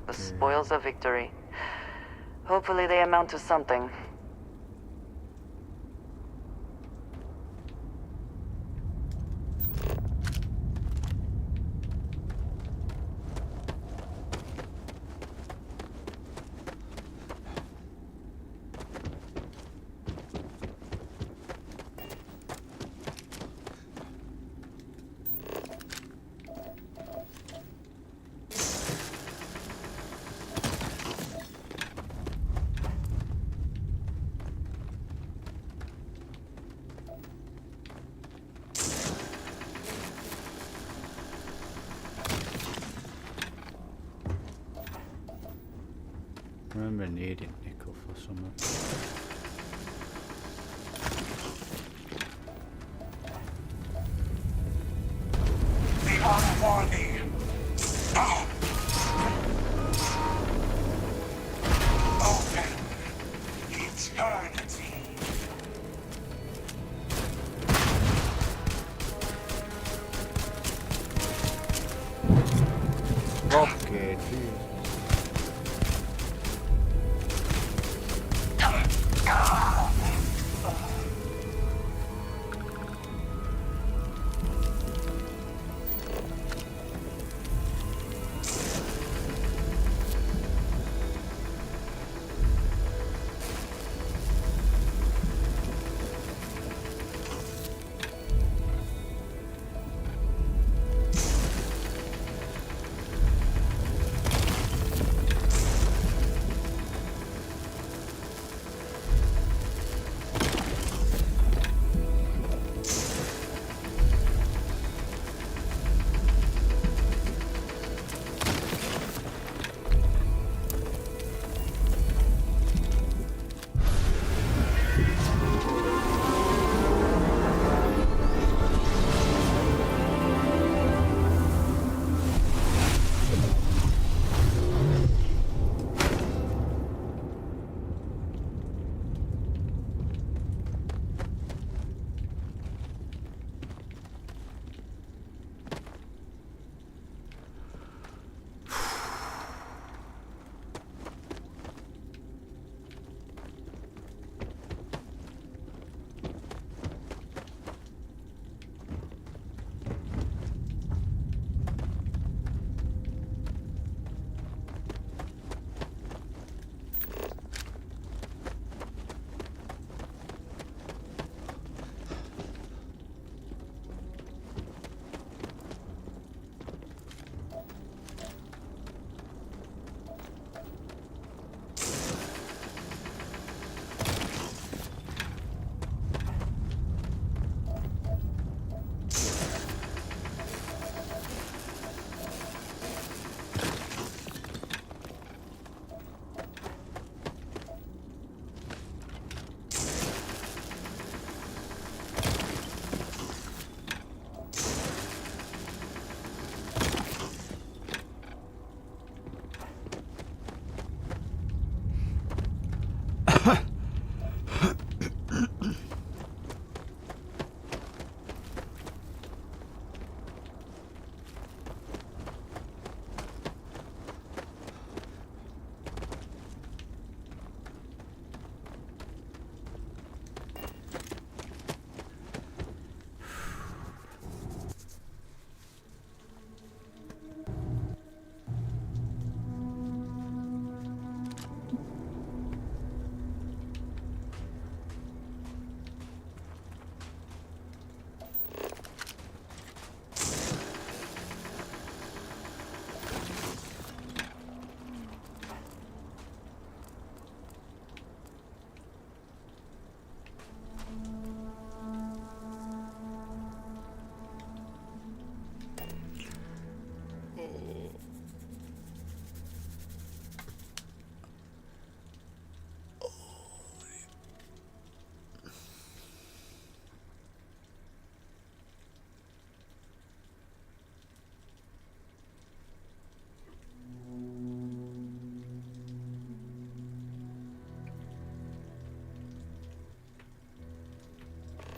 The spoils of victory. Hopefully they amount to something. I remember needing nickel for something. The unworthy. Now. Open. Eternity. Okay,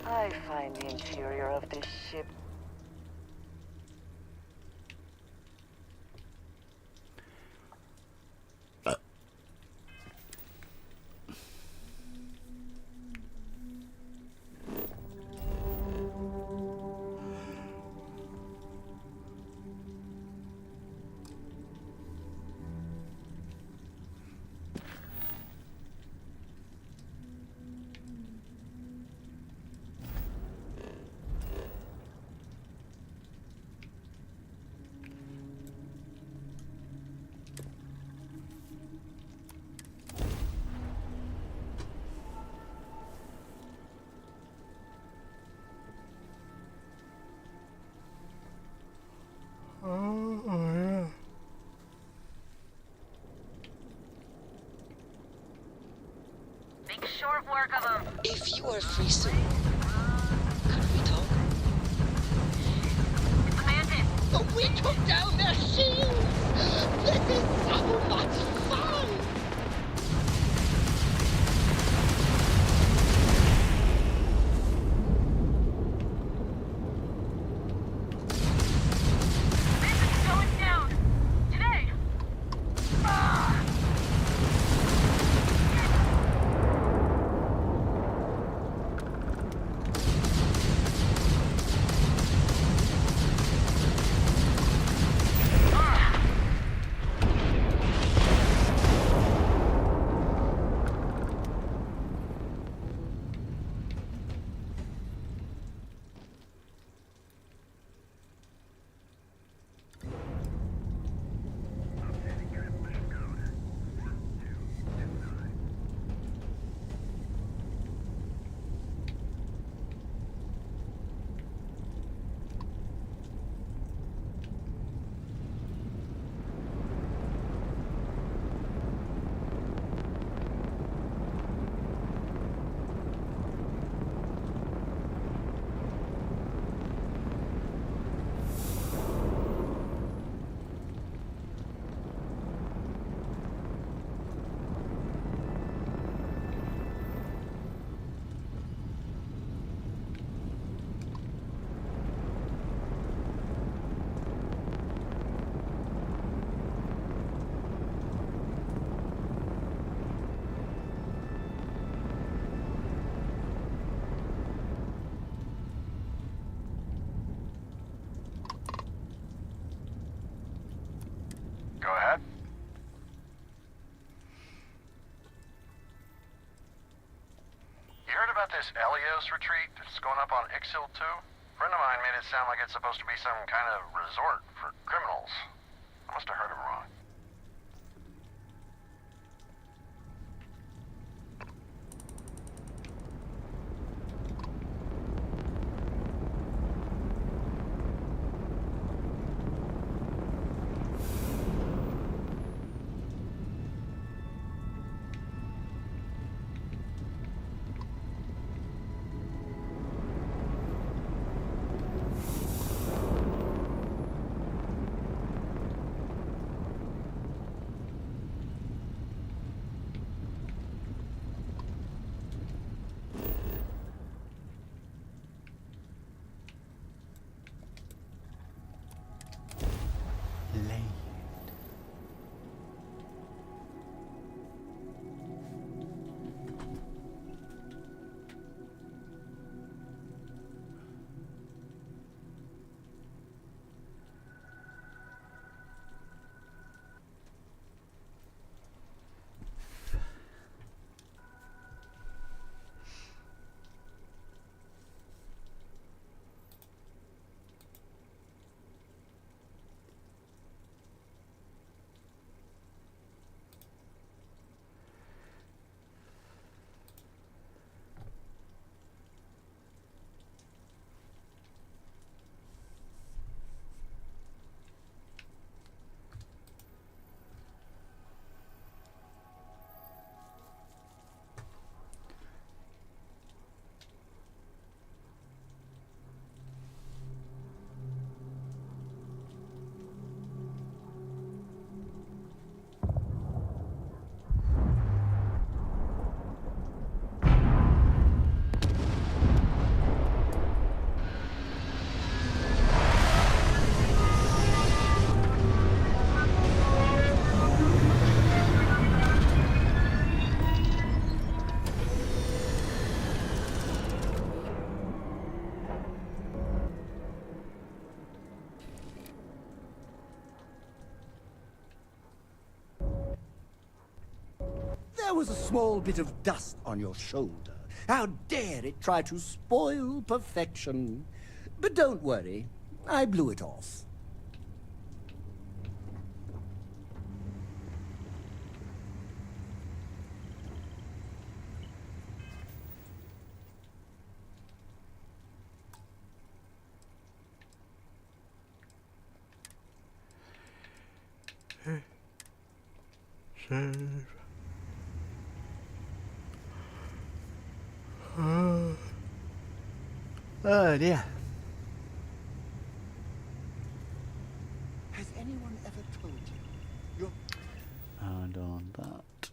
I find the interior of this ship work of them. If you are free soon, could we talk? It's the bandit. Oh, we took down their shields! This is so much fun! Bandit's going down. Today. Go ahead. You heard about this Elios retreat that's going up on Ixil 2? A friend of mine made it sound like it's supposed to be some kind of resort for criminals. I must have heard him wrong. There was a small bit of dust on your shoulder. How dare it try to spoil perfection? But don't worry, I blew it off. Save. Oh dear. Has anyone ever told you you're... And on that.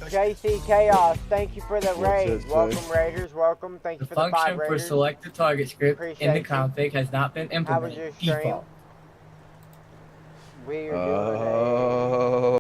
JC Chaos, thank you for the raid. Welcome, Raiders. Welcome. Thank you for the 5 function Raiders. for select the target script in the Appreciate you. config has not been How was your implemented. stream? Default. We are doing a